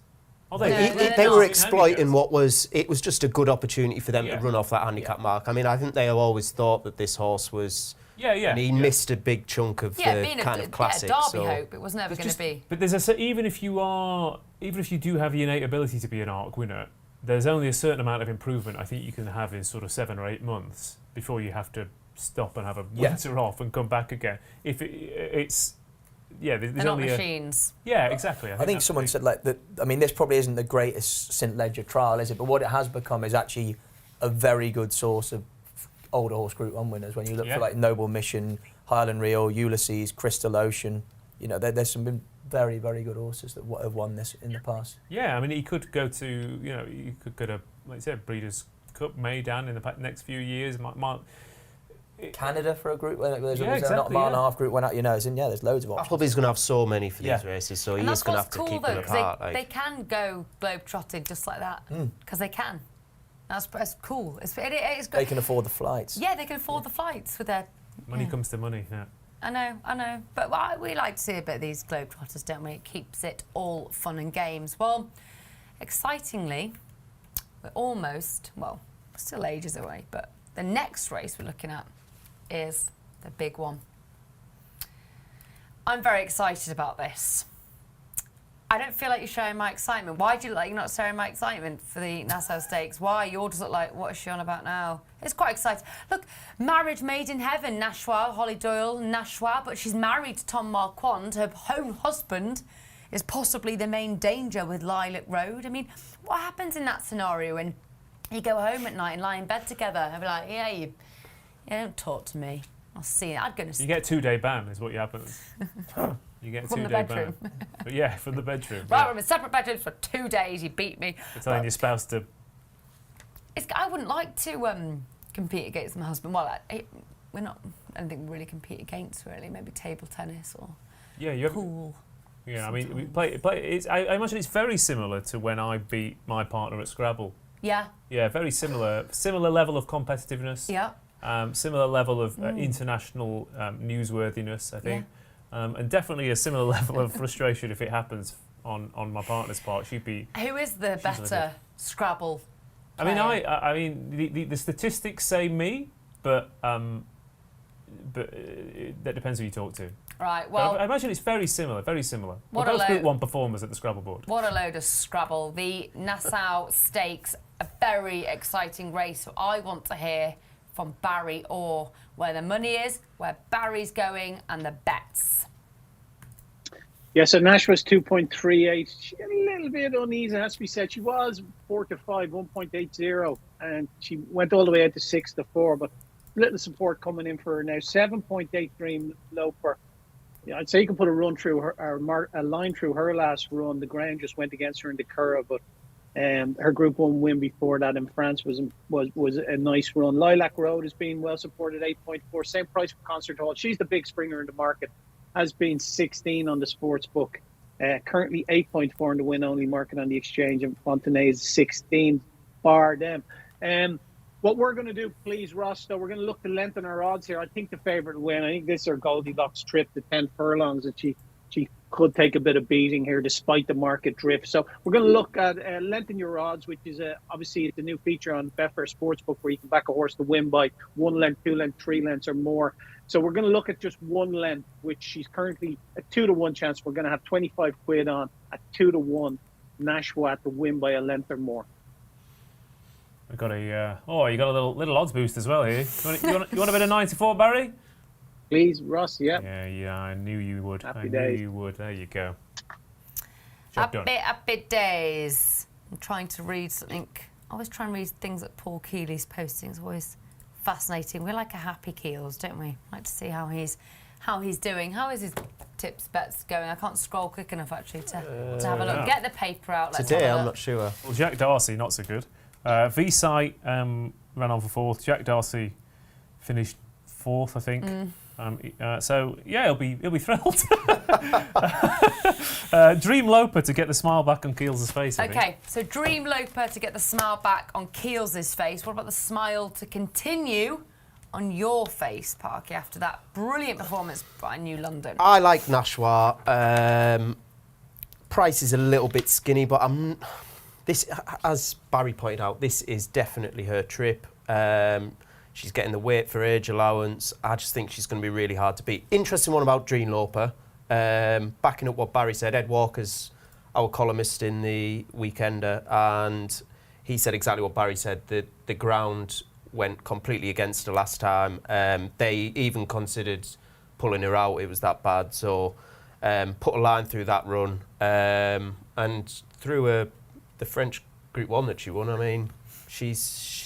They were exploiting it was just a good opportunity for them to run off that handicap mark. I mean, I think they have always thought that this horse was. And he missed a big chunk of the kind of classic. Derby hope. It was never going to be. But even if you do have the innate ability to be an Arc winner, there's only a certain amount of improvement I think you can have in sort of 7 or 8 months before you have to stop and have a winter off and come back again. If it's. Yeah, there's they're not only machines. Yeah, exactly. I think someone said like that. I mean, this probably isn't the greatest St Ledger trial, is it? But what it has become is actually a very good source of older horse Group 1 winners. When you look for like Noble Mission, Highland Reel, Ulysses, Crystal Ocean, you know, there's some very, very good horses that have won this in the past. Yeah, I mean, he could go to, you could go to, like you said, Breeders' Cup, Maidan in the next few years. Canada for a group where there's exactly, not a mile and a half group went out your nose, and there's loads of options. Probably going to have so many for these races, so he is going to have to keep them apart. They can go globe-trotting just like that, because they can. That's cool. It's good. They can afford the flights. Yeah, they can afford the flights with their... Money comes to money, yeah. I know. But we like to see a bit of these globetrotters, don't we? It keeps it all fun and games. Well, excitingly, we're almost, still ages away, but the next race we're looking at is the big one. I'm very excited about this. I don't feel like you're showing my excitement. Why do you look like you're not showing my excitement for the Nassau Stakes? Why? You all just look like, what is she on about now? It's quite exciting. Look, marriage made in heaven, Nashwa, Hollie Doyle, Nashwa, but she's married to Tom Marquand. Her home husband is possibly the main danger with Lilac Road. I mean, what happens in that scenario when you go home at night and lie in bed together and be like, yeah, you don't talk to me. I'll see it. I'd go to You get a 2-day ban is what happens. You get a from the 2-day bedroom. ban. But yeah, from the bedroom. Right, yeah. we're in separate bedrooms for 2 days. You beat me. You're telling your spouse to... I wouldn't like to compete against my husband. Well, we're not. I don't think we really compete against, really. Maybe table tennis or Yeah, you have... pool. Yeah, I mean, we play. I imagine it's very similar to when I beat my partner at Scrabble. Yeah. Yeah, very similar. Similar level of competitiveness. Yeah. Similar level of international newsworthiness, I think. Yeah. And definitely a similar level of frustration if it happens on my partner's part. She'd be... Who is the better Scrabble I mean, player? I mean, the statistics say me, but that depends who you talk to. Right, But well, I imagine it's very similar, very similar. What We're a both Group load- 1 performers at the Scrabble board. what a load of Scrabble. The Nassau Stakes, a very exciting race. So I want to hear from Barry Orr where the money is, where Barry's going, and the bets. Yeah, so Nashwa's 2.38. She got a little bit uneasy, has to be said. She was 4 to 5, 1.80, and she went all the way out to 6 to 4, but little support coming in for her now. 7.8 Dream Loper. Yeah, I'd say you can put a run through her, or a line through her last run. The ground just went against her in the Curragh, but her Group 1 win before that in France was a nice run. Lilac Road has been well supported, 8.4. Same price for Concert Hall. She's the big springer in the market. Has been 16 on the sports book. Currently 8.4 in the win-only market on the exchange, and Fontenay is 16, bar them. What we're going to do, please, Ross, though, we're going to look to lengthen our odds here. I think the favourite will win. I think this is her Goldilocks trip to 10 furlongs, that she could take a bit of beating here despite the market drift. So we're going to look at lengthen your odds, which is obviously it's a new feature on Betfair Sportsbook where you can back a horse to win by 1 length, 2 length, 3 lengths or more. So we're going to look at just 1 length, which she's currently a 2 to 1 chance. We're going to have 25 quid on at 2 to 1 Nashwa to win by a length or more. We've got you got a little odds boost as well here. You want a bit of 94, Barry? Please, Ross, yeah. Yeah, I knew you would. Happy I knew days. you would. There you go. Job done. Happy days. I'm trying to read something. I always try and read things that Paul Keeley's posting. It's always fascinating. We like a happy Keels, don't we? Like to see how he's doing. How is his tips bets going? I can't scroll quick enough actually to have a look. no. Get the paper out. Let's Today, have a I'm look. not sure. Well, Jack Darcy, not so good. V-Site ran on for 4th. Jack Darcy finished 4th, I think. So yeah, he'll be thrilled. Dream Loper to get the smile back on Keels' face. I think. Okay, so Dream Loper to get the smile back on Keels' face. What about the smile to continue on your face, Parky, after that brilliant performance by New London? I like Nashwa. Price is a little bit skinny, but this, as Barry pointed out, this is definitely her trip. She's getting the weight for age allowance. I just think she's going to be really hard to beat. Interesting one about Dream Loper. Backing up what Barry said, Ed Walker's our columnist in the Weekender, and he said exactly what Barry said. The ground went completely against her last time. They even considered pulling her out. It was that bad. So put a line through that run and through the French Group 1 that she won. I mean,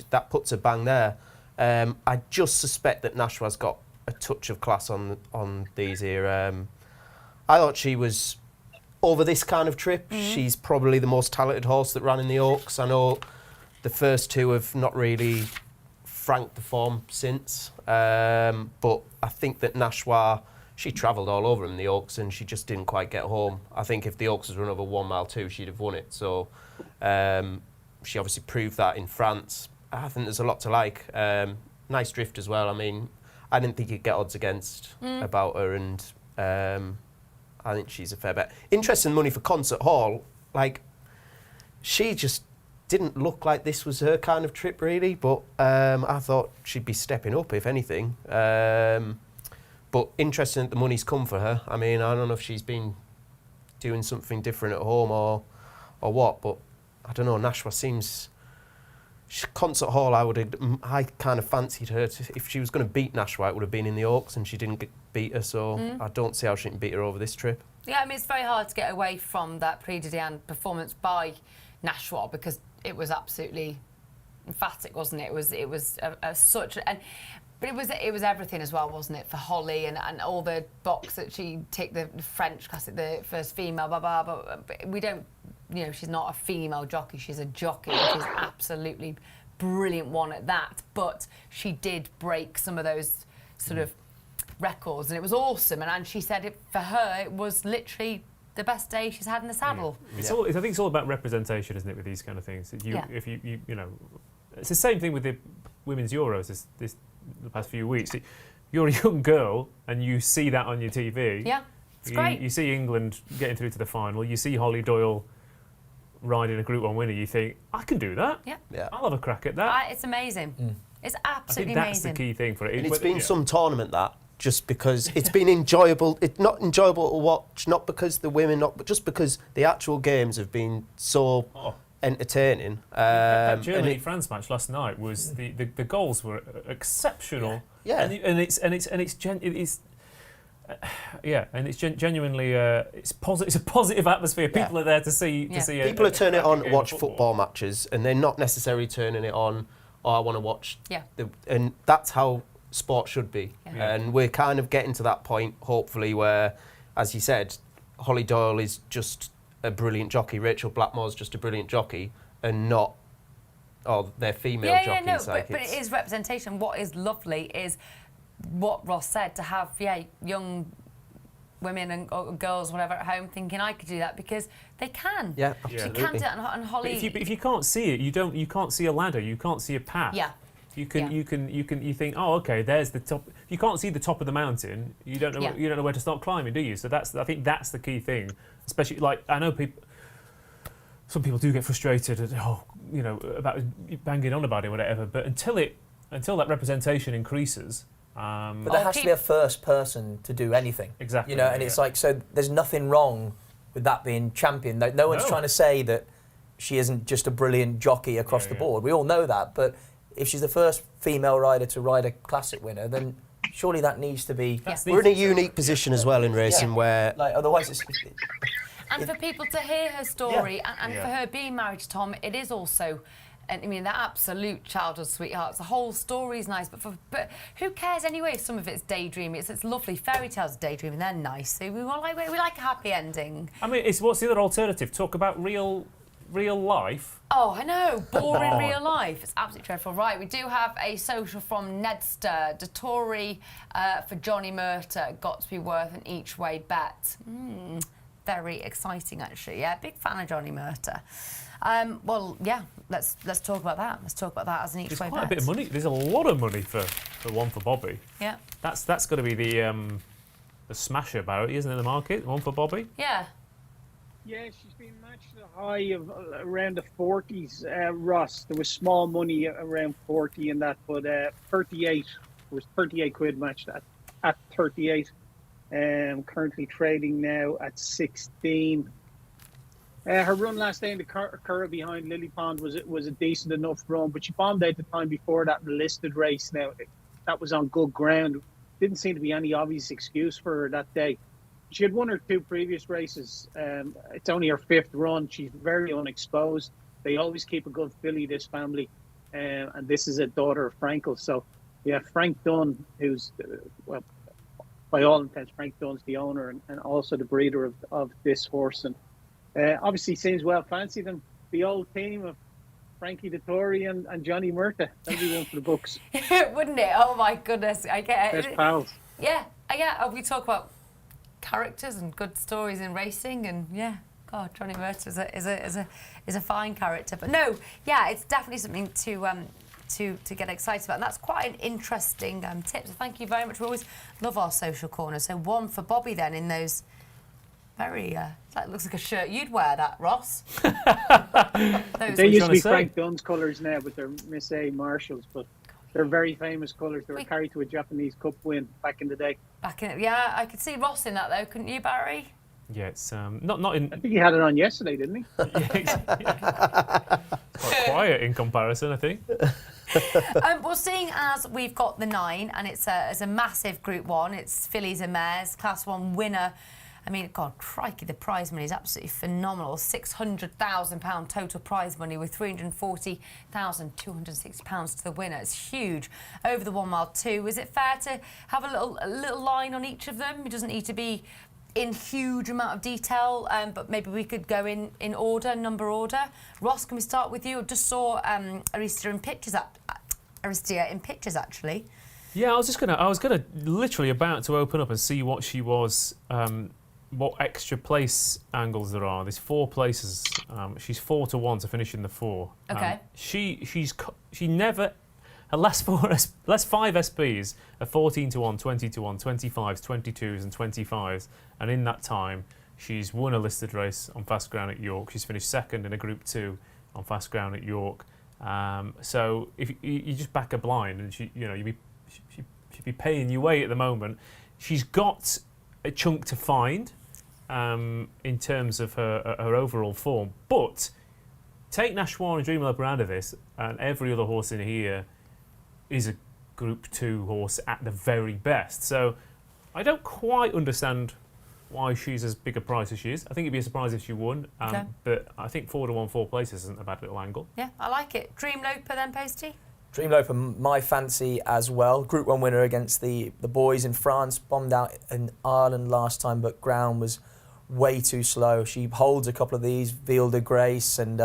that puts a bang there. I just suspect that Nashwa's got a touch of class on these here. I thought she was over this kind of trip. She's probably the most talented horse that ran in the Oaks. I know the first two have not really franked the form since, but I think that Nashwa, she travelled all over in the Oaks and she just didn't quite get home. I think if the Oaks had run over 1 mile 2, she'd have won it. So she obviously proved that in France. I think there's a lot to like. Nice drift as well. I mean, I didn't think you'd get odds against about her, and I think she's a fair bet. Interesting money for Concert Hall. Like, she just didn't look like this was her kind of trip, really. But I thought she'd be stepping up, if anything. But interesting that the money's come for her. I mean, I don't know if she's been doing something different at home or what, but I don't know. Nashwa seems... Concert Hall, I kind of fancied her. If she was going to beat Nashwa, it would have been in the Oaks, and she didn't beat her, so I don't see how she can beat her over this trip. Yeah, I mean, it's very hard to get away from that Prix de Diane performance by Nashwa because it was absolutely emphatic, wasn't it? It was such... But it was everything as well, wasn't it, for Hollie and all the box that she ticked, the French classic, the first female, blah, blah, blah. But we don't, you know, she's not a female jockey, she's a jockey, and she's absolutely brilliant one at that. But she did break some of those sort of records, and it was awesome. And she said for her, it was literally the best day she's had in the saddle. I think it's all about representation, isn't it, with these kind of things? If you know, it's the same thing with the Women's Euros the past few weeks. You're a young girl and you see that on your TV. Yeah, it's great. You see England getting through to the final. You see Hollie Doyle riding a Group 1 winner. You think, I can do that. Yeah. I'll have a crack at that. It's amazing. It's absolutely I think that's amazing. the key thing for it. And it's been some tournament that, just because it's been enjoyable. It's not enjoyable to watch, not because the women, but just because the actual games have been so entertaining. That Germany-France match last night was the goals were exceptional. Yeah. And it's genuinely it's a positive atmosphere. People are there to see People are turning it on to watch football matches, and they're not necessarily turning it on. Oh, I want to watch. Yeah. And that's how sport should be. Yeah. And we're kind of getting to that point, hopefully, where, as you said, Hollie Doyle is just a brilliant jockey. Rachel Blackmore's just a brilliant jockey, and not they're female jockeys. But it is representation. What is lovely is what Ross said, to have young women and or girls, whatever, at home thinking I could do that, because they can. Yeah, She absolutely. can do it, and Hollie. If you can't see it, you can't see a ladder, you can't see a path. Yeah. You think, oh, okay, there's the top. If you can't see the top of the mountain, you don't know where to start climbing, do you? So I think that's the key thing. Especially, like, I know some people do get frustrated at about banging on about it, whatever. But until that representation increases. But there has to be a first person to do anything. Exactly. And it's like, so there's nothing wrong with that being champion. No one's trying to say that she isn't just a brilliant jockey across the board. We all know that. But if she's the first female rider to ride a classic winner, then surely that needs to be... We're in a unique position as well in racing where... Like, otherwise it's... And for people to hear her story, and for her being married to Tom, it is also... And I mean, they're absolute childhood sweethearts. The whole story's nice, but who cares anyway if some of it's daydreaming? It's lovely. Fairy tales are daydreaming, they're nice. So we like a happy ending. I mean, what's the other alternative? Talk about real life. Oh, I know. Boring real life. It's absolutely dreadful. Right, we do have a social from Nedster. Dettori for Johnny Murtagh. Got to be worth an each way bet. Very exciting, actually. Yeah, big fan of Johnny Murtagh. Well, yeah, let's talk about that. Let's talk about that as an each way bet. There's quite a bit of money. There's a lot of money for one for Bobby. Yeah. That's got to be the smasher, Barry, isn't it, in the market? One for Bobby. Yeah. Yeah, she's been matched at a high of around the 40s, Ross. There was small money around 40 in that, but 38 was 38 quid matched at 38. Currently trading now at 16. Her run last day in the Curragh behind Lily Pond was a decent enough run, but she bombed out the time before that in the listed race. Now, that was on good ground. Didn't seem to be any obvious excuse for her that day. She had won her two previous races. It's only her fifth run. She's very unexposed. They always keep a good filly, this family. And this is a daughter of Frankel. So, yeah, Frank Dunn, who's, by all intents, Frank Dunn's the owner and also the breeder of this horse. And obviously seems well fancied. And the old team of Frankie Dettori and Johnny Murtagh. That'd be one for the books. Wouldn't it? Oh, my goodness. I get it. Best pals. Yeah. We talk about characters and good stories in racing, and God, Johnny Murtagh is a fine character. But no, it's definitely something to get excited about, and that's quite an interesting tip. So thank you very much. We always love our social corner. So one for Bobby then in those Very, that looks like a shirt you'd wear, that, Ross. They used to be say? Frank Dunn's colours now, but they're Miss A Marshalls. But they're very famous colours. They were carried to a Japanese Cup win back in the day. Yeah, I could see Ross in that though, couldn't you, Barry? Yeah, it's not in. I think he had it on yesterday, didn't he? Yeah. Quite quiet in comparison, I think. Well, seeing as we've got the 9 and it's a massive Group 1, it's fillies and mares, Class 1 winner. I mean, God, crikey, the prize money is absolutely phenomenal. £600,000 total prize money with £340,260 to the winner. It's huge. Over the 1 mile too. Is it fair to have a little line on each of them? It doesn't need to be in huge amount of detail, but maybe we could go in order, number order. Ross, can we start with you? I just saw Aristia in pictures, actually. Yeah, I was gonna literally about to open up and see what she was, what extra place angles there are. There's 4 places. She's 4 to 1 to finish in the 4. Okay. She never. Her last 5 SPs are 14 to 1, 20 to 1, 25s, 22s, and 25s. And in that time, she's won a listed race on fast ground at York. She's finished 2nd in a Group 2 on fast ground at York. So if you just back her blind, and she'd be paying you way at the moment. She's got a chunk to find in terms of her overall form, but take Nashwa and Dreamloper out of this, and every other horse in here is a Group 2 horse at the very best. So I don't quite understand why she's as big a price as she is. I think it'd be a surprise if she won, but I think 4 to 1, 4 places isn't a bad little angle. Yeah, I like it. Dreamloper then, Posty? Dreamloper, my fancy as well. Group 1 winner against the boys in France. Bombed out in Ireland last time, but ground was way too slow. She holds a couple of these, Ville de Grace and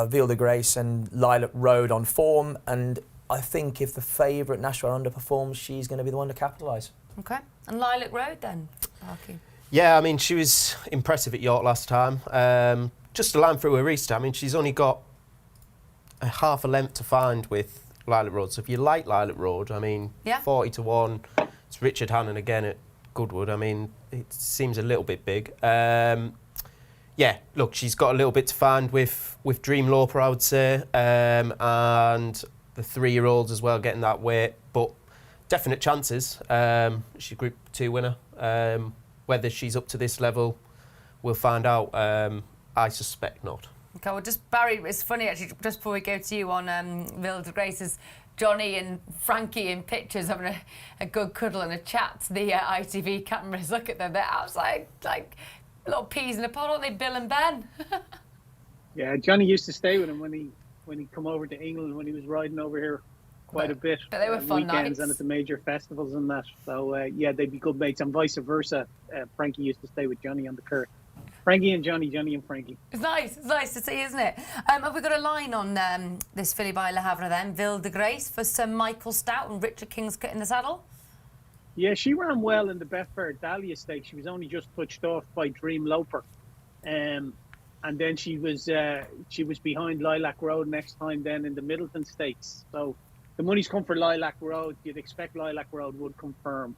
Ville de Grace and Lilac Road on form. And I think if the favourite Nashwa underperforms, she's going to be the one to capitalise. Okay. And Lilac Road then, Parky? Yeah, I mean, she was impressive at York last time. Just a line through her restart. I mean, she's only got a half a length to find with Lilac Road. So if you like Lilac Road, I mean, 40 to 1. It's Richard Hannon again at Goodwood. I mean, it seems a little bit big. Yeah, look, she's got a little bit to find with Dreamloper, I would say, and the 3-year-olds as well, getting that weight. But definite chances. She's a Group 2 winner. Whether she's up to this level, we'll find out. I suspect not. Okay, well, just Barry, it's funny actually, just before we go to you on Ville de Grace's Johnny and Frankie in pictures having a good cuddle and a chat to the ITV cameras. Look at them, they're outside like little peas in a pod, aren't they, Bill and Ben? Yeah, Johnny used to stay with him when he come over to England, when he was riding over here quite a bit. But they were fun weekends nights. and at the major festivals and that. So, yeah, they'd be good mates. And vice versa, Frankie used to stay with Johnny on the Curt. Frankie and Johnny, Johnny and Frankie. It's nice to see, isn't it? Have we got a line on this filly by Le Havre then, Ville de Grace, for Sir Michael Stout and Richard Kingscote in the saddle? Yeah, she ran well in the Betfair Dahlia Stakes. She was only just touched off by Dreamloper. And then she was behind Lilac Road next time then in the Middleton Stakes. So the money's come for Lilac Road. You'd expect Lilac Road would confirm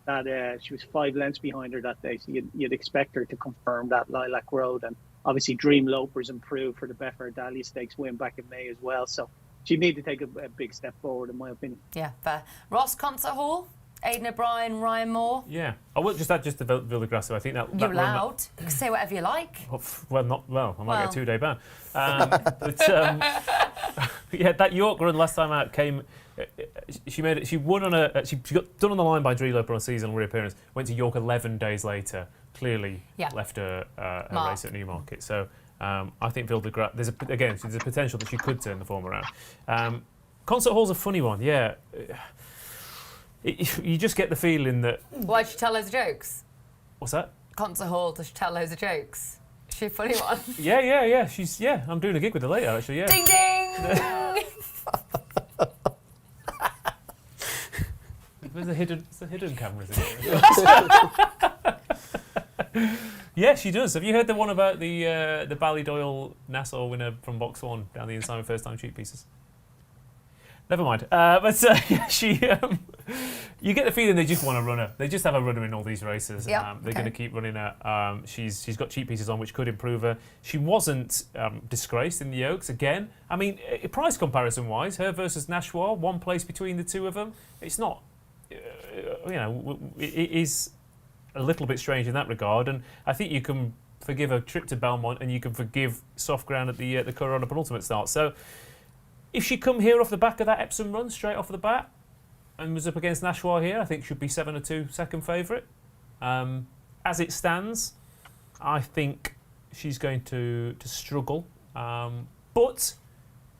that she was 5 lengths behind her that day. So you'd expect her to confirm that Lilac Road. And obviously Dreamloper's improved for the Betfair Dahlia Stakes win back in May as well. So she'd need to take a big step forward, in my opinion. Yeah, fair. Ross, Concert Hall, Aidan O'Brien, Ryan Moore. Yeah, I will just add the Ville de Grace. I think that You're allowed. You can say whatever you like. I might get a 2-day ban. Yeah, that York run last time out came. She made it. She won on a. She got done on the line by Dreamloper on seasonal reappearance. Went to York 11 days later. Clearly left a race at Newmarket. So I think Ville de Grace. There's a potential that she could turn the form around. Concert Hall's a funny one. Yeah. You just get the feeling that... Why did she tell loads of jokes? What's that? Concert Hall, does she tell loads of jokes? Is she a funny one? Yeah. I'm doing a gig with her later, actually, yeah. Ding, ding! There's the hidden cameras in here. Yeah, she does. Have you heard the one about the Doyle Nassau winner from Box 1 down the inside with first-time cheek pieces? Never mind. You get the feeling they just want a runner. They just have a runner in all these races. Yep, They're okay. going to keep running her. She's got cheap pieces on which could improve her. She wasn't disgraced in the Oaks again. I mean, price comparison wise, her versus Nashwa, one place between the two of them. It's not, it is a little bit strange in that regard. And I think you can forgive a trip to Belmont and you can forgive soft ground at the Corona penultimate start. So if she come here off the back of that Epsom run straight off the bat, and was up against Nashwa here, I think should be 7-2 second favourite. As it stands, I think she's going to struggle. But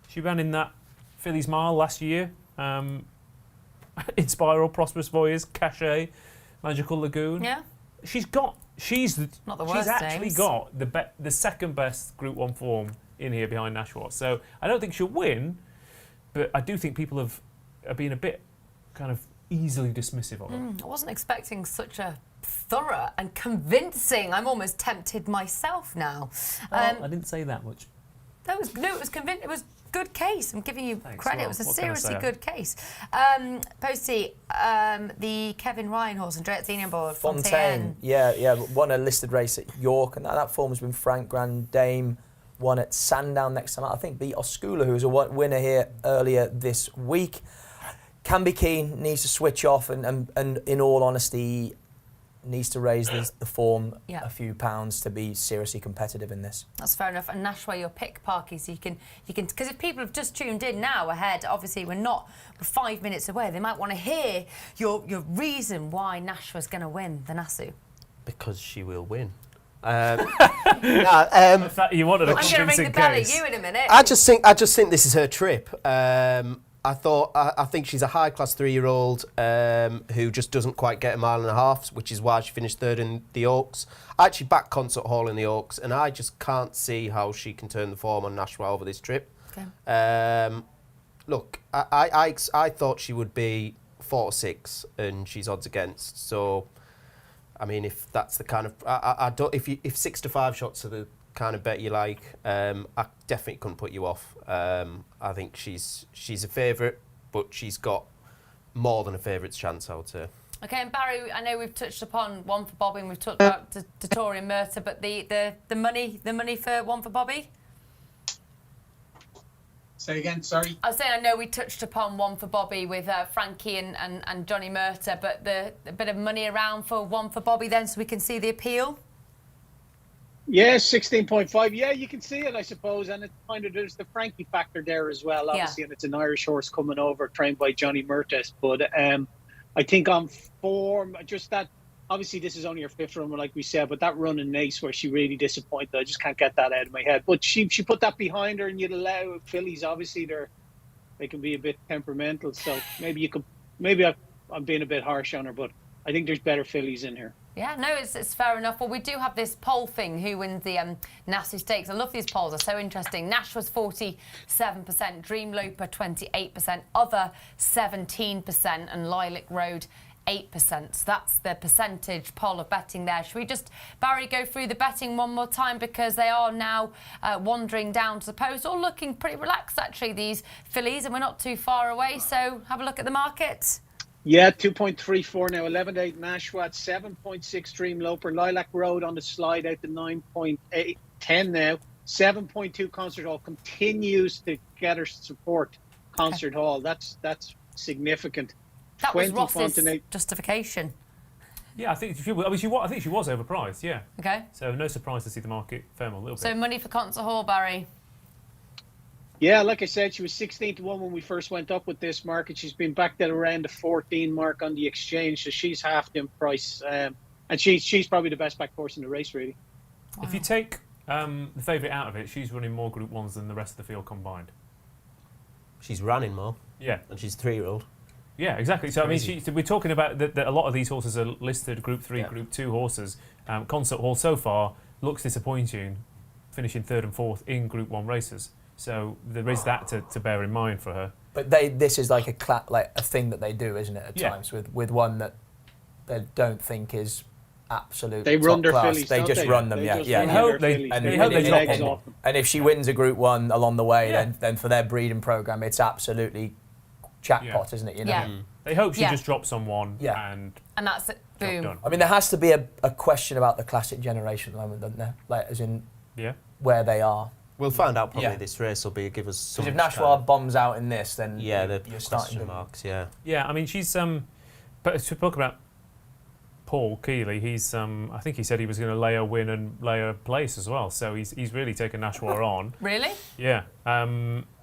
she ran in that Fillies Mile last year. Inspiral, Prosperous Voyage, Cachet, Magical Lagoon. Yeah. She's Not the worst actually names. got the second best Group 1 form in here behind Nashwa. So I don't think she'll win, but I do think people are being a bit kind of easily dismissive of her. I wasn't expecting such a thorough and convincing. I'm almost tempted myself now. I didn't say that much. It was convincing. It was good case. I'm giving you Thanks. credit. Well, It was a what can I seriously say? good case. Poste, the Kevin Ryan horse and Dre Athenian board, Fontaine, yeah, won a listed race at York, and that form has been Frank Grand Dame. Won at Sandown next time out. I think beat Oscula, who was a winner here earlier this week. Can be keen, needs to switch off, and in all honesty, needs to raise the form a few pounds to be seriously competitive in this. That's fair enough. And Nashwa, your pick, Parky, so you can because if people have just tuned in now ahead, obviously we're 5 minutes away. They might want to hear your reason why Nashwa's going to win the Nassau. Because she will win. In fact, you wanted a I'm going to ring convincing the bell at case. you in a minute. I just think this is her trip. I think she's a high-class 3-year-old who just doesn't quite get a mile and a half, which is why she finished third in the Oaks. I actually backed Concert Hall in the Oaks, and I just can't see how she can turn the form on Nashwa over this trip. Okay. Look, I thought she would be 4 or 6, and she's odds against. So, I mean, if that's the kind of I don't if 6 to 5 shots are the kind of bet you like, I definitely couldn't put you off. I think she's a favourite, but she's got more than a favourite's chance, I would say. Okay, and Barry, I know we've touched upon One for Bobby and we've talked about Datori and Murta, but the money for One for Bobby? Say again, sorry. I was saying I know we touched upon One for Bobby with Frankie and Johnny Murta, but the bit of money around for One for Bobby then so we can see the appeal? Yeah, 16.5. Yeah, you can see it, I suppose. And it's kind of, there's the Frankie factor there as well, obviously. And it's an Irish horse coming over, trained by Johnny Murtis. But I think on form, just that, obviously this is only her 5th run, like we said, but that run in Nace where she really disappointed, I just can't get that out of my head. But she put that behind her, and you'd allow fillies, obviously, they can be a bit temperamental. So maybe I'm being a bit harsh on her, but I think there's better fillies in here. Yeah, no, it's fair enough. Well, we do have this poll thing, who wins the Nassau Stakes. I love these polls, they're so interesting. Nashwa's 47%, Dream Looper 28%, Other 17%, and Lilac Road 8%. So that's the percentage poll of betting there. Should we just, Barry, go through the betting one more time, because they are now wandering down to the post, all looking pretty relaxed, actually, these fillies, and we're not too far away. So have a look at the market. Yeah, 2.34 now, 11.8 Nashwa, 7.6 Dream Loper, Lilac Road on the slide out to 9.8, 10 now, 7.2 Concert Hall, continues to get her support. Concert Hall, that's significant. That was 20 Ross's Fontenay. justification. Yeah, I think she was overpriced. Yeah. Okay. So no surprise to see the market firm a little bit. So money for Concert Hall, Barry. Yeah, like I said, she was 16 to 1 when we first went up with this market. She's been back at around the 14 mark on the exchange, so she's half the price. And she's probably the best back horse in the race, really. Wow. If you take the favourite out of it, she's running more Group 1s than the rest of the field combined. She's running more, Yeah. and she's a 3-year-old. Yeah, exactly. So, Crazy. I mean, we're talking about that a lot of these horses are listed Group 3, Group 2 horses. Concert Hall so far looks disappointing, finishing 3rd and 4th in Group 1 races. So there is that to bear in mind for her. But this is like a thing that they do, isn't it? At times with one that they don't think is absolute. They run top their class. fillies. They don't just they? run them. They Yeah, just yeah. run They their hope they- fillies. and they They hope run they their drop legs them. off them. And if she wins a Group 1 along the way, Yeah. then for their breeding program, it's absolutely jackpot, isn't it? You know. Yeah. They hope she Yeah. just drops on one Yeah. and that's it. job Boom. done. I mean, there has to be a question about the classic generation at the moment, doesn't there? Like, as in Yeah. where they are. We'll find out probably Yeah. this race will give us some. Because if Nashwa bombs out in this, then yeah, you're the starting question to marks. Yeah. Yeah, I mean, she's but to talk about Paul Keeley, he's I think he said he was going to lay a win and lay a place as well. So he's really taken Nashwa on. Really? Yeah.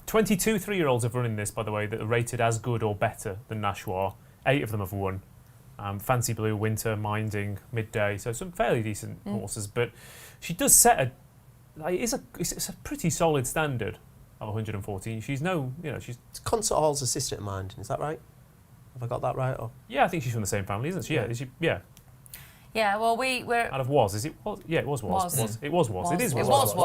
22 3-year-olds have run in this, by the way, that are rated as good or better than Nashwa. 8 of them have won. Fancy Blue, Winter, Minding, Midday. So some fairly decent horses. But she does set it's a pretty solid standard of 114. She's she's... It's Concert Hall's assistant of mine. Is that right? Have I got that right? Or? Yeah, I think she's from the same family, isn't she? Yeah. Is she, yeah. Yeah, well, we're... Out of Was. Is it Was? Yeah, it was Was. It was Was. It is Was.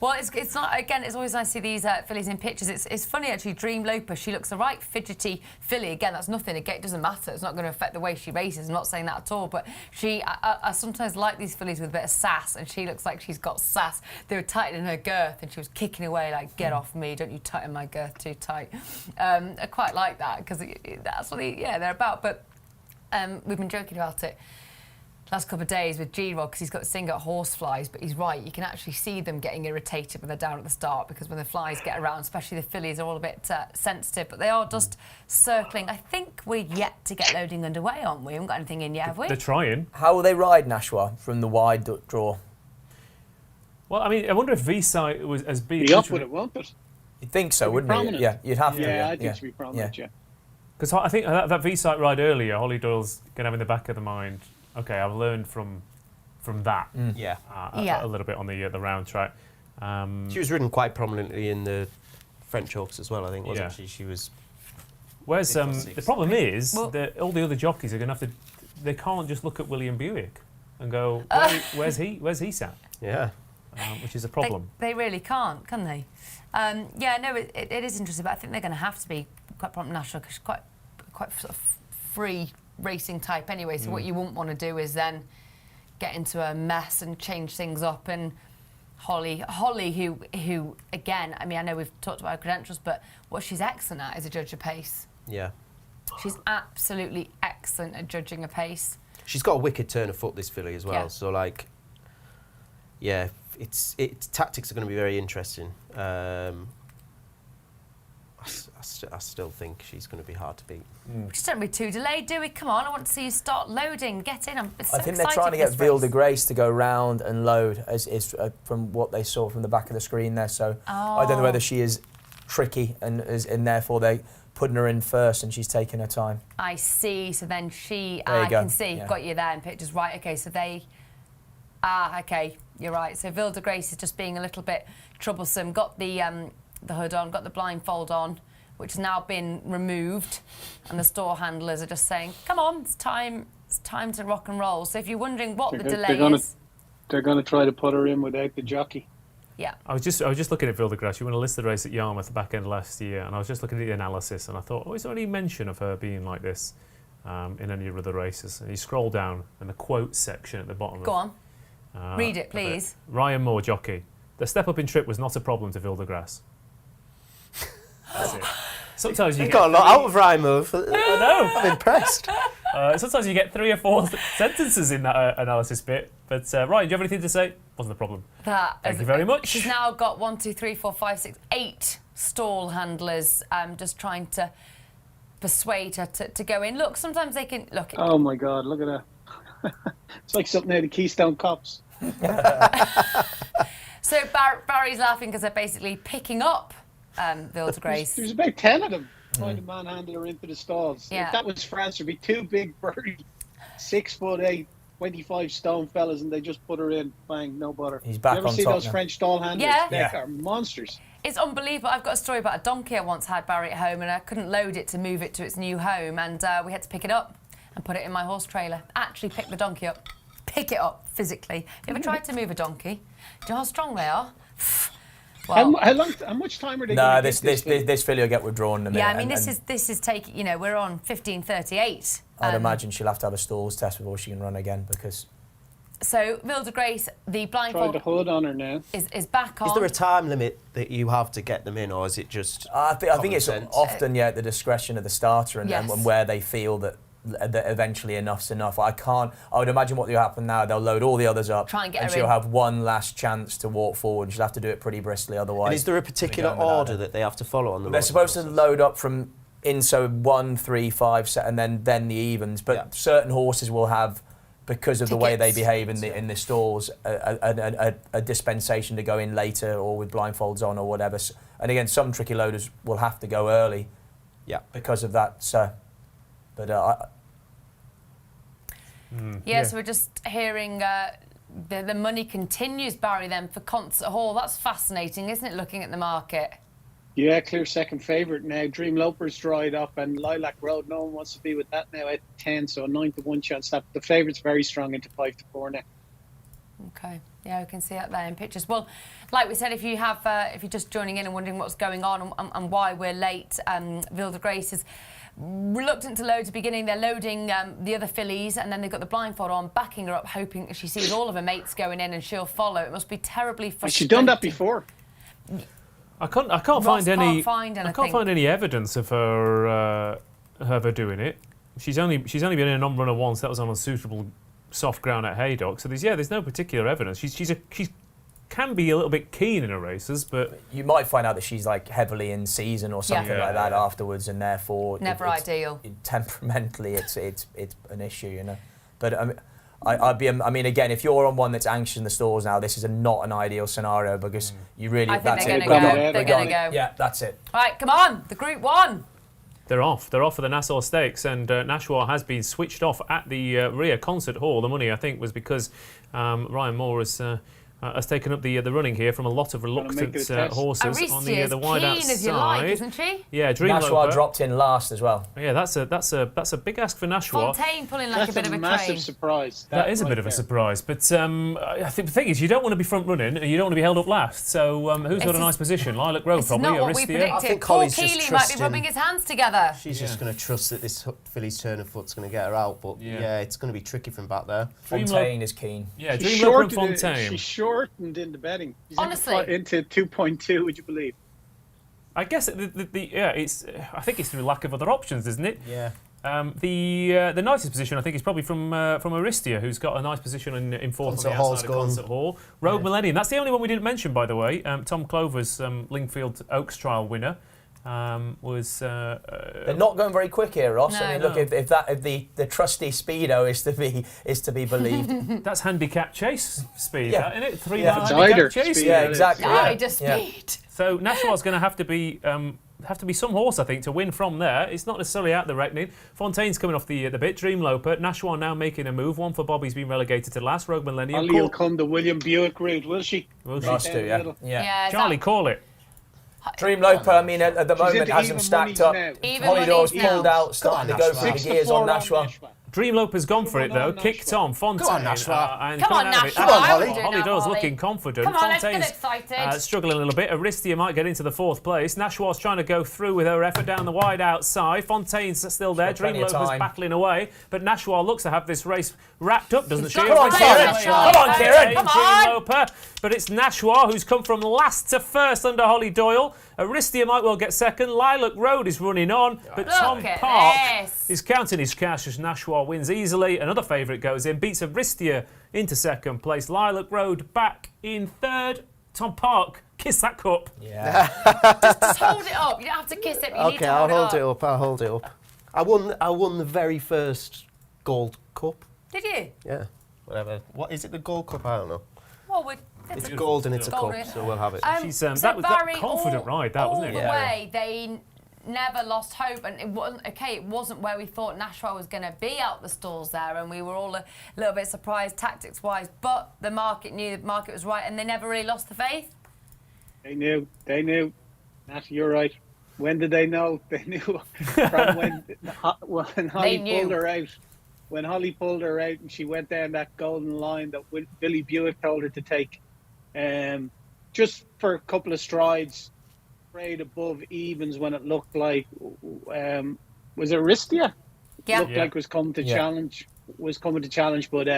Well, it's not, again, it's always nice to see these fillies in pictures. It's funny, actually, Dream Loper, she looks a right fidgety filly. Again, that's nothing. It doesn't matter. It's not going to affect the way she races. I'm not saying that at all. But I sometimes like these fillies with a bit of sass, and she looks like she's got sass. They were tightening her girth, and she was kicking away like, get off me, don't you tighten my girth too tight. I quite like that, because that's what they're about. But we've been joking about it last couple of days with G-Rod, because he's got to sing at horse flies, but he's right, you can actually see them getting irritated when they're down at the start, because when the flies get around, especially the fillies, are all a bit sensitive, but they are just circling. I think we're yet to get loading underway, aren't we? We haven't got anything in yet, have we? They're trying. How will they ride Nashwa from the wide draw? Well, I mean, I wonder if V-Site has been... Be up with it, won't it? You'd think so, It'd be wouldn't it? prominent. Yeah, you'd have to. Yeah, I think it should be prominent, yeah. Because I think that V-Site ride earlier, Hollie Doyle's going to have in the back of the mind, okay, I've learned from that Yeah. a little bit on the round track. She was ridden quite prominently in the French Oaks as well, I think, wasn't she? She was... Whereas the problem is Well- that all the other jockeys are going to have to... They can't just look at William Buick and go, where's he sat? Yeah. Which is a problem. They really can't, can they? Yeah, no, it is interesting, but I think they're going to have to be quite prominent national, because she's quite sort of free racing type anyway. So what you wouldn't want to do is then get into a mess and change things up. And Hollie, who again, I mean, I know we've talked about her credentials, but what she's excellent at is a judge of pace. Yeah. She's absolutely excellent at judging a pace. She's got a wicked turn of foot, this filly, as well. Yeah. So, like, yeah, its tactics are going to be very interesting. I still think she's going to be hard to beat. We just don't be too delayed, do we? Come on, I want to see you start loading. Get in. I'm so I think excited they're trying to for get this Ville de race. Grace to go round and load, as from what they saw from the back of the screen there. So I don't know whether she is tricky and therefore they putting her in first and she's taking her time. I see. So then she, There you I go. can see, Yeah. got you there in pictures. Right, okay, so they, okay, you're right. So Ville de Grace is just being a little bit troublesome. Got the hood on, got the blindfold on, which has now been removed, and the store handlers are just saying, come on, it's time to rock and roll. So if you're wondering what the delay is... They're going to try to put her in without the jockey. Yeah. I was just looking at Ville de Grace. You won a listed race at Yarmouth the back end of last year, and I was just looking at the analysis, and I thought, is there any mention of her being like this in any of the races? And you scroll down, and the quote section at the bottom. Go on. Read it, please. Ryan Moore, jockey. The step up in trip was not a problem to Ville de Grace. That's it. Sometimes you Got a lot out of Rhymo. I know. I'm impressed. Sometimes you get 3 or 4 sentences in that analysis bit. But Ryan, do you have anything to say? Wasn't a problem. Thank you very much. She's now got 1, 2, 3, 4, 5, 6, 8 stall handlers just trying to persuade her to go in. Look, sometimes they can... Look. Oh, my God, look at that. It's like something out of Keystone Cops. So Barry's laughing because they're basically picking up Ville de Grace. There's about 10 of them trying to manhandle her into the stalls. Yeah. If that was France, there'd be 2 big, burly, 6'8", 25-stone fellas, and they just put her in. Bang, no butter. He's back you ever on see top those now. French stall handlers? Yeah. They Yeah. are monsters. It's unbelievable. I've got a story about a donkey I once had, Barry, at home, and I couldn't load it to move it to its new home, and we had to pick it up and put it in my horse trailer. Actually pick the donkey up. Pick it up physically. You ever tried to move a donkey? Do you know how strong they are? Well, How much time are they No, going to this filly will get withdrawn in a minute. yeah, I mean, and this is taking, you know, we're on 15:38. I'd imagine she'll have to have a stalls test before she can run again because So Wilder Grace, the Tried blindfold the hood on her now. is back on. Is there a time limit that you have to get them in, or is it just? I think it's sense? often at the discretion of the starter and, Yes. and where they feel that eventually enough's enough. I would imagine what will happen now, they'll load all the others up Try and get her she'll in. have one last chance to walk forward. She'll have to do it pretty briskly otherwise. And is there a particular going without order it. that they have to follow on the? They're loading supposed to process? load up from so 1, 3, 5, and then the evens. But Yeah. certain horses will have, because of the way they Tickets. behave in the stalls, a dispensation to go in later or with blindfolds on or whatever. And again, some tricky loaders will have to go early. Yeah. Because of that. So, but So we're just hearing the money continues, Barry, then, for Concert Hall. That's fascinating, isn't it, looking at the market? Yeah, clear second favourite now. Dream Loper's dried up, and Lilac Road, no one wants to be with that now at 10, so a 9-1 chance. That the favourite's very strong into 5-4 now. Okay, yeah, we can see that there in pictures. Well, like we said, if you're just joining in and wondering what's going on and why we're late, Wilder Grace is reluctant to load at the beginning. They're loading the other fillies, and then they've got the blindfold on, backing her up, hoping she sees all of her mates going in and she'll follow. It must be terribly frustrating. She's done that before. I can't Ross find any. can't find I anything. can't find any evidence of her doing it. She's only been in a non-runner once. That was on unsuitable soft ground at Haydock. So there's no particular evidence. She can be a little bit keen in her races, but you might find out that she's like heavily in season or something Yeah. like that afterwards, and therefore Never ideal. Temperamentally, it's an issue, you know. But I mean, again, if you're on one that's anxious in the stalls now, this is not an ideal scenario because you really. I think that's they're it. going to We're go. done. They're going to go. Yeah, that's it. Right, come on, the Group 1. they're off. They're off for the Nassau Stakes, and Nashwa has been switched off at the rear Concert Hall. The money, I think, was because Ryan Moore has taken up the running here from a lot of reluctant horses on the wide keen outside. as you like, isn't she? Yeah, Dream Nashwa Loper. dropped in last as well. Yeah, that's a big ask for Nashwa. Fontaine pulling like That's a bit of a massive train. surprise. That is a bit of a surprise, but I think the thing is, you don't want to be front running and you don't want to be held up last. So who's got a nice position? Lilac Road, It's probably. not what we Aristia? predicted. I think Paul Collie's just Keeley might be trusting- rubbing his hands together. She's just going to trust that this filly's turn of foot's going to get her out, but Yeah. yeah, it's going to be tricky from back there. Dream Fontaine is keen. Yeah, She Dream Loper and shortened, Fontaine. she shortened in the betting. She's Honestly. into 2.2, would you believe? I guess it's. I think it's through lack of other options, isn't it? Yeah. The nicest position, I think, is probably from Aristia, who's got a nice position in fourth Concert on the Hall's outside of gone. Concert Hall. Rogue Millennium, that's the only one we didn't mention, by the way. Tom Clover's Lingfield Oaks Trial winner was. They're not going very quick here, Ross. I mean, No. look, if the trusty speedo is to be believed. That's handicap chase speed, Yeah. that, isn't it? 3 Yeah. mile It's handicap either chase. speed. Yeah, it is. exactly. I Yeah. just Yeah. need. So Nashwa's going to have to be some horse, I think, to win from there. It's not necessarily out the reckoning. Fontaine's coming off the bit. Dream Loper. Nashwa now making a move. One for Bobby's been relegated to last. Rogue Millennium. Hollie will come the William Buick route, will she? Will she? Must do, yeah. Middle. Yeah. Charlie, call it. Dream Loper, I mean, at the She's moment into has them even stacked monies up. now. Even Hollie Doyle's monies now. pulled out, starting to Go go on, through the Nashwa. gears on 6-4 Nashwa. Dream Loper's gone for it though, Nashwa. kicked on Fontaine. Go on, Nashwa. And Come on, coming out of it. Nashwa. Come on, I Hollie. would do Hollie that, Doyle's Hollie. looking confident. Come on, let's get Fontaine's excited. struggling a little bit. Aristia might get into the fourth place. Nashwa's trying to go through with her effort down the wide outside. Fontaine's still there. She's got Dream plenty of Loper's time. battling away. But Nashwa looks to have this race wrapped up, doesn't she? Come on, Kieran. Come on, Kieran. Come Dream on. Loper. But it's Nashwa who's come from last to first under Hollie Doyle. Aristia might well get second. Lilac Road is running on. But Look Tom at Park this. is counting his cash as Nashwa wins easily. Another favourite goes in, beats Aristia into second place. Lilac Road back in third. Tom Park, kiss that cup. Yeah. Just hold it up. You don't have to kiss it, but you need Okay, to I'll hold hold it up. I'll hold it up. I won the very first Gold Cup. Did you? Yeah. Whatever. What is it? The Gold Cup? I don't know. Well, It's gold and it's a Gold, cup, yeah. so we'll have it. She's, so that was Barry, that confident ride, that all wasn't it? the Yeah. way, they never lost hope, and it wasn't where we thought Nashwa was going to be out the stalls there, and we were all a little bit surprised tactics-wise, but the market knew the market was right, and they never really lost the faith. They knew. Nat, you're right. When did they know? They knew from when Hollie knew. pulled her out. When Hollie pulled her out and she went down that golden line that Billy Buick told her to take, just for a couple of strides, straight above evens when it looked like was it Aristia? Yeah. Looked like was coming to challenge, but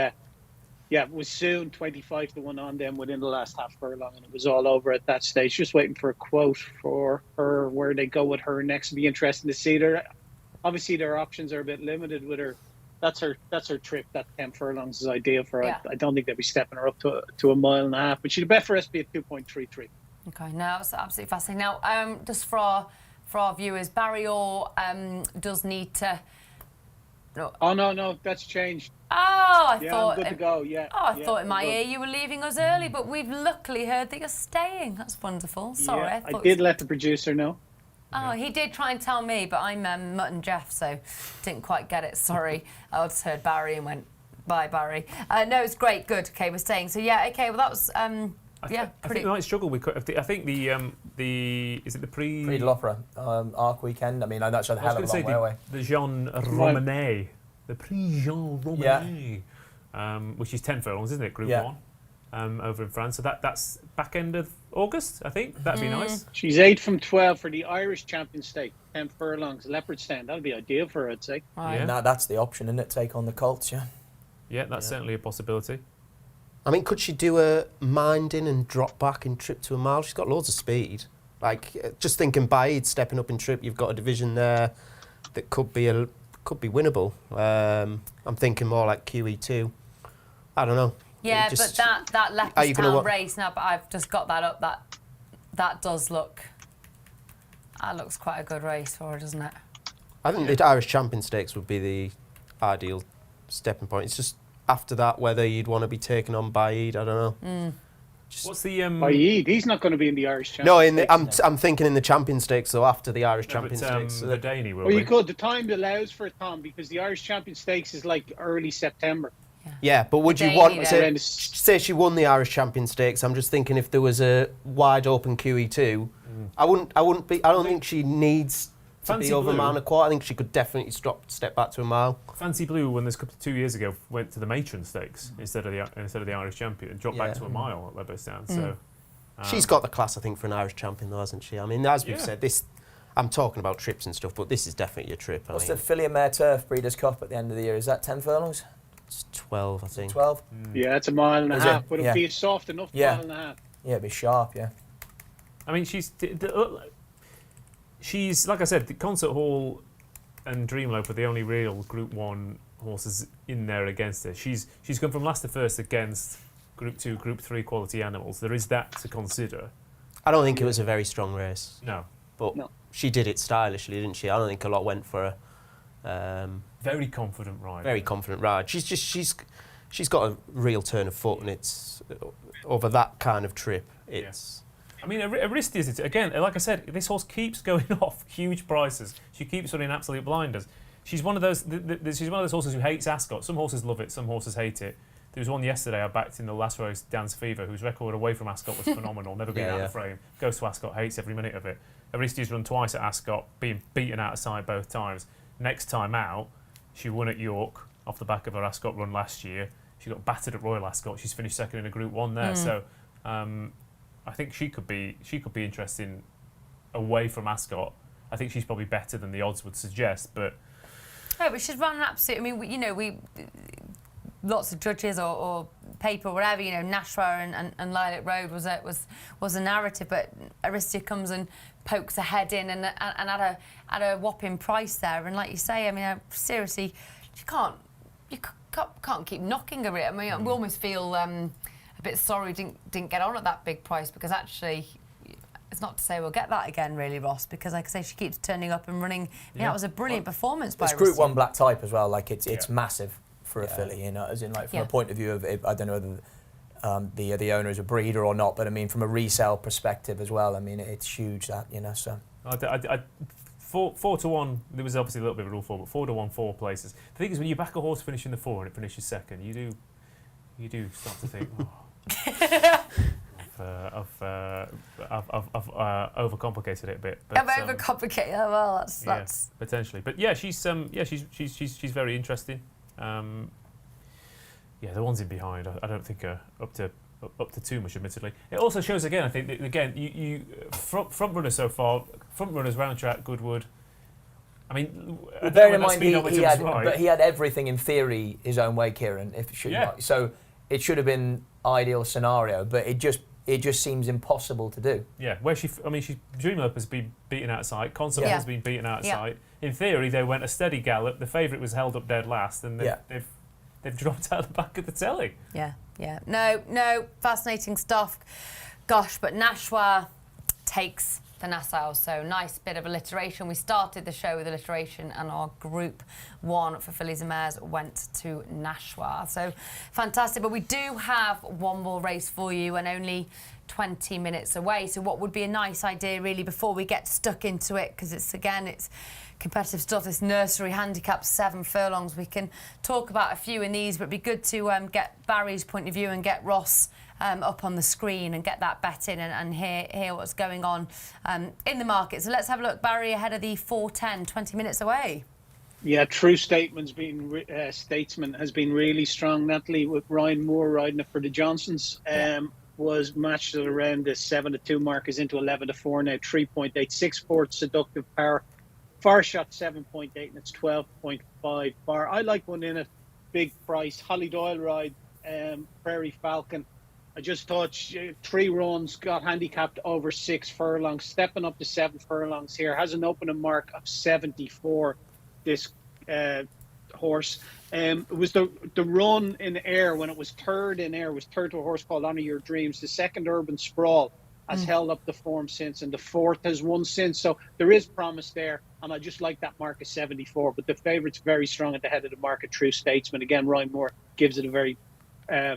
Yeah, it was soon 25-1 on them within the last half furlong, and it was all over at that stage. Just waiting for a quote for her, where they go with her next. It'll be interesting to see her. Obviously, their options are a bit limited with her. That's her trip. That 10 furlongs is ideal for her. Yeah. I don't think they'll be stepping her up to a mile and a half, but she'd bet for SB at 2.33. Okay, no, that's absolutely fascinating. Now, just for our viewers, Barry Orr does need to. No. Oh no, that's changed. Oh, I Yeah, thought. I'm good to go. Yeah. Oh, I yeah, thought in my I'm good. ear you were leaving us early, but we've luckily heard that you're staying. That's wonderful. Sorry, Yeah, I thought. did let the producer know. Oh, he did try and tell me, but I'm Mutt and Jeff, so didn't quite get it. Sorry. I just heard Barry and went, bye, Barry. No, it's great. Good. Okay, we're staying. So, yeah, okay, well, that was, I pretty... think we might struggle with. I think the is it the Prix de l'Opera Arc weekend. I mean, that's a I was hell going of to a say long way away. the Jean Romanet, the Prix Jean Romanet, which is 10 furlongs, isn't it? Group 1 over in France. So that's back end of August, I think. That'd be nice. She's 8 from 12 for the Irish Champion Stake. 10 furlongs, Leopardstown. That'd be ideal for her, I'd say. Right. And that's the option, isn't it? Take on the Colts, yeah. Yeah, that's certainly a possibility. I mean, could she do a minding and drop back in trip to a mile? She's got loads of speed. Like, just thinking Baid stepping up in trip, you've got a division there that could be winnable. I'm thinking more like QE2. I don't know. Yeah, Just- but that Are you gonna Leopardstown wa- race now, but I've just got that up. That does look... That looks quite a good race for her, doesn't it? I think the Irish Champion Stakes would be the ideal stepping point. It's just after that whether you'd want to be taking on Baid. I don't know. What's the Baid, he's not going to be in the Irish Champion No, Stakes. I'm thinking in the Champion Stakes. So after the Irish Champion Stakes. the Daney will Well, you be. could. The time allows for it, Tom, because the Irish Champion Stakes is like early September. Yeah, but would you Daney want then. to say she won the Irish Champion Stakes? I'm just thinking if there was a wide open QE2, I wouldn't be. I don't think she needs to Fancy be over a Blue. mile and a quarter. I think she could definitely step back to a mile. Fancy Blue, when this 2 years ago, went to the Matron Stakes instead of the Irish Champion and dropped back to a mile at Leopardstown. So She's got the class, I think, for an Irish champion, though, hasn't she? I mean, as we've Yeah. said, this. I'm talking about trips and stuff, but this is definitely a trip. What's the Filly and Mare Turf Breeders' Cup at the end of the year? Is that 10 furlongs? It's 12, I think. 12? Yeah, it's a mile and a Is half, it? but it'll Yeah. be a soft enough Yeah. mile and a half. Yeah, it'd be sharp, yeah. I mean, she's like I said, the Concert Hall and Dreamlope are the only real Group 1 horses in there against her. She's gone from last to first against Group 2, Group 3 quality animals. There is that to consider. I don't think it was a very strong race, No, but No. she did it stylishly, didn't she? I don't think a lot went for her. very confident ride. Very confident ride. She's got a real turn of foot, and it's over that kind of trip. It's I mean, Aristides, again, like I said, this horse keeps going off huge prices. She keeps running absolute blinders. She's one of those. She's one of those horses who hates Ascot. Some horses love it. Some horses hate it. There was one yesterday I backed in the last race, Dance Fever, whose record away from Ascot was phenomenal. Never been out of the frame. Goes to Ascot, hates every minute of it. Aristides run twice at Ascot, being beaten out of sight both times. Next time out, she won at York off the back of her Ascot run last year. She got battered at Royal Ascot. She's finished second in a Group 1 there. So I think she could be interesting away from Ascot. I think she's probably better than the odds would suggest, but No, but she's run an absolute... I mean, we lots of judges or paper, whatever, Nashwa and Lilac Road was a narrative, but Aristia comes and pokes her head in and at a whopping price there. And like you say, I mean, seriously, you can't keep knocking her. I mean, we almost feel a bit sorry didn't get on at that big price, because actually... It's not to say we'll get that again, really, Ross, because, like I say, she keeps turning up and running. Yeah, it was a brilliant performance by It's Group Aristia. 1 black type as well. Like, it's massive for a filly, as in, like, from Yeah. a point of view of, I don't know whether the owner is a breeder or not, but I mean, from a resale perspective as well, I mean, it's huge, that, so. 4-1. There was obviously a little bit of a rule 4, but 4-1 4 places. The thing is, when you back a horse finishing the 4 and it finishes second, you do start to think. I've overcomplicated it a bit. But, I've overcomplicated. Well, that's potentially. But yeah, she's very interesting. The ones in behind, I don't think are up to too much, admittedly. It also shows again, I think, that, again, you front runners so far, front runners round track, Goodwood. I mean, Bear in mind, right. he had everything in theory his own way, Kieran. Yeah. So it should have been ideal scenario, but it just seems impossible to do. Yeah, where Dream Up has been beaten out of sight. Concept Yeah. has been beaten out of Yeah. sight. In theory, they went a steady gallop. The favourite was held up dead last, and they've dropped out the back of the telly. Yeah. No, fascinating stuff. Gosh, but Nashwa takes the Nassau, so nice bit of alliteration. We started the show with alliteration, and our Group 1 for Fillies and Mares went to Nashwa. So fantastic, but we do have one more race for you and only 20 minutes away. So what would be a nice idea really before we get stuck into it, because it's competitive stuff, this nursery handicap 7 furlongs. We can talk about a few in these, but it'd be good to get Barry's point of view and get Ross up on the screen and get that bet in and hear what's going on in the market. So let's have a look. Barry ahead of the 4:10, 20 minutes away. Yeah, True Statesman has been really strong, Natalie, with Ryan Moore riding it for the Johnsons. Was matched at around the 7-2 mark, is into 11-4 now, 3.8. 6-4 Seductive Power. Far Shot 7.8 and it's 12.5 bar. I like one in it, big price. Hollie Doyle ride, Prairie Falcon. I just thought 3 runs, got handicapped over 6 furlongs, stepping up to 7 furlongs here. Has an opening mark of 74, this horse. It was the run in air when it was third in air, was third to a horse called Honor Your Dreams. The second Urban Sprawl has held up the form since, and the fourth has won since. So there is promise there, and I just like that mark of 74. But the favourite's very strong at the head of the market, True Statesman. Again, Ryan Moore gives it a very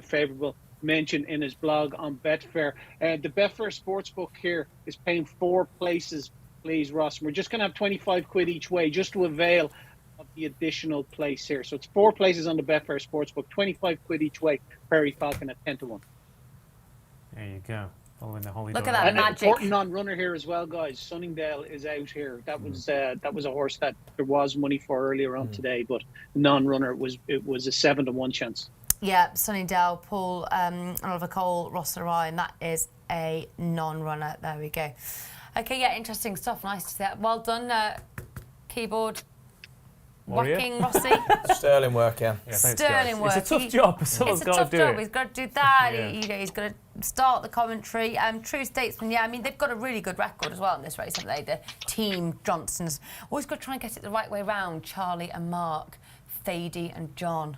favourable mention in his blog on Betfair. The Betfair Sportsbook here is paying 4 places, please, Ross. We're just going to have 25 quid each way just to avail of the additional place here. So it's 4 places on the Betfair Sportsbook, 25 quid each way. Prairie Falcon at 10-1. There you go. Following the Hollie Look Doyle. at that And an magic. important non-runner here as well, guys. Sunningdale is out here. That was a horse that there was money for earlier on today, but non-runner it was a 7-1 chance. Yeah, Sunningdale, Paul, Oliver Cole, Ross Ryan, that is a non-runner. There we go. Okay, yeah, interesting stuff. Nice to see that. Well done, keyboard Warrior. whacking, Rossi. Sterling work, yeah. Yeah, thanks, Sterling guys. work. It's a tough job. Someone's It's a got tough to do job. it. He's got to do that. Yeah. He's got to start the commentary. True Statesman, yeah, I mean, they've got a really good record as well in this race, haven't they? The team Johnsons. Always got to try and get it the right way round. Charlie and Mark, Thady and John.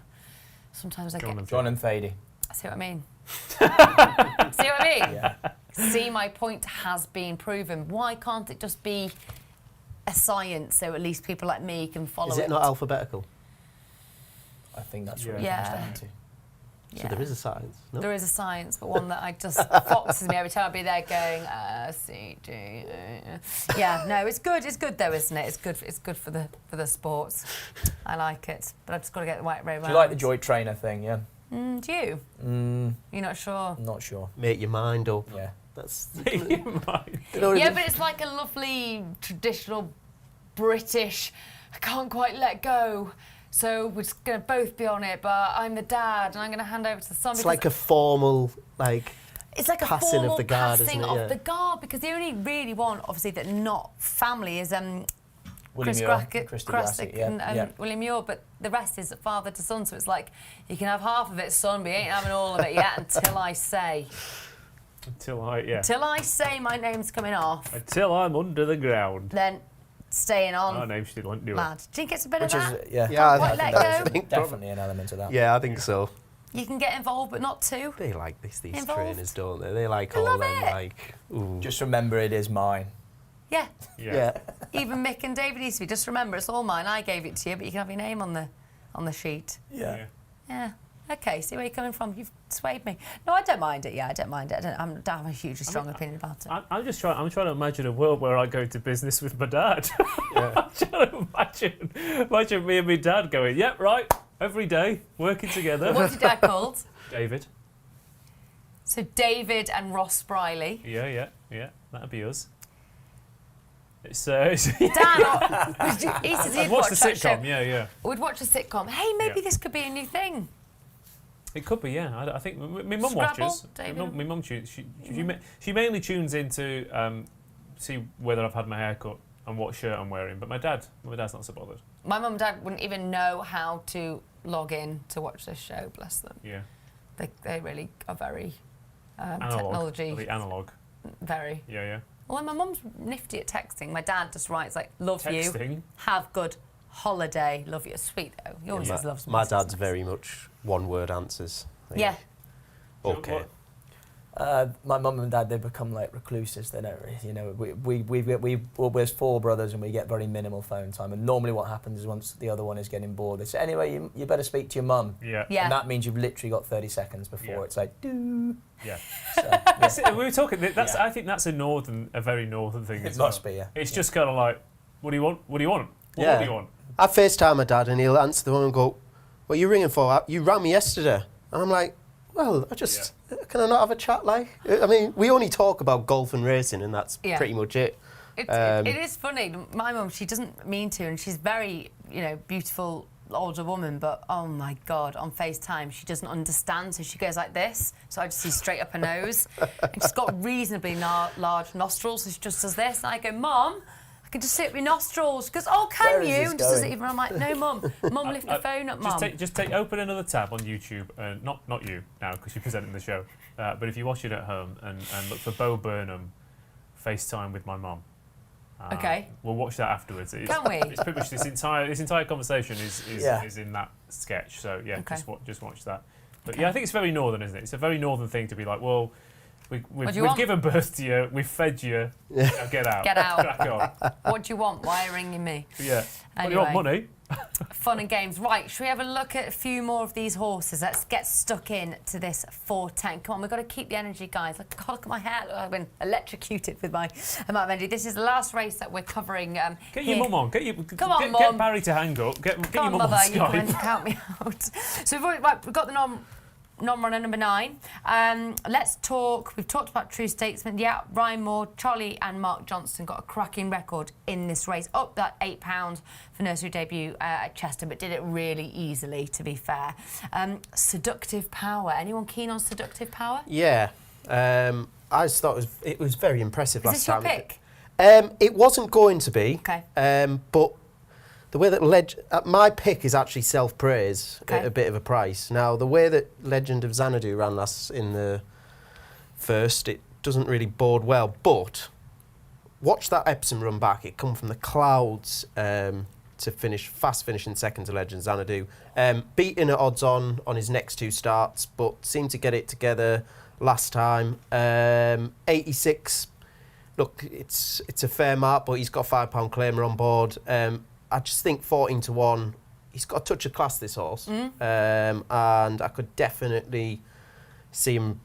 Sometimes I get... John and Thady. See what I mean? See what I mean? Yeah. See, my point has been proven. Why can't it just be a science so at least people like me can follow it? Is it not alphabetical? I think that's what it Yeah. comes down to. So there is a science. No? There is a science, but one that I just foxes me every time I be there going, C, D, yeah, no, it's good. It's good though, isn't it? It's good. It's good for the sports. I like it, but I've just got to get the right way around. Do you like the joy trainer thing? Yeah. Do you? You're not sure? Not sure. Make your mind up. Yeah. That's. Yeah, but it's like a lovely traditional British. I can't quite let go. So we're just going to both be on it, but I'm the dad and I'm going to hand over to the son. It's like a formal, it's like a passing formal of the guard, passing isn't it? of Yeah. the guard, because the only really one, obviously, that not family is Chris Muir, Christy Grassick, yeah, and yeah. William Muir, but the rest is father to son. So it's like, you can have half of it, son, but you ain't having all of it yet until I say. Until I say my name's coming off, Until I'm under the ground. then staying on. Our name still won't do it. Lad. Do you think it's a bit Which of is, that? yeah. Yeah, Quite I let think go. Definitely an element of that. Yeah, I think so. You can get involved, but not too. They like this, these Involved. trainers, don't they? They like I all love them, it. ooh. Just remember it is mine. Yeah. Yeah. Even Mick and David Eastby, just remember, it's all mine. I gave it to you, but you can have your name on the sheet. Yeah. Yeah. Okay, see where you're coming from. You've swayed me. No, I don't mind it. Yeah, I don't mind it. I don't have a hugely strong opinion about it. I'm trying to imagine a world where I go to business with my dad. I'm trying to imagine me and my dad going, yep, right, every day, working together. What's your dad called? David. So David and Ross Brierley. Yeah, that'd be us. It's Dan, he says he'd I'd watch the that show. sitcom, yeah. We'd watch a sitcom. Hey, maybe Yeah. this could be a new thing. It could be, yeah. I think my mum Scrabble, watches. David? My mum tunes. She mainly tunes in to see whether I've had my hair cut and what shirt I'm wearing. But my dad's not so bothered. My mum and dad wouldn't even know how to log in to watch this show, bless them. Yeah. They really are very Analog. technology. The analog. Very. Yeah. Well, my mum's nifty at texting. My dad just writes like, love you, Texting. have good holiday, love you. Sweet though. He always just loves me. My so it's dad's nice. very much one-word answers. Yeah. Okay. My mum and dad, they become like recluses. They don't really, you know, we're 4 brothers and we get very minimal phone time. And normally what happens is once the other one is getting bored, they say, anyway, you better speak to your mum. Yeah. Yeah. And that means you've literally got 30 seconds before Yeah. it's like, doo. Yeah. So, That's it, we were talking. That's. Yeah. I think that's a very northern thing. it as well. must be, yeah. It's just kind of like, what do you want? What do you want? What do you want? I FaceTime my dad and he'll answer the one and go, what are you ringing for? You rang me yesterday. And I'm like, well, can I not have a chat like? I mean, we only talk about golf and racing and that's pretty much it. It is funny. My mum, she doesn't mean to, and she's very, beautiful older woman, but oh my God, on FaceTime, she doesn't understand, so she goes like this, so I just see straight up her nose. And she's got reasonably large nostrils, so she just does this, and I go, Mum, I can just see it with nostrils. She goes, oh, can you? And just does it even. I'm like, no, Mum. Mum, lift the phone up, Mum. Open another tab on YouTube, not you now, because you're presenting the show, but if you watch it at home and look for Bo Burnham, FaceTime with my mum. Okay. We'll watch that afterwards. Can we? It's pretty much this entire conversation is in that sketch. So yeah, Okay. just watch that. But yeah, I think it's very northern, isn't it? It's a very northern thing to be like, well, we've given birth to you, we've fed you, now get out. Get out. Crack on. What do you want? Why are you ringing me? Yeah. Anyway. What do you want, money? Fun and games. Right, should we have a look at a few more of these horses? Let's get stuck in to this 410. Come on, we've got to keep the energy, guys. Look at my hair. I've been electrocuted with my amount of energy. This is the last race that we're covering. Get your mum on. Come on, get Mum. Barry to hang up. Get your mum on Mother, you can Skype. count me out. So we've got the non-runner number 9. Let's talk. We've talked about True Statesman. Yeah, Ryan Moore, Charlie and Mark Johnston got a cracking record in this race. Up that £8 for nursery debut at Chester, but did it really easily, to be fair. Seductive Power. Anyone keen on Seductive Power? Yeah. I just thought it was very impressive last time. Is this your pick? It wasn't going to be. Okay. But the way that my pick is actually self-praise at a bit of a price. Now, the way that Legend of Xanadu ran last in the first, it doesn't really bode well. But watch that Epsom run back. It come from the clouds to fast finishing second to Legend of Xanadu. Beaten at odds on his next 2 starts, but seemed to get it together last time. 86. Look, it's a fair mark, but he's got a £5 claimer on board. I just think 14-1, he's got a touch of class, this horse. And I could definitely see him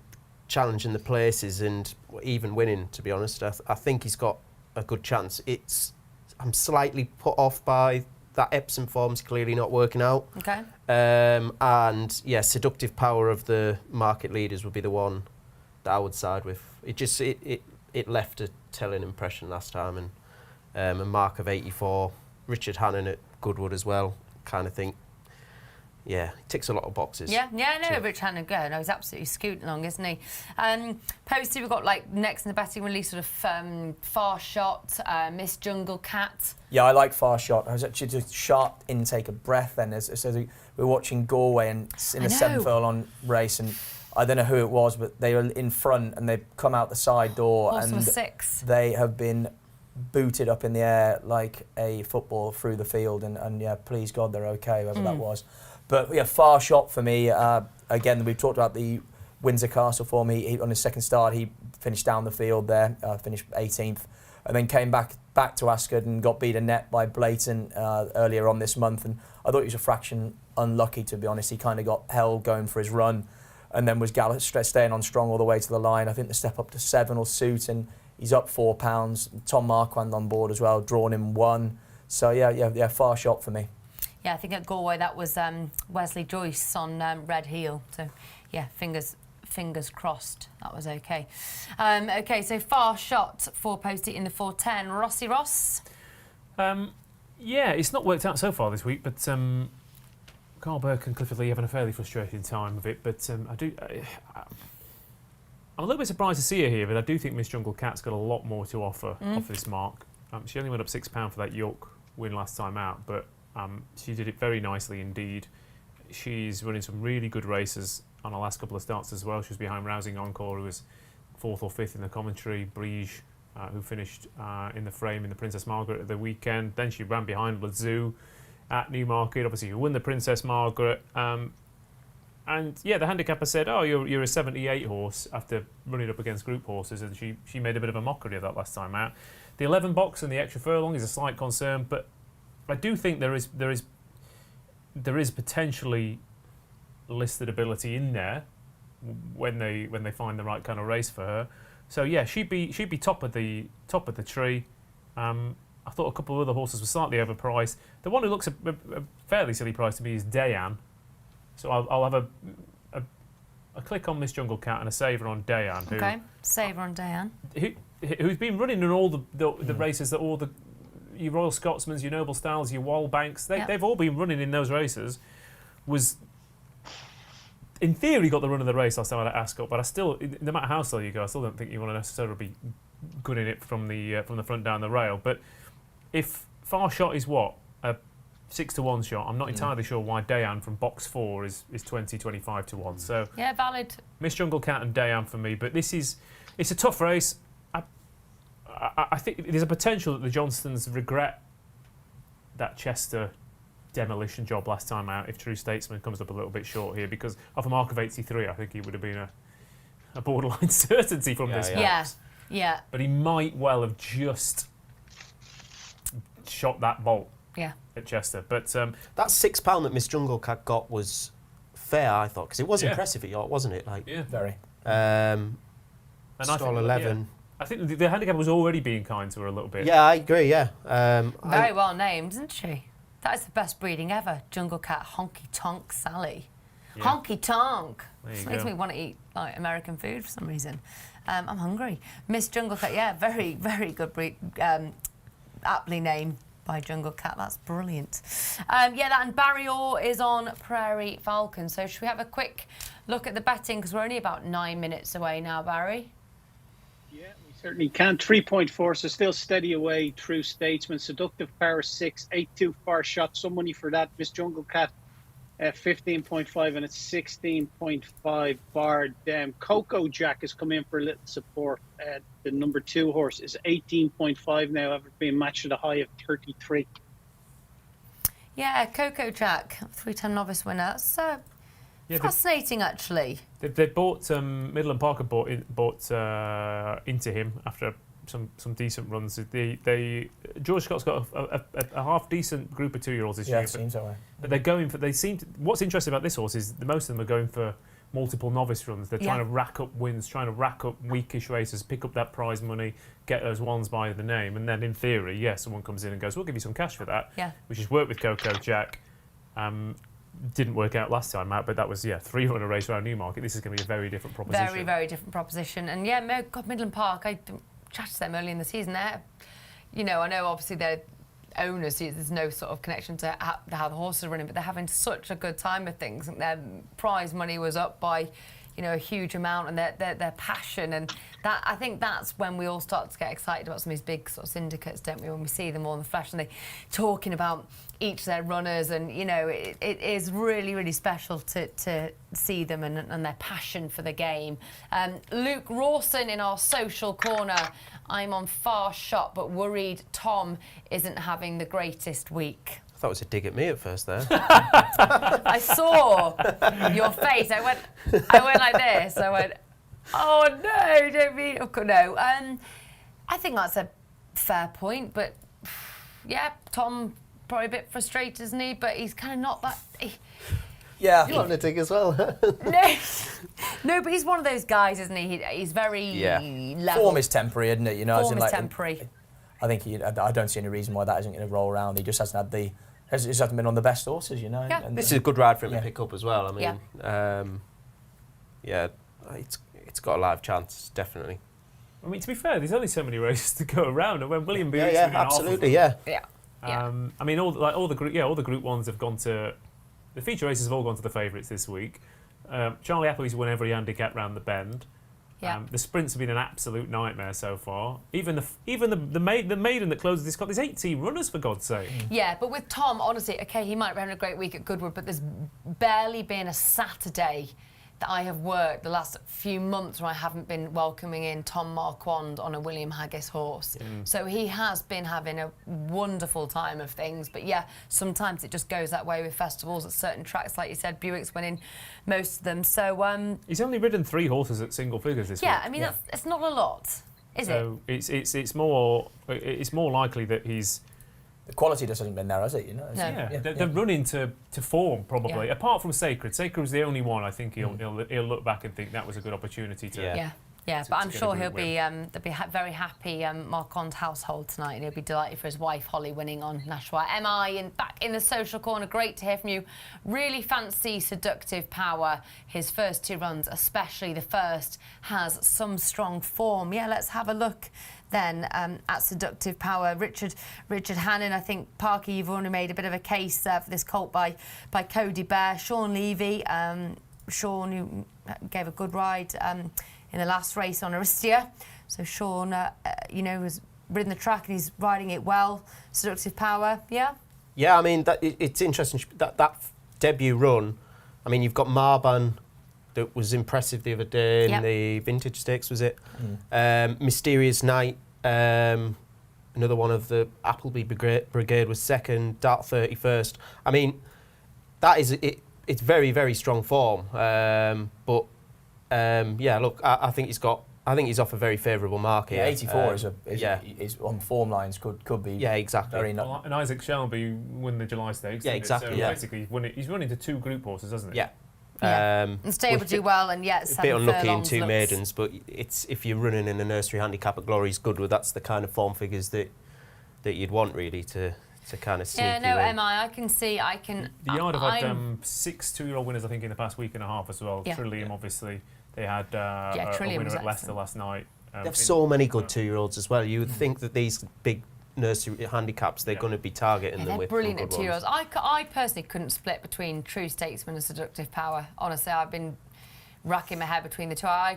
challenging the places and even winning, to be honest. I think he's got a good chance. I'm slightly put off by that Epsom form's clearly not working out. Okay. And yeah, Seductive Power of the market leaders would be the one that I would side with. It left a telling impression last time, and a mark of 84. Richard Hannon at Goodwood as well, kind of think. Yeah, he ticks a lot of boxes. Yeah, I know Rich Hannon go. No, he's absolutely scooting along, isn't he? Poste, we've got next in the betting release, sort of Far Shot, Miss Jungle Cat. Yeah, I like Far Shot. I was actually just sharp intake of breath then. So we were watching Galway and in the 7th furlong race, and I don't know who it was, but they were in front and they've come out the side door. Horse and number 6. They have been booted up in the air like a football through the field, and yeah, please God they're okay, whoever that was. But yeah, Far Shot for me. Again, we've talked about the Windsor Castle form. He on his second start, he finished down the field there, finished 18th, and then came back to Ascot and got beaten net by Blayton earlier on this month. And I thought he was a fraction unlucky, to be honest. He kind of got held going for his run, and then was staying on strong all the way to the line. I think the step up to 7 will suit, and he's up £4. Tom Marquand on board as well, drawn in 1. So yeah, Far Shot for me. Yeah, I think at Galway that was Wesley Joyce on Red Heel. So yeah, fingers crossed that was okay. Okay, so Far Shot for Poste in the 410. Rossi Ross. Yeah, it's not worked out so far this week, but Carl Burke and Clifford Lee having a fairly frustrating time of it. But I'm a little bit surprised to see her here, but I do think Miss Jungle Cat's got a lot more to offer off this mark. She only went up £6 for that York win last time out, but she did it very nicely indeed. she's running some really good races on her last couple of starts as well. She was behind Rousing Encore, who was 4th or 5th in the commentary. Briege, who finished in the frame in the Princess Margaret at the weekend. Then she ran behind Lazoo at Newmarket, obviously who won the Princess Margaret. And yeah, the handicapper said, "Oh, you're a 78 horse," after running up against group horses, and she made a bit of a mockery of that last time out. The 11 box and the extra furlong is a slight concern, but I do think there is potentially listed ability in there when they find the right kind of race for her. So yeah, she'd be top of the tree. I thought a couple of other horses were slightly overpriced. The one who looks a fairly silly price to me is Dayan. So I'll have a click on Miss Jungle Cat and a saver on Dayan. Okay, saver on Dayan. Who's been running in all the races that all your Royal Scotsmans, your Noble Styles, your Wallbanks, they've all been running in those races. Was in theory got the run of the race last time at Ascot, but I still, no matter how slow you go, I still don't think you want to necessarily be good in it from the front down the rail. But if Far Shot is what, a 6-1 shot, I'm not entirely sure why Dayan from box 4 is 20-25 to 1. So yeah, valid. Miss Jungle Cat and Dayan for me, but it's a tough race. I think there's a potential that the Johnstons regret that Chester demolition job last time out if True Statesman comes up a little bit short here, because off a mark of 83 I think he would have been a borderline certainty from this box. Yeah. But he might well have just shot that bolt at Chester. But that £6 that Miss Jungle Cat got was fair, I thought, because it was impressive at York, wasn't it? Very. And Stall 11. I think the handicap was already being kind to her a little bit. Yeah, I agree. Yeah. Very well named, isn't she? That is the best breeding ever. Jungle Cat, Honky Tonk Sally. Yeah. Honky Tonk. This makes me want to eat like American food for some reason. I'm hungry. Miss Jungle Cat, very, very good breed. Aptly named by Jungle Cat. That's brilliant. And Barry Orr is on Prairie Falcon. So should we have a quick look at the betting, because we're only about 9 minutes away now, Barry? Yeah, we certainly can. 3.4, so still steady away. True Statesman, Seductive Power 6, 8-2 Far Shot. Some money for that. Miss Jungle Cat 15.5, and it's 16.5 Bard. Coco Jack has come in for a little support. The number 2 horse is 18.5 now, after being matched at a high of 33. Yeah, Coco Jack, 3-time novice winner. That's fascinating, actually. They bought Midland Parker bought into him after some decent runs. George Scott's got a half decent group of 2-year-olds this year. Yeah, it seems that way. But they're going for. What's interesting about this horse is most of them are going for multiple novice runs. They're trying to rack up wins, trying to rack up weakish races, pick up that prize money, get those ones by the name, and then in theory, someone comes in and goes, "We'll give you some cash for that." Yeah. Which has worked with Coco Jack. Didn't work out last time out, but that was 3-runner race around Newmarket. This is going to be a very different proposition. Very, very different proposition. And Midland Park, I chatted to them early in the season. I know obviously they're owners, there's no sort of connection to how the horses are running, but they're having such a good time with things. And their prize money was up by a huge amount, and their passion, and that, I think that's when we all start to get excited about some of these big sort of syndicates, don't we? When we see them all in the flesh and they talking about each of their runners, and it is really, really special to see them and their passion for the game. Luke Rawson in our social corner. I'm on Far Shot, but worried Tom isn't having the greatest week. I thought it was a dig at me at first there. I saw your face. I went like this. I went, oh no, don't mean, no. I think that's a fair point, but Tom probably a bit frustrated, isn't he? But he's kind of not that. Yeah, you want to dig as well? No, but he's one of those guys, isn't he? He's very level. Form is temporary, isn't it? Form is temporary. I think I don't see any reason why that isn't going to roll around. He just hasn't had hasn't been on the best horses, Yeah. And this is a good ride for him to pick up as well. I mean, it's got a live chance, definitely. I mean, to be fair, there's only so many races to go around, and when William Boots absolutely, Yeah. I mean, all the group ones have gone to the feature races have all gone to the favourites this week. Charlie Appley's won every handicap round the bend. Yeah. The sprints have been an absolute nightmare so far. Even the maiden that closes this cup, there's 18 runners for God's sake. Yeah, but with Tom, honestly, okay, he might be having a great week at Goodwood, but there's barely been a Saturday that I have worked the last few months where I haven't been welcoming in Tom Marquand on a William Haggis horse. So he has been having a wonderful time of things. But yeah, sometimes it just goes that way with festivals at certain tracks. Like you said, Buick's winning most of them. So He's only ridden 3 horses at single figures this week. yeah, I mean, that's not a lot, is it? So it's more likely that he's. The quality just hasn't been there, has it? You know. No. Yeah, they're running to form probably. Yeah. Apart from Sacred, Sacred was the only one I think he'll look back and think that was a good opportunity to. Yeah, but I'm get a sure good he'll be they'll be very happy Marquand's household tonight, and he'll be delighted for his wife Hollie winning on Nashwa. MI and back in the social corner. Great to hear from you. Really fancy Seductive Power. His first 2 runs, especially the first, has some strong form. Yeah, let's have a look then at Seductive Power. Richard Hannon, I think, Parker, you've already made a bit of a case for this colt by Cody Bear. Sean Levy, Sean, who gave a good ride in the last race on Aristia. So Sean, has ridden the track and he's riding it well. Seductive Power, yeah? Yeah, I mean, it's interesting. That debut run, I mean, you've got Marban, that was impressive the other day in the Vintage Stakes, was it? Mysterious Night, another one of the Appleby Brigade was second, Dart 31st. I mean, that is it's very, very strong form. But look, I think he's off a very favourable mark here. 84 is on form lines could be. Yeah, exactly. Very Well, and Isaac Shelby won the July Stakes. Yeah, didn't it? exactly. So basically, he's running to 2 group horses, hasn't he? Yeah. And stable do well, and a bit unlucky in 2 maidens, but it's if you're running in a nursery handicap at Glorious Goodwood, that's the kind of form figures that you'd want really to kind of sneak you in. I can see. The Yard have had 6 2-year-old winners, I think, in the past week and a half as well. Yeah. Trillium, obviously. They had a Trillium winner was at Leicester excellent. last night. They have so many good 2-year-olds as well. You would think that these big nursery handicaps, they're going to be targeting them they're with brilliant good at 2-year-olds. I personally couldn't split between True Statesman and Seductive Power. Honestly, I've been racking my head between the two. I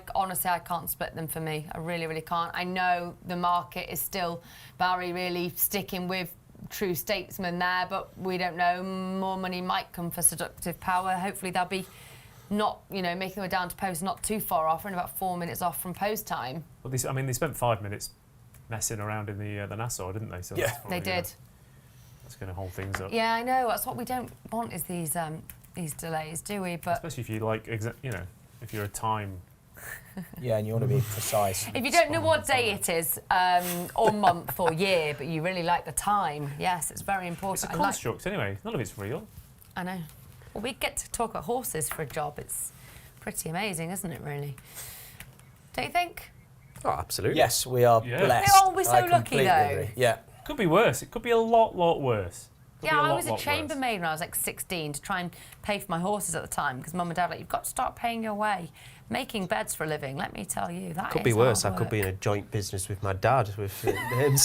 can't split them for me. I really, really can't. I know the market is still, Barry, really sticking with True Statesman there, but we don't know. More money might come for Seductive Power. Hopefully they'll be not, making their way down to post, not too far off, and about 4 minutes off from post time. Well, they spent 5 minutes messing around in the Nassau, didn't they? So Yeah, that's probably they did. That's going to hold things up. Yeah, I know. That's what we don't want, is these delays, do we? But especially if you if you're a time. Yeah, and you want to be precise. if you don't know what day it is, or month or year, but you really like the time, yes, it's very important. It's a construct anyway. None of it's real. I know. Well, we get to talk about horses for a job. It's pretty amazing, isn't it, really? Don't you think? Oh, absolutely. Yes, we are Yeah. blessed. Oh, we're so I lucky, completely though. agree. Yeah. Could be worse. It could be a lot worse. Could be Yeah, a I lot, was a lot chambermaid when I was like 16 to try and pay for my horses at the time because Mum and Dad were like, you've got to start paying your way. Making beds for a living, let me tell you, that Could is be worse. I hard could be in work. a joint business with my dad, with him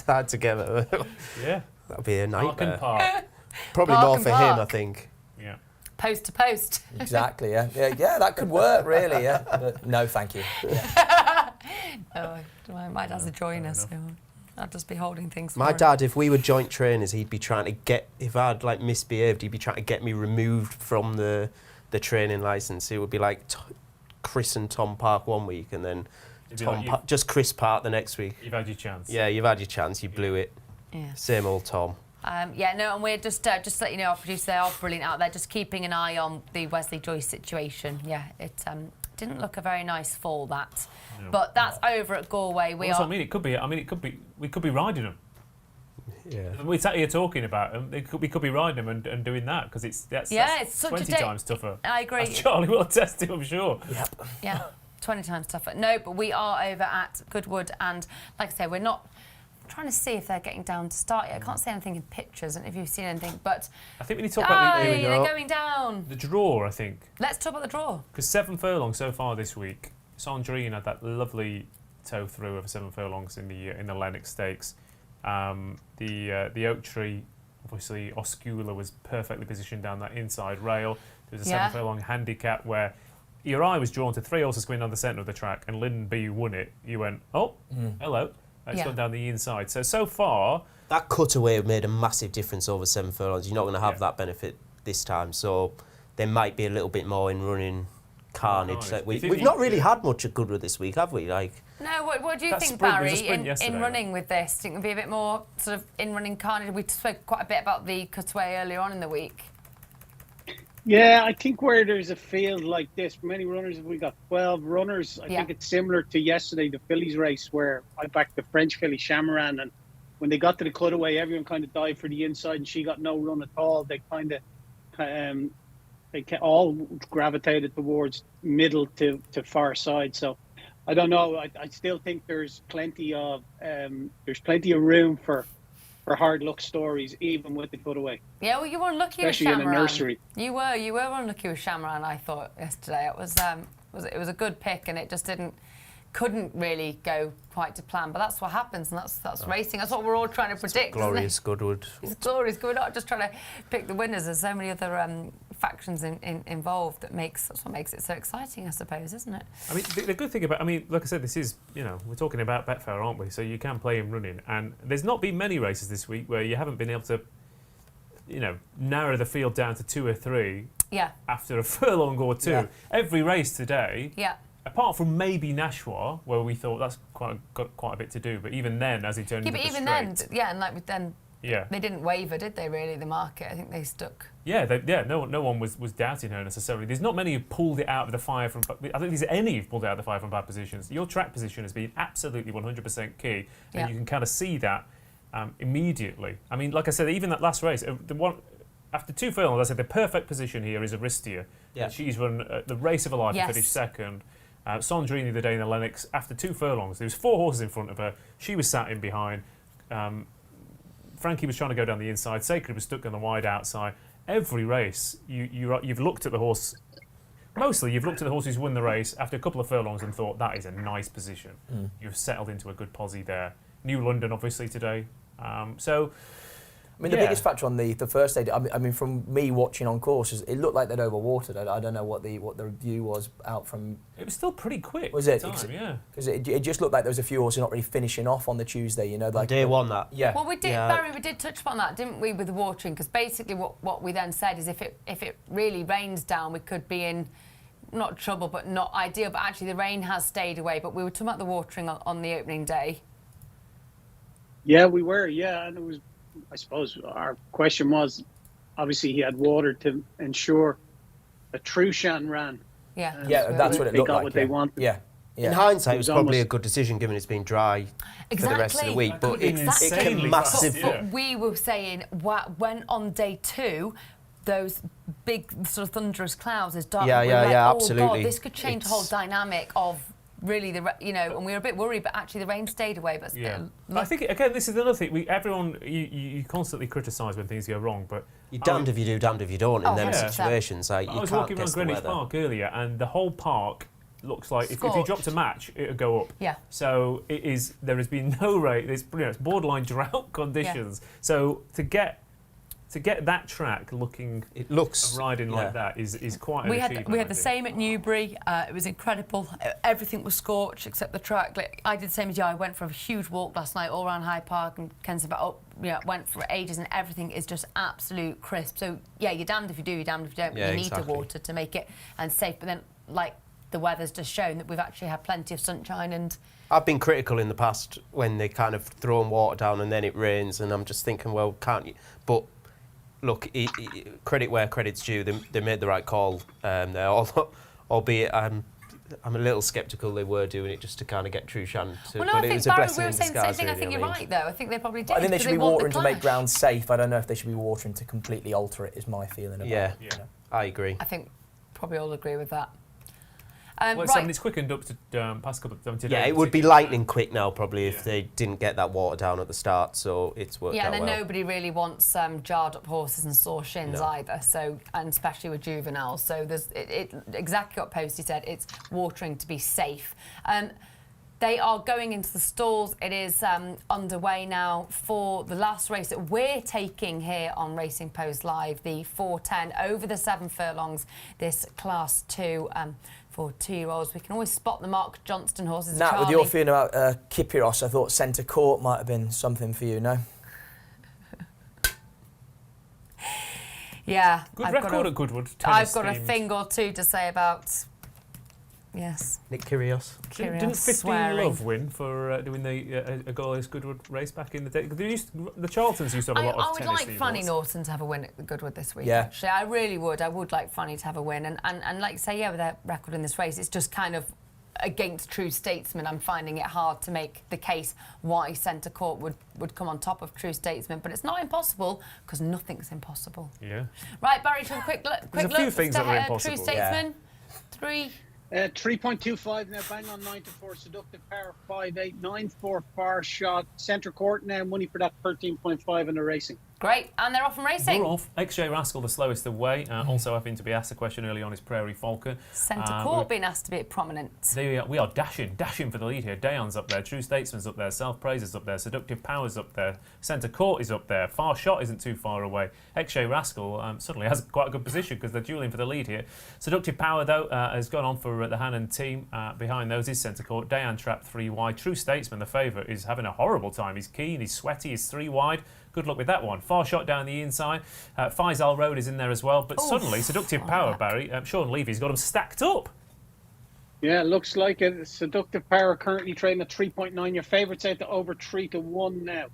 dad together. worse. Yeah. That'd be a Park and nightmare. park. Probably Park more and for him, I park. think. Yeah. Post to post. Exactly. Yeah. Yeah. That could work, really. Yeah. But no, thank you. Yeah. Oh, my dad's a joiner, so I'd just be holding things. My for him. dad, if we were joint trainers, he'd be trying to get, if I'd like misbehaved, he'd be trying to get me removed from the training licence. It would be like Chris and Tom Park one week, and then It'd be like just Chris Park the next week. you've had your chance. Yeah, you've had your chance, you blew it. Yeah. Same old Tom. And we're just to let you know, our producers, they are brilliant out there, just keeping an eye on the Wesley Joyce situation. Yeah, it didn't look a very nice fall, that. No. But that's over at Galway. We Also, are. we could be riding them. Yeah. We're sat here talking about them. We could be riding them and doing that because it's it's such 20 a day. times tougher. I agree. As Charlie will attest to, I'm sure. Yep. Yeah, 20 times tougher. No, but we are over at Goodwood, and like I say, we're not trying to see if they're getting down to start yet. I can't see anything in pictures, and if you've seen anything, but I think we need to talk about Aye, go. they're going down. the draw, I think. Let's talk about the draw. Because 7 furlongs so far this week. Sandrine had that lovely toe through of 7 furlongs in the Lennox Stakes. The Oak Tree, obviously, Oscula was perfectly positioned down that inside rail. There was a 7 furlong handicap where your eye was drawn to 3 horses going down the centre of the track and Lynn B won it, you went, oh, hello, it's Yeah. gone down the inside. So far, That cutaway made a massive difference over 7 furlongs. You're not going to have that benefit this time, so there might be a little bit more in running carnage. Carnage. We've not really had much at Goodwood this week, have we? Like, No, what do you That think, sprint, there was a Barry, sprint yesterday. in running with this? Do you think there'll be a bit more sort of in-running carnage? We spoke quite a bit about the cutaway earlier on in the week. Yeah, I think where there's a field like this, many runners, we got 12 runners. I think it's similar to yesterday, the Phillies race, where I backed the French filly Chamaran, and when they got to the cutaway, everyone kind of dived for the inside, and she got no run at all. They kind of, all gravitated towards middle to far side. So I don't know. I still think there's plenty of room for hard luck stories, even with the cutaway. Yeah, well, you were unlucky Especially with in Chamaran. a nursery. You were unlucky with Chamaran, I thought, yesterday. It was a good pick, and it just couldn't really go quite to plan. But that's what happens, and that's racing. That's what we're all trying to predict. Glorious Goodwood. It's glorious. We're not just trying to pick the winners. There's so many other factions involved that's what makes it so exciting, I suppose, isn't it? I mean, the good thing about, like I said, this is, we're talking about Betfair, aren't we? So you can play him running. And there's not been many races this week where you haven't been able to, narrow the field down to 2 or 3 after a furlong or 2. Yeah. Every race today, Yeah. apart from maybe Nashwa, where we thought that's got quite a bit to do. But even then, as he turned into But the even straight, then, yeah, they didn't waver, did they? Really, the market. I think they stuck. Yeah, no one was doubting her necessarily. There's not many who pulled it out of the fire from. I don't think there's any who've pulled it out of the fire from bad positions. Your track position has been absolutely 100% key, and you can kind of see that immediately. I mean, like I said, even that last race, the one after 2 furlongs, I said the perfect position here is Aristia. Yeah. She's run the race of her life and Yes. finished second. Sondrini the other day in the Lennox, after 2 furlongs, there was 4 horses in front of her. She was sat in behind. Frankie was trying to go down the inside. Sacred was stuck on the wide outside. Every race, you've looked at the horse. Mostly, you've looked at the horse who's won the race after a couple of furlongs and thought, that is a nice position. You've settled into a good posse there. New London, obviously, today. I mean, the biggest factor on the first day, I mean, from me watching on courses, it looked like they'd overwatered. I don't know what the review was out from. It was still pretty quick. Was it? At the time, yeah. Because it just looked like there was a few horses not really finishing off on the Tuesday, like Day one, that. Yeah. Well, we did, Yeah. Barry. We did touch upon that, didn't we, with the watering? Because basically, what we then said is, if it really rains down, we could be in not trouble, but not ideal. But actually, the rain has stayed away. But we were talking about the watering on the opening day. Yeah, we were. Yeah, and it was. I suppose our question was, obviously he had water to ensure a true Shan ran. Yeah. That's what it They looked got like. what they wanted. Yeah. In hindsight, it was probably a almost- good decision given it's been dry for the rest of the week. But Exactly. it can Insanely massive. fast, yeah. But we were saying when on day 2, those big sort of thunderous clouds, as dark. Yeah, we were yeah, like, yeah, oh absolutely. God, this could change the whole dynamic of really and we were a bit worried, but actually the rain stayed away. But Yeah. I think, again, this is another thing. You constantly criticise when things go wrong, but You're damned if you do, damned if you don't in them 100%. situations. Like, I you was can't walking around guess the Greenwich weather. Park earlier, and the whole park looks like if you Scorched. dropped a match, it would go up. Yeah. So it is. There has been no rain. It's borderline drought conditions. So to get that track looking, It looks riding yeah. like that is quite an we achievement. had the I think. same at Newbury. It was incredible. Everything was scorched except the track. Like, I did the same as you. I went for a huge walk last night all around Hyde Park and Kensington. Went for ages, and everything is just absolute crisp. So yeah, you're damned if you do, you're damned if you don't. Yeah, you need exactly. to water to make it and safe. But then, like, the weather's just shown that we've actually had plenty of sunshine and. I've been critical in the past when they kind of thrown water down and then it rains, and I'm just thinking, well, can't you? But look, credit where credit's due. They made the right call there, albeit I'm a little sceptical they were doing it just to kind of get True Shan to. Well, no, but I it think was a Barry, we blessing were in saying the same disguise, thing. I really, think you're mean. right, though. I think they probably did. I think they because should be want the watering to make clash. ground safe. I don't know if they should be watering to completely alter it, is my feeling about Yeah. it. you know. I agree. I think probably all agree with that. Well, Right. it's quickened up to past couple of today. Yeah, it would be lightning quick now probably if they didn't get that water down at the start, so it's worked Yeah, out and then well. nobody really wants jarred up horses and sore shins No. either. So, and especially with juveniles. So there's exactly what Poste said. It's watering to be safe. They are going into the stalls. It is underway now for the last race that we're taking here on Racing Post Live, the 410 over the 7 furlongs, this Class 2 for 2-year-olds. We can always spot the Mark Johnston horses. Nat, Charlie. with your feeling about Kyprios, I thought Centre Court might have been something for you, no? Yeah. Good record at Goodwood. I've got a tennis-themed. thing or two to say about... Yes. Nick Kyrgios. Kyrgios Didn't 15 swearing. Love win for doing the a Glorious Goodwood race back in the day? The Charltons used to have a lot I of would tennis like Fanny themed Norton to have a win at the Goodwood this week, Yeah. actually. I really would. I would like Fanny to have a win. And like you say, yeah, with their record in this race, it's just kind of against True Statesman. I'm finding it hard to make the case why Centre Court would come on top of True Statesman. But it's not impossible, because nothing's impossible. Yeah. Right, Barry, to a quick look. There's a few things that are impossible. True Statesman, 3... 3.25 now, bang on 9 to 4, Seductive Power 5.8, 9-4 Far Shot, Centre Court now, money for that 13.5 in the racing. Great, and they're off and racing. We're off. XJ Rascal, the slowest away. Also having to be asked a question early on is Prairie Falcon. Centre Court being asked to be prominent. We are dashing for the lead here. Dayon's up there, True Statesman's up there, Self Praiser's up there, Seductive Power's up there, Centre Court is up there, Far Shot isn't too far away. XJ Rascal suddenly has quite a good position because they're duelling for the lead here. Seductive Power, though, has gone on for the Hannon team. Behind those is Centre Court. Dayan trapped 3 wide. True Statesman, the favourite, is having a horrible time. He's keen, he's sweaty, he's 3 wide. Good luck with that one. Far Shot down the inside. Faisal Road is in there as well. But suddenly, Seductive Power, Barry, Sean Levy's got them stacked up. Yeah, looks like it. Seductive Power currently trading at 3.9. Your favourites out to over 3 to 1 now.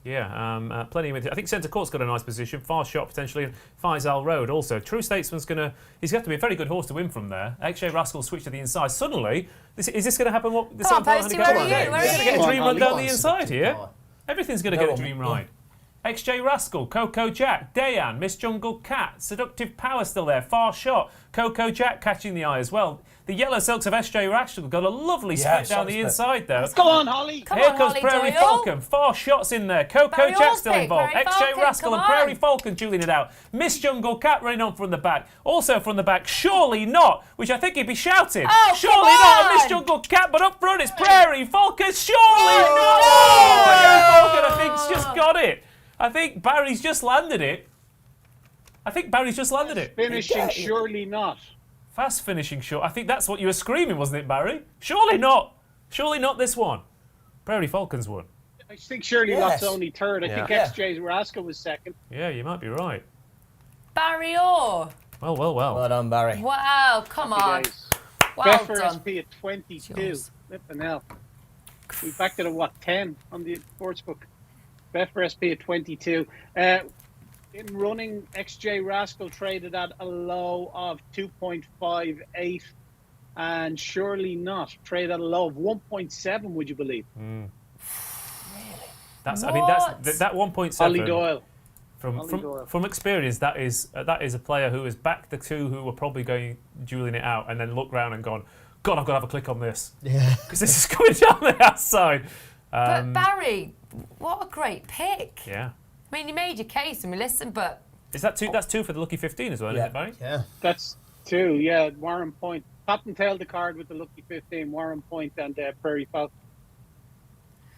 Yeah, plenty of it. I think Centre Court's got a nice position. Far Shot potentially. Faisal Road also. True Statesman's he's going to have to be a very good horse to win from there. XJ Rascal switched to the inside. Suddenly, is this going to happen? Come on, Posty, where are you? He's going to get a dream run down the inside here. Come on. Everything's going to get a dream ride. XJ Rascal, Coco Jack, Dayan, Miss Jungle Cat, Seductive Power still there, Far Shot, Coco Jack catching the eye as well. The Yellow Silks of SJ Rascal got a lovely split down the inside there. Go on, Hollie. Come Here on, comes Hollie Prairie Doyle. Falcon. Far Shot's in there. Coco Barry Jack still Allspick, involved. Prairie XJ Falcon, Rascal come and Prairie on. Falcon dueling it out. Miss Jungle Cat running on from the back. Also from the back, Surely Not, which I think he'd be shouting. Oh, Surely come Not, on. Miss Jungle Cat, but up front it's Prairie Falcon. Surely Not. no. Prairie Falcon, I think's just got it. I think Barry's just landed it. Finishing, surely not. Fast finishing shot. I think that's what you were screaming, wasn't it, Barry? Surely not. Surely not this one. Prairie Falcon's won. I think surely not's only third. I Yeah. think XJ Rascal was second. Yeah, you might be right. Barry Orr. Well. Well done, Barry. Wow, come on. Guys. Well Betfair done. SP at 22. Yours. Flipping hell. We backed it at 10 on the sportsbook. Betfair SP at 22. In running, XJ Rascal traded at a low of 2.58, and surely not traded at a low of 1.7. Would you believe? That's. What? I mean, that's that 1.7. Hollie Doyle. Hollie Doyle. From experience, that is a player who has backed the 2 who were probably going dueling it out, and then looked round and gone, God, I've got to have a click on this Yeah. because this is coming down the outside. But Barry, what a great pick. Yeah. I mean, you made your case and we listened, but Is that 2? That's 2 for the lucky 15 as well, isn't it, Barry? Yeah. That's 2, yeah. Warren Point. Top and tail the card with the lucky 15. Warren Point and Prairie Falcon.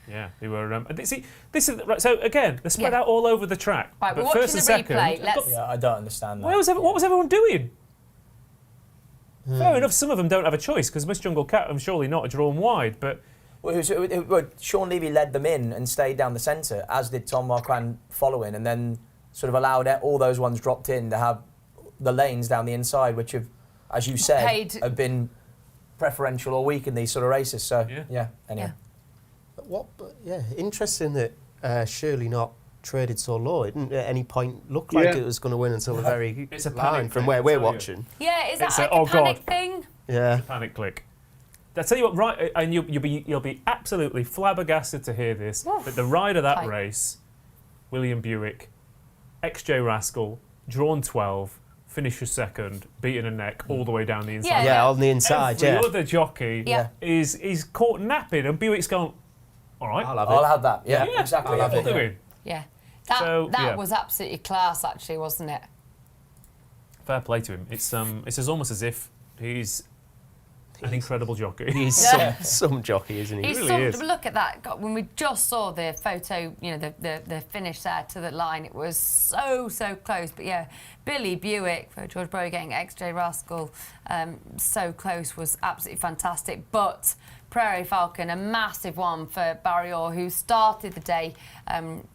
Yeah, they were. And see, this is right. So again, they're spread Yeah. out all over the track. right, we're but watching first the and second, replay. Let's. Yeah, I don't understand that. what was everyone doing? Fair enough. Some of them don't have a choice because Miss Jungle Cat and Surely Not are drawn wide, but. Well, Sean Levy led them in and stayed down the centre, as did Tom Marquand following, and then sort of allowed all those ones dropped in to have the lanes down the inside, which have, as you said, have been preferential all week in these sort of races. So, yeah anyway. Yeah. Interesting that Surely Not traded so low. It didn't at any point look like it was going to win until the very It's a line panic from thing, where I we're tell you. watching. Yeah, is that It's like a- oh, a panic God. thing? Yeah. Panic click. I tell you what, right, and you'll be absolutely flabbergasted to hear this. Oof. But the rider of that Tight. race, William Buick, XJ Rascal, drawn 12, finisher second, beaten a neck all the way down the inside. Yeah. Yeah, on the inside, Every yeah. other jockey Yeah. is caught napping, and Buick's gone, all right, I'll have it. I'll have that. Yeah, yeah, exactly. I'll have what it. are doing? Yeah. That So, yeah. was absolutely class, actually, wasn't it? Fair play to him. It's almost as if he's An incredible jockey. He's some jockey, isn't he? He's really is. Look at that. God, when we just saw the photo, the finish there to the line, it was so close. But yeah, Billy Buick for George Bro getting XJ Rascal so close was absolutely fantastic. But Prairie Falcon, a massive one for Barry Orr, who started the day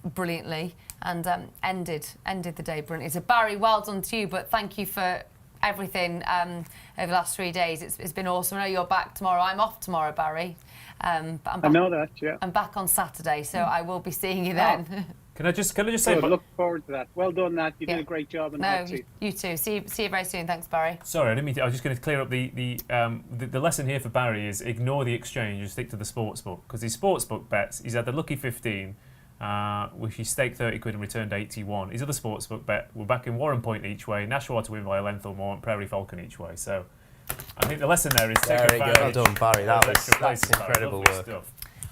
brilliantly and ended the day brilliantly. So Barry, well done to you, but thank you for everything over the last 3 days. It's been awesome. I know you're back tomorrow. I'm off tomorrow, Barry. But I'm back, I know that, yeah. I'm back on Saturday, so I will be seeing you then. Can I just say? Good, look forward to that. Well done, Nat. You did a great job in the hot seat. You too. See you very soon. Thanks, Barry. Sorry, I didn't mean to. I was just going to clear up the lesson here for Barry is ignore the exchange and stick to the sportsbook, because his sportsbook bets, he's had the lucky 15, which he staked 30 quid and returned 81. His other sportsbook bet, we're back in Warren Point each way, Nashwa to win by a length or more, and Prairie Falcon each way. So I think the lesson there is take advantage. Well done, Barry. That's incredible work. Stuff.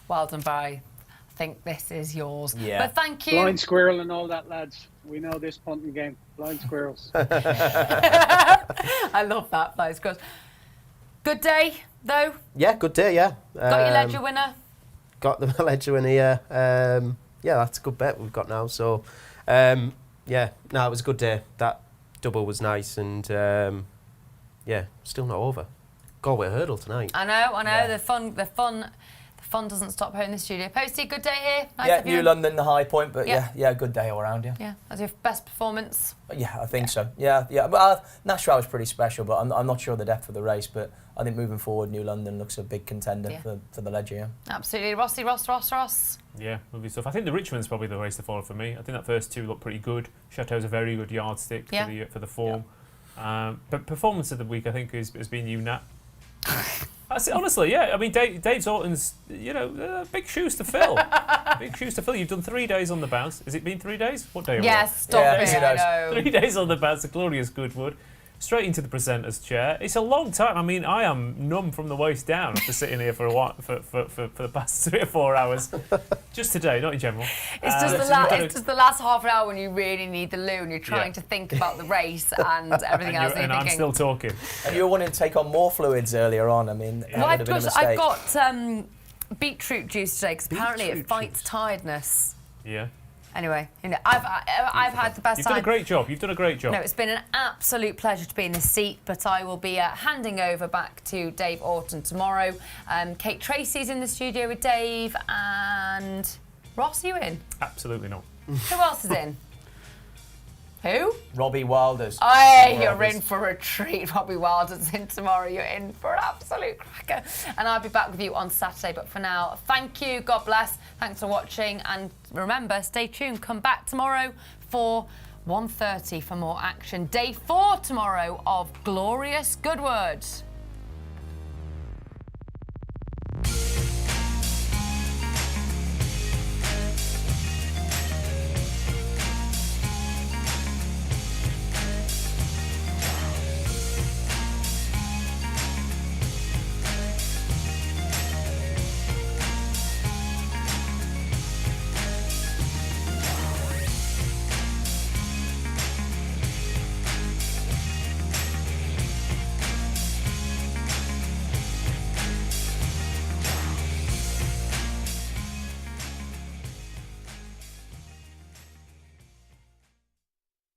Well done, Barry. I think this is yours. Yeah. But thank you. Blind squirrel and all that, lads. We know this punting game. Blind squirrels. I love that, blind squirrels. Good day, though. Yeah, good day. Yeah. Got your ledger winner. Got the ledger winner. Yeah. Yeah, that's a good bet we've got now. So, yeah, no, it was a good day. That double was nice, and yeah, still not over. Galway hurdle tonight. I know. Yeah. The fun doesn't stop here in the studio. Posty, good day here. Nice Yeah, of you. New London, the high point, but yeah, good day all around, yeah. Yeah, that's your best performance. Yeah, I think so. Yeah. But Nashwa was pretty special, but I'm not sure the depth of the race. But I think moving forward, New London looks a big contender for the ledger. Yeah. Absolutely, Ross. Yeah, lovely stuff. I think the Richmond's probably the race to follow for me. I think that first two look pretty good. Chateau's a very good yardstick for the form. Yeah. But performance of the week, I think, has been you, Nat. Honestly, yeah. I mean, Dave Orton's, big shoes to fill. Big shoes to fill. You've done 3 days on the bounce. Has it been 3 days? What day are we on? Yes, stop it. I know. 3 days on the bounce, the Glorious Goodwood. Straight into the presenter's chair. It's a long time. I mean, I am numb from the waist down after sitting here for a while, for the past 3 or 4 hours. Just today, not in general. It's just the last half an hour when you really need the loo and you're trying to think about the race and everything else. And I'm still talking. And you were wanting to take on more fluids earlier on. I mean, that would have been a mistake. I've got beetroot juice today because apparently it fights tiredness. Yeah. Anyway, I've had the best time. You've done a great job. No, it's been an absolute pleasure to be in this seat, but I will be handing over back to Dave Orton tomorrow. Kate Tracy's in the studio with Dave, and Ross, are you in? Absolutely not. Who else is in? Who? Robbie Wilders. Hey, you're in for a treat. Robbie Wilder's in tomorrow. You're in for an absolute cracker. And I'll be back with you on Saturday. But for now, thank you. God bless. Thanks for watching. And remember, stay tuned. Come back tomorrow for 1:30 for more action. Day 4 tomorrow of Glorious Goodwood.